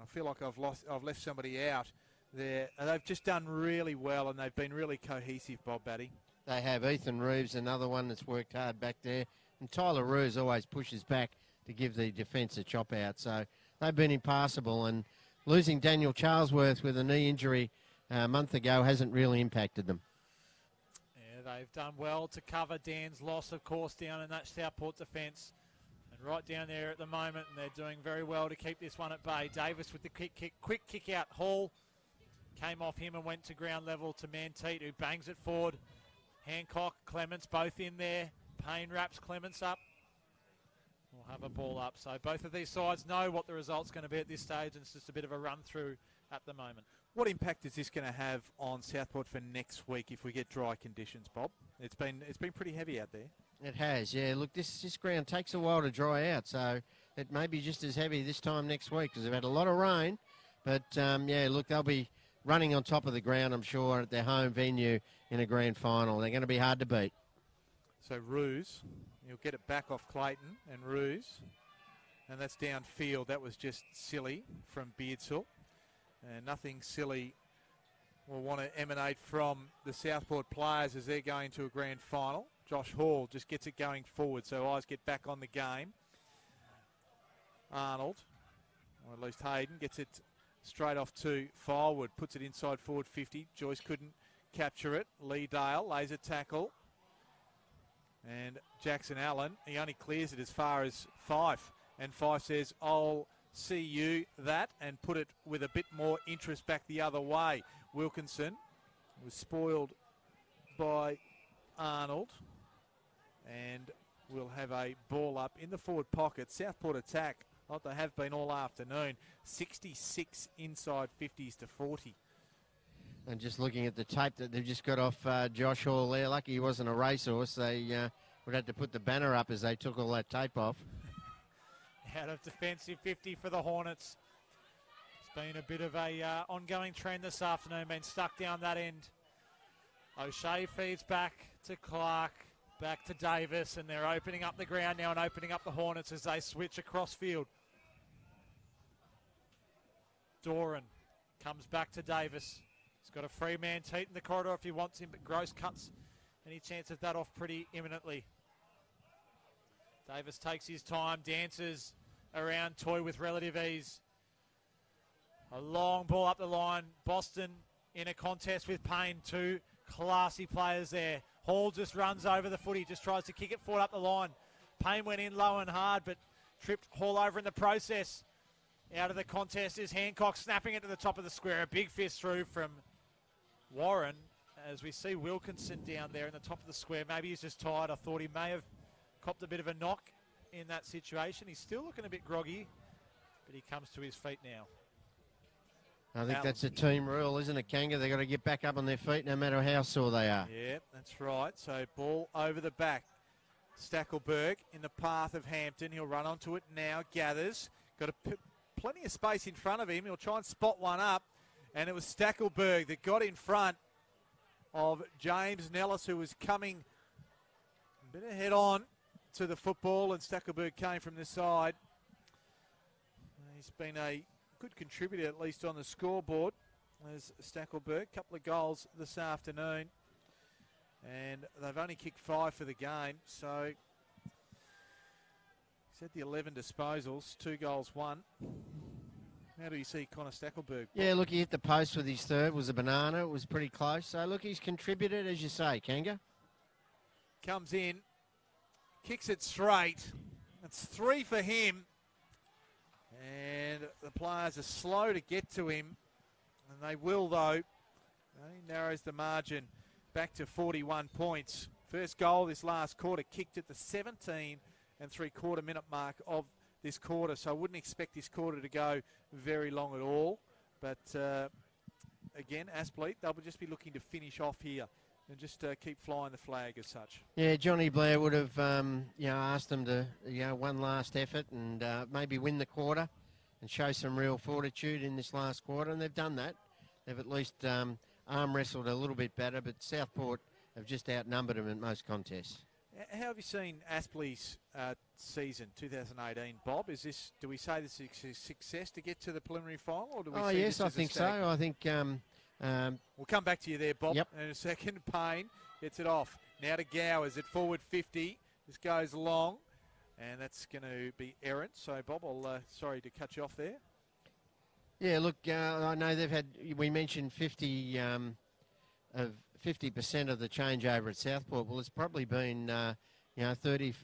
I feel like I've left somebody out there. They've just done really well and they've been really cohesive, Bob Batty.
They have. Ethan Reeves, another one that's worked hard back there. And Tyler Roos always pushes back to give the defence a chop out. So they've been impassable, and losing Daniel Charlesworth with a knee injury a month ago hasn't really impacted them.
Yeah, they've done well to cover Dan's loss, of course, down in that Southport defence. And right down there at the moment, and they're doing very well to keep this one at bay. Davis with the quick kick out. Hall came off him and went to ground level to Manteet, who bangs it forward. Hancock, Clements, both in there. Payne wraps Clements up. We'll have a ball up. So both of these sides know what the result's going to be at this stage, and it's just a bit of a run-through at the moment.
What impact is this going to have on Southport for next week if we get dry conditions, Bob? It's been pretty heavy out there.
It has, yeah. Look, this ground takes a while to dry out, so it may be just as heavy this time next week because they've had a lot of rain, But, yeah, look, they'll be running on top of the ground, I'm sure, at their home venue in a grand final. They're going to be hard to beat.
So Ruse, he'll get it back off Clayton and Ruse. And that's downfield. That was just silly from Beardsall. And nothing silly will want to emanate from the Southport players as they're going to a grand final. Josh Hall just gets it going forward, so eyes get back on the game. Arnold, or at least Hayden, gets it straight off to Firewood, puts it inside forward 50. Joyce couldn't capture it. Lee Dale lays a tackle. And Jackson Allen, he only clears it as far as Fife. And Fife says, I'll see you that, and put it with a bit more interest back the other way. Wilkinson was spoiled by Arnold. And we'll have a ball up in the forward pocket. Southport attack, like they have been all afternoon. 66 inside 50s to 40.
And just looking at the tape that they've just got off Josh Hall there, lucky he wasn't a racehorse. They would have to put the banner up as they took all that tape off.
Out of defensive 50 for the Hornets. It's been a bit of a ongoing trend this afternoon, been stuck down that end. O'Shea feeds back to Clark, back to Davis, and they're opening up the ground now and opening up the Hornets as they switch across field. Doran comes back to Davis. He's got a free man Teat in the corridor if he wants him, but Gross cuts any chance of that off pretty imminently. Davis takes his time, dances around Toy with relative ease. A long ball up the line. Boston in a contest with Payne. Two classy players there. Hall just runs over the footy, just tries to kick it forward up the line. Payne went in low and hard, but tripped Hall over in the process. Out of the contest is Hancock, snapping it to the top of the square. A big fist through from Warren, as we see Wilkinson down there in the top of the square. Maybe he's just tired. I thought he may have copped a bit of a knock in that situation. He's still looking a bit groggy, but he comes to his feet now.
I think that's a team rule, isn't it, Kanga? They've got to get back up on their feet no matter how sore they are.
Yeah, that's right. So ball over the back. Stackelberg in the path of Hampton. He'll run onto it now. Gathers. Got plenty of space in front of him. He'll try and spot one up. And it was Stackelberg that got in front of James Nellis, who was coming a bit ahead on to the football, and Stackelberg came from the side. He's been a good contributor, at least on the scoreboard. There's Stackelberg, a couple of goals this afternoon. And they've only kicked 5 for the game, so he's had the 11 disposals, 2 goals, 1. How do you see Connor Stackelberg?
Yeah, look, he hit the post with his third, was a banana, it was pretty close. So, look, he's contributed, as you say, Kanga.
Comes in, kicks it straight. That's 3 for him. And the players are slow to get to him. And they will, though. He narrows the margin back to 41 points. First goal this last quarter, kicked at the 17 and 3/4 minute mark of this quarter. So I wouldn't expect this quarter to go very long at all. But again, Aspley, they'll just be looking to finish off here and just keep flying the flag as such.
Yeah, Johnny Blair would have asked them to one last effort and maybe win the quarter and show some real fortitude in this last quarter, and they've done that. They've at least arm wrestled a little bit better, but Southport have just outnumbered them in most contests.
How have you seen Aspley's season 2018, Bob? Do we say this is a success to get to the preliminary final, or do we?
Yes, I think so. I think.
We'll come back to you there, Bob.
Yep.
In a second. Payne gets it off now to Gowers at forward 50. This goes long, and that's going to be errant. So, Bob, I'll sorry to cut you off there.
Yeah, look, I know they've had. We mentioned 50% of the changeover at Southport. Well, it's probably been 30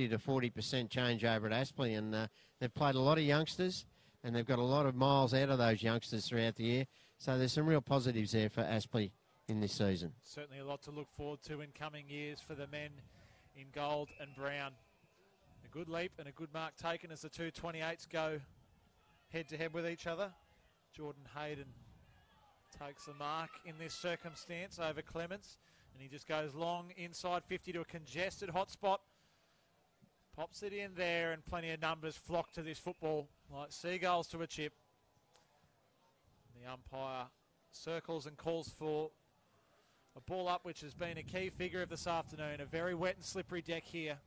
to 40% changeover at Aspley, and they've played a lot of youngsters, and they've got a lot of miles out of those youngsters throughout the year. So there's some real positives there for Aspley in this season.
Certainly a lot to look forward to in coming years for the men in gold and brown. A good leap and a good mark taken as the two 28s go head-to-head with each other. Jordan Hayden takes the mark in this circumstance over Clements, and he just goes long inside 50 to a congested hotspot. Pops it in there, and plenty of numbers flock to this football like seagulls to a chip. The umpire circles and calls for a ball up, which has been a key figure of this afternoon. A very wet and slippery deck here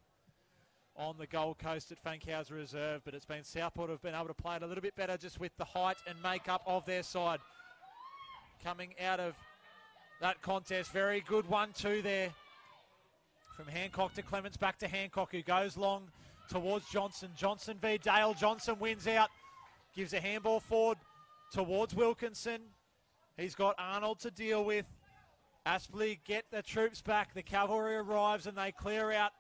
on the Gold Coast at Fankhauser Reserve, but it's been Southport who have been able to play it a little bit better just with the height and makeup of their side. Coming out of that contest, very good 1-2 there. From Hancock to Clements, back to Hancock, who goes long towards Johnson. Johnson v Dale. Johnson wins out, gives a handball forward towards Wilkinson. He's got Arnold to deal with. Aspley get the troops back. The cavalry arrives and they clear out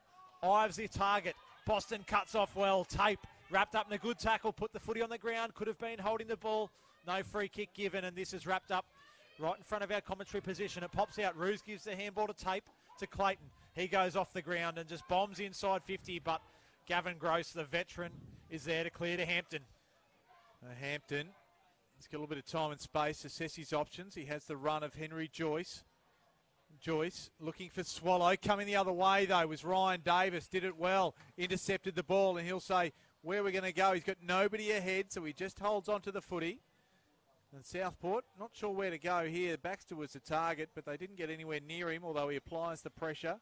Ives, the target. Boston cuts off well. Tape wrapped up in a good tackle, put the footy on the ground, could have been holding the ball. No free kick given, and this is wrapped up right in front of our commentary position. It pops out. Roos gives the handball to Tape to Clayton. He goes off the ground and just bombs inside 50, but Gavin Gross, the veteran, is there to clear to Hampton.
Hampton, he's got a little bit of time and space to assess his options. He has the run of Henry Joyce. Joyce looking for Swallow. Coming the other way, though, was Ryan Davis. Did it well. Intercepted the ball, and he'll say, where are we going to go? He's got nobody ahead, so he just holds on to the footy. And Southport, not sure where to go here. Baxter was the target, but they didn't get anywhere near him, although he applies the pressure.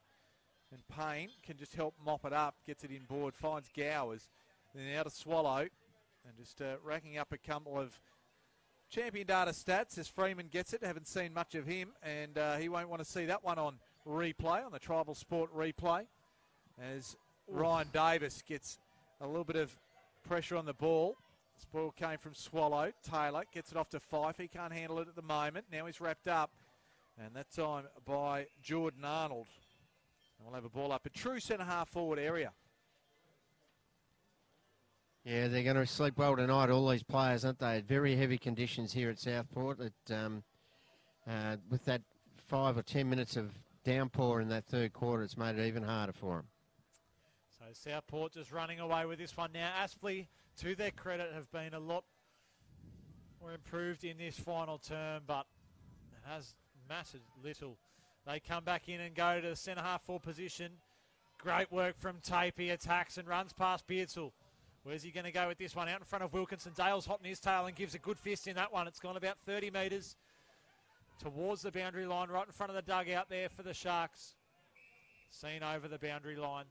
And Payne can just help mop it up, gets it inboard, finds Gowers. And then out of Swallow, and just racking up a couple of champion data stats as Freeman gets it. Haven't seen much of him, and he won't want to see that one on replay, on the Tribal Sport replay, as Ryan Davis gets a little bit of pressure on the ball. This ball came from Swallow. Taylor gets it off to Fife. He can't handle it at the moment. Now he's wrapped up, and that time by Jordan Arnold. And we'll have a ball up a true centre-half forward area.
Yeah, they're going to sleep well tonight, all these players, aren't they? Very heavy conditions here at Southport. With that 5 or 10 minutes of downpour in that third quarter, it's made it even harder for them.
So Southport just running away with this one now. Aspley, to their credit, have been a lot more improved in this final term, but it has mattered little. They come back in and go to the centre-half forward position. Great work from Tape. He attacks and runs past Beardsall. Where's he going to go with this one? Out in front of Wilkinson. Dale's hot in his tail and gives a good fist in that one. It's gone about 30 metres towards the boundary line, right in front of the dugout there for the Sharks. Seen over the boundary line.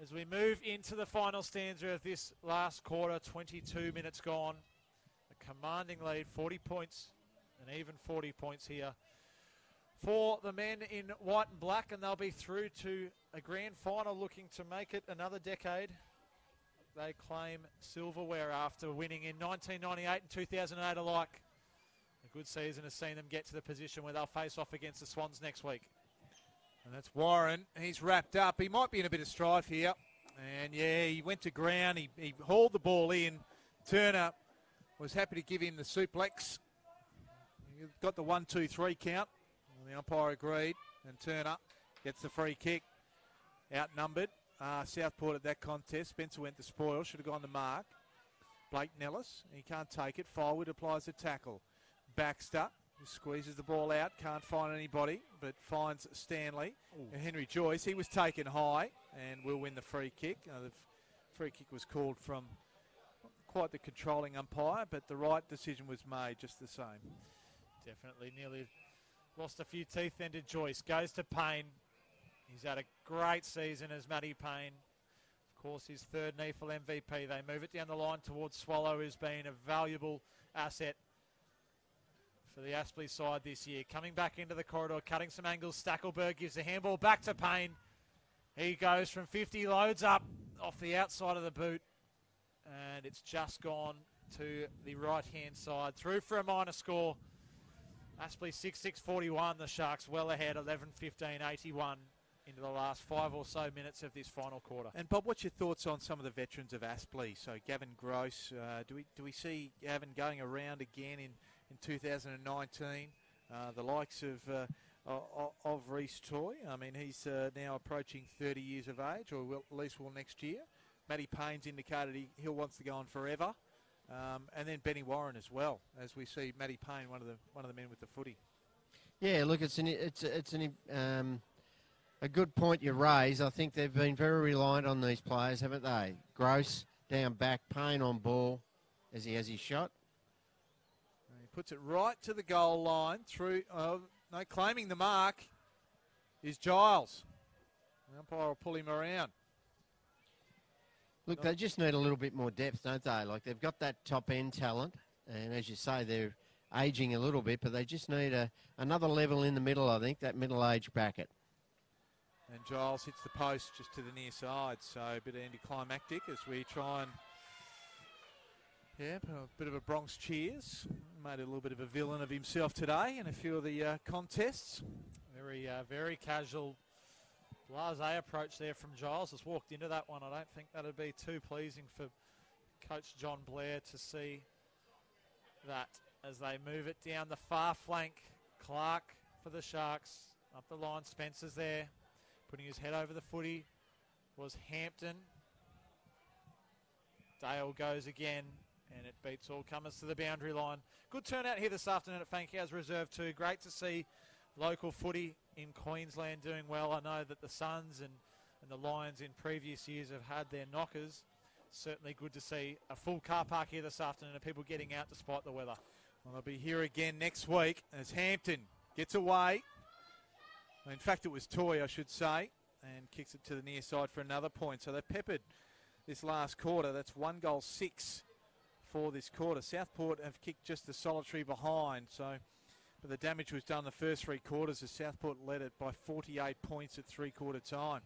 As we move into the final stanza of this last quarter, 22 minutes gone. A commanding lead, 40 points, and even 40 points here for the men in white and black, and they'll be through to a grand final looking to make it another decade. They claim silverware after winning in 1998 and 2008 alike. A good season has seen them get to the position where they'll face off against the Swans next week.
And that's Warren. He's wrapped up. He might be in a bit of strife here. And, yeah, he went to ground. He hauled the ball in. Turner was happy to give him the suplex. He got the 1-2-3 count. And the umpire agreed. And Turner gets the free kick. Outnumbered. Southport at that contest. Spencer went to spoil. Should have gone to mark. Blake Nellis. He can't take it. Firewood applies the tackle. Baxter. He squeezes the ball out, can't find anybody, but finds Stanley. And Henry Joyce, he was taken high and will win the free kick. The free kick was called from not quite the controlling umpire, but the right decision was made just the same.
Definitely nearly lost a few teeth then to Joyce. Goes to Payne. He's had a great season as Matty Payne. Of course, his third NEFL MVP. They move it down the line towards Swallow, who's been a valuable asset for the Aspley side this year. Coming back into the corridor, cutting some angles. Stackelberg gives the handball back to Payne. He goes from 50, loads up off the outside of the boot. And it's just gone to the right-hand side. Through for a minor score. Aspley 6-6-41. The Sharks well ahead, 11-15-81 into the last 5 or so minutes of this final quarter.
And Bob, what's your thoughts on some of the veterans of Aspley? So Gavin Gross, do we see Gavin going around again in 2019? The likes of Reece Toy. I mean, he's now approaching 30 years of age, or will, at least will next year. Matty Payne's indicated he wants to go on forever. And then Benny Warren as well, as we see Matty Payne, one of the men with the footy.
Yeah, look, it's a good point you raise. I think they've been very reliant on these players, haven't they? Gross down back, Payne on ball as he has his shot.
He puts it right to the goal line through. No, claiming the mark is Giles. The umpire will pull him around.
Look, they just need a little bit more depth, don't they? Like, they've got that top-end talent, and as you say, they're ageing a little bit, but they just need another level in the middle, I think, that middle-age bracket.
And Giles hits the post just to the near side, so a bit of anticlimactic as we try and, a bit of a Bronx cheers. Made a little bit of a villain of himself today in a few of the contests.
Very casual, blasé approach there from Giles. Has walked into that one. I don't think that would be too pleasing for Coach John Blair to see that as they move it down the far flank. Clark for the Sharks. Up the line, Spencer's there. Putting his head over the footy was Hampton. Dale goes again, and it beats all comers to the boundary line. Good turnout here this afternoon at Fankhouse Reserve too. Great to see local footy in Queensland doing well. I know that the Suns and the Lions in previous years have had their knockers. Certainly good to see a full car park here this afternoon and people getting out despite the weather.
Well, they'll be here again next week as Hampton gets away. In fact, it was Toy, I should say, and kicks it to the near side for another point. So they peppered this last quarter. That's 1 goal 6 for this quarter. Southport have kicked just the solitary behind. So, but the damage was done the first 3 quarters as Southport led it by 48 points at 3-quarter time.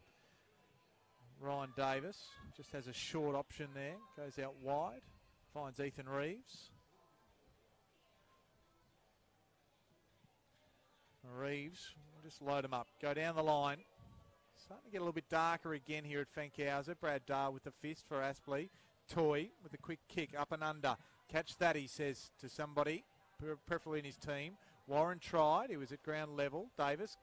Ryan Davis just has a short option there. Goes out wide. Finds Ethan Reeves. Reeves, we'll just load him up. Go down the line. Starting to get a little bit darker again here at Fankhauser. Brad Dahl with the fist for Aspley. Toy with a quick kick up and under. Catch that, he says to somebody, preferably in his team. Warren tried. He was at ground level. Davis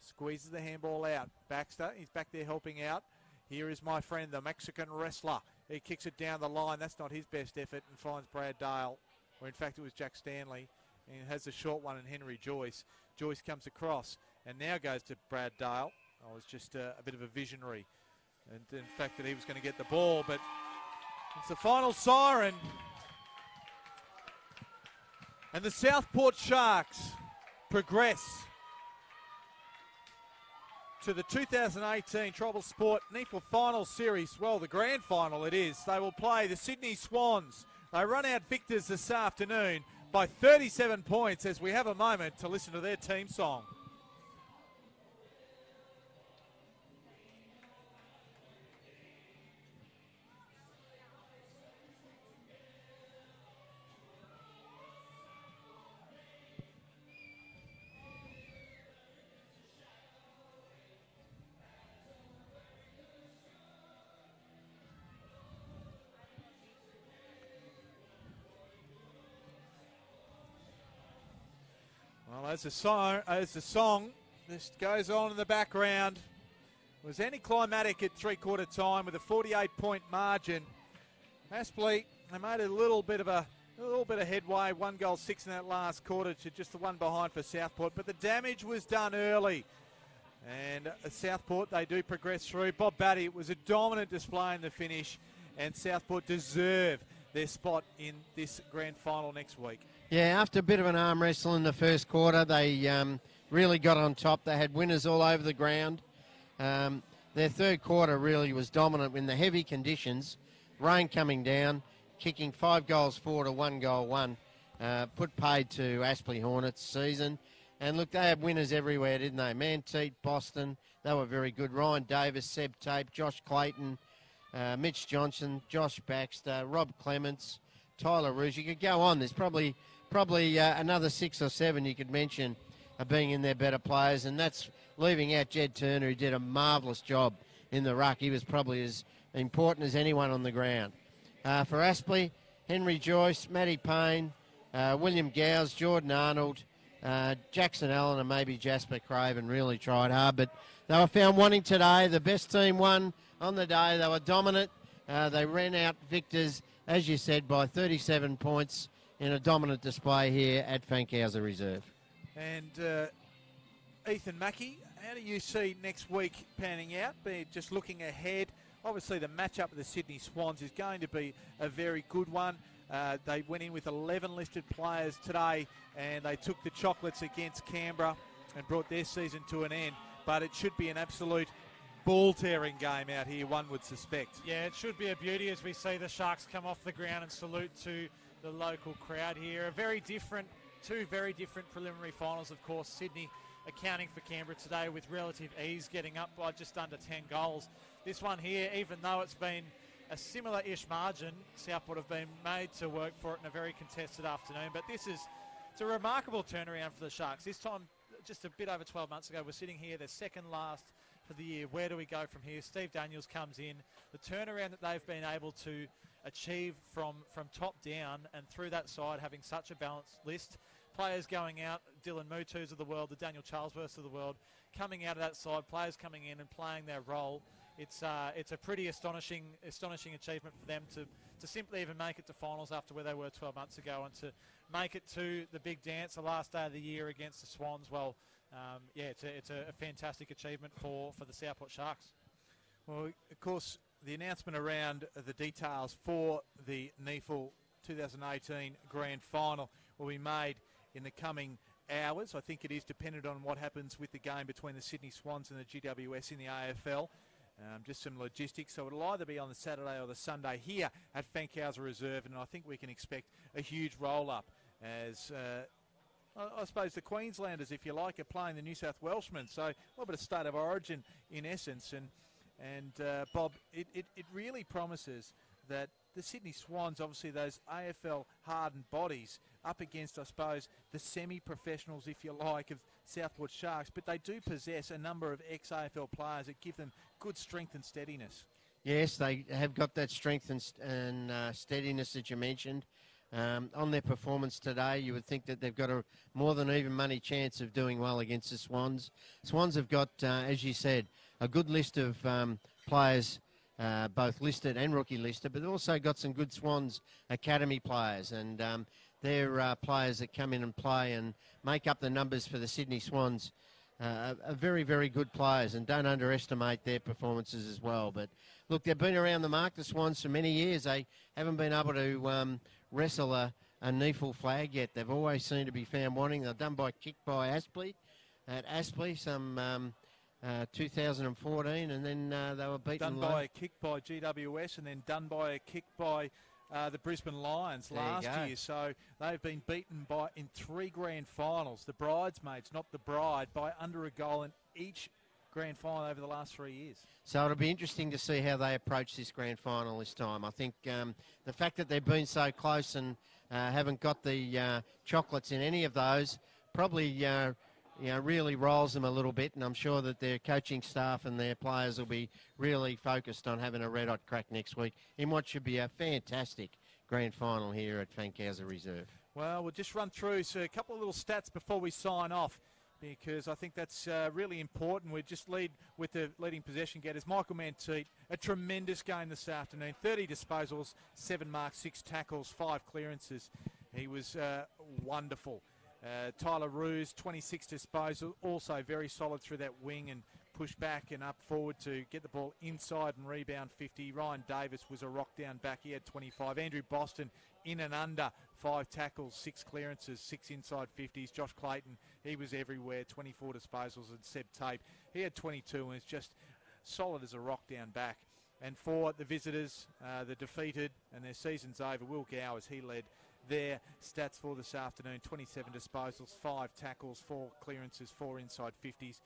squeezes the handball out. Baxter, he's back there helping out. Here is my friend, the Mexican wrestler. He kicks it down the line. That's not his best effort and finds Brad Dale. Or in fact, it was Jack Stanley. And has the short one in Henry Joyce. Joyce comes across and now goes to Brad Dale. I was just a bit of a visionary. And in fact that he was going to get the ball, but it's the final siren. And the Southport Sharks progress to the 2018 Tribal Sport NEFL Final Series. Well, the grand final it is. They will play the Sydney Swans. They run out victors this afternoon by 37 points as we have a moment to listen to their team song. Well, as the song this goes on in the background, it was anticlimactic at 3-quarter time with a 48-point margin. Aspley, they made a little bit of headway, 1 goal 6 in that last quarter to just the one behind for Southport, but the damage was done early. And at Southport, they do progress through. Bob Batty, it was a dominant display in the finish, and Southport deserve their spot in this grand final next week.
Yeah, after a bit of an arm wrestle in the first quarter, they really got on top. They had winners all over the ground. Their third quarter really was dominant in the heavy conditions. Rain coming down, kicking 5 goals 4 to 1 goal 1. Put paid to Aspley Hornets season. And look, they had winners everywhere, didn't they? Manteet, Boston, they were very good. Ryan Davis, Seb Tape, Josh Clayton, Mitch Johnson, Josh Baxter, Rob Clements, Tyler Rouge. You could go on. There's probably another 6 or 7 you could mention being in their better players, and that's leaving out Jed Turner, who did a marvellous job in the ruck. He was probably as important as anyone on the ground. For Aspley, Henry Joyce, Matty Payne, William Gowes, Jordan Arnold, Jackson Allen and maybe Jasper Craven really tried hard, but they were found wanting today. The best team won on the day. They were dominant. They ran out victors, as you said, by 37 points in a dominant display here at Fankhauser Reserve.
And Ethan Mackey, how do you see next week panning out? Just looking ahead, obviously the matchup with the Sydney Swans is going to be a very good one. They went in with 11 listed players today, and they took the chocolates against Canberra and brought their season to an end. But it should be an absolute ball-tearing game out here, one would suspect.
Yeah, it should be a beauty as we see the Sharks come off the ground and salute to the local crowd here. Two very different preliminary finals, of course. Sydney accounting for Canberra today with relative ease, getting up by just under 10 goals. This one here, even though it's been a similar-ish margin, Southport have been made to work for it in a very contested afternoon. But it's a remarkable turnaround for the Sharks. This time, just a bit over 12 months ago, we're sitting here, they're second last for the year. Where do we go from here? Steve Daniels comes in. The turnaround that they've been able to achieve from top down, and through that side having such a balanced list, players going out, Dylan Mutus of the world, the Daniel Charlesworths of the world, coming out of that side, players coming in and playing their role. It's a pretty astonishing achievement for them to simply even make it to finals after where they were 12 months ago, and to make it to the big dance the last day of the year against the Swans. Well, it's a fantastic achievement for the Southport Sharks.
Well, of course, the announcement around the details for the NEFL 2018 Grand Final will be made in the coming hours. I think it is dependent on what happens with the game between the Sydney Swans and the GWS in the AFL. Just some logistics, so it'll either be on the Saturday or the Sunday here at Fankhauser Reserve, and I think we can expect a huge roll-up as I suppose the Queenslanders, if you like, are playing the New South Welshmen, so a little bit of state of origin in essence, and Bob, it really promises that the Sydney Swans, obviously those AFL hardened bodies, up against, I suppose, the semi-professionals, if you like, of Southport Sharks, but they do possess a number of ex-AFL players that give them good strength and steadiness.
Yes, they have got that strength and steadiness that you mentioned. On their performance today, you would think that they've got a more than even money chance of doing well against the Swans. Swans have got, as you said, a good list of players, both listed and rookie listed, but they've also got some good Swans academy players, and they're players that come in and play and make up the numbers for the Sydney Swans. Are very, very good players, and don't underestimate their performances as well. But look, they've been around the mark, the Swans, for many years. They haven't been able to wrestle a NEFL flag yet. They've always seemed to be found wanting. They're done by a kick by Aspley at Aspley, some 2014, and then they were beaten.
Done by a kick by GWS, and then done by a kick by the Brisbane Lions last year. So they've been beaten in 3 grand finals, the bridesmaids, not the bride, by under a goal in each grand final over the last 3 years.
So it'll be interesting to see how they approach this grand final this time. I think the fact that they've been so close and haven't got the chocolates in any of those probably really rolls them a little bit, and I'm sure that their coaching staff and their players will be really focused on having a red-hot crack next week in what should be a fantastic grand final here at Fankhauser Reserve.
Well, we'll just run through a couple of little stats before we sign off, because I think that's really important. We just lead with the leading possession getters. Michael Manteet, a tremendous game this afternoon. 30 disposals, 7 marks, 6 tackles, 5 clearances. He was wonderful. Tyler Roos, 26 disposal, also very solid through that wing and push back and up forward to get the ball inside and rebound 50. Ryan Davis was a rock down back. He had 25. Andrew Boston in and under, 5 tackles, 6 clearances, 6 inside 50s. Josh Clayton, he was everywhere, 24 disposals. And Seb Tape, he had 22 and is just solid as a rock down back. And for the visitors, the defeated, and their season's over, Will Gowers, he led their stats for this afternoon. 27 disposals, 5 tackles, 4 clearances, 4 inside 50s.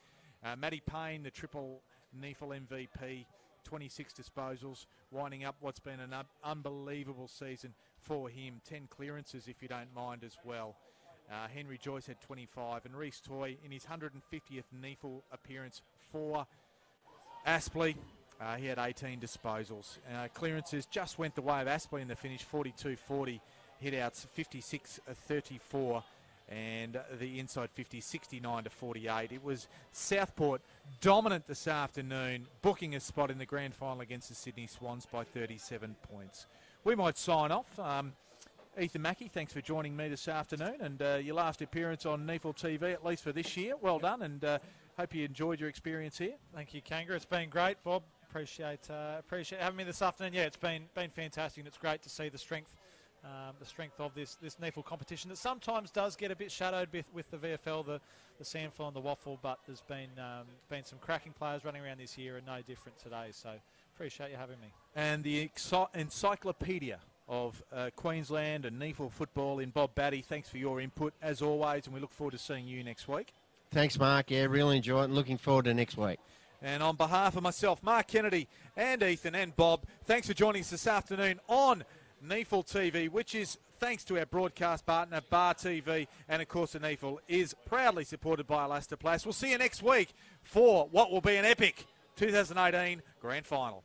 Matty Payne, the triple NEFL MVP, 26 disposals, winding up what's been an unbelievable season for him. 10 clearances, if you don't mind, as well. Henry Joyce had 25, and Reece Toy in his 150th NEFL appearance for Aspley. He had 18 disposals. Clearances just went the way of Aspley in the finish, 42-40. Hit-outs 56-34, and the inside 50 69-48. It was Southport dominant this afternoon, booking a spot in the grand final against the Sydney Swans by 37 points. We might sign off. Ethan Mackey, thanks for joining me this afternoon, and your last appearance on NEFL TV, at least for this year. Well done, and hope you enjoyed your experience here.
Thank you, Kanga. It's been great, Bob. Appreciate having me this afternoon. Yeah, it's been fantastic, and it's great to see the strength the strength of this NEAFL competition that sometimes does get a bit shadowed with the VFL, the Sandful and the Waffle, but there's been some cracking players running around this year and no different today. So appreciate you having me.
And the encyclopedia of Queensland and NEAFL football in Bob Batty. Thanks for your input as always, and we look forward to seeing you next week.
Thanks, Mark. Yeah, really enjoy it and looking forward to next week.
And on behalf of myself, Mark Kennedy, and Ethan and Bob, thanks for joining us this afternoon on NEAFL TV, which is thanks to our broadcast partner, Bar TV, and of course the NEAFL is proudly supported by Elastoplast. We'll see you next week for what will be an epic 2018 Grand Final.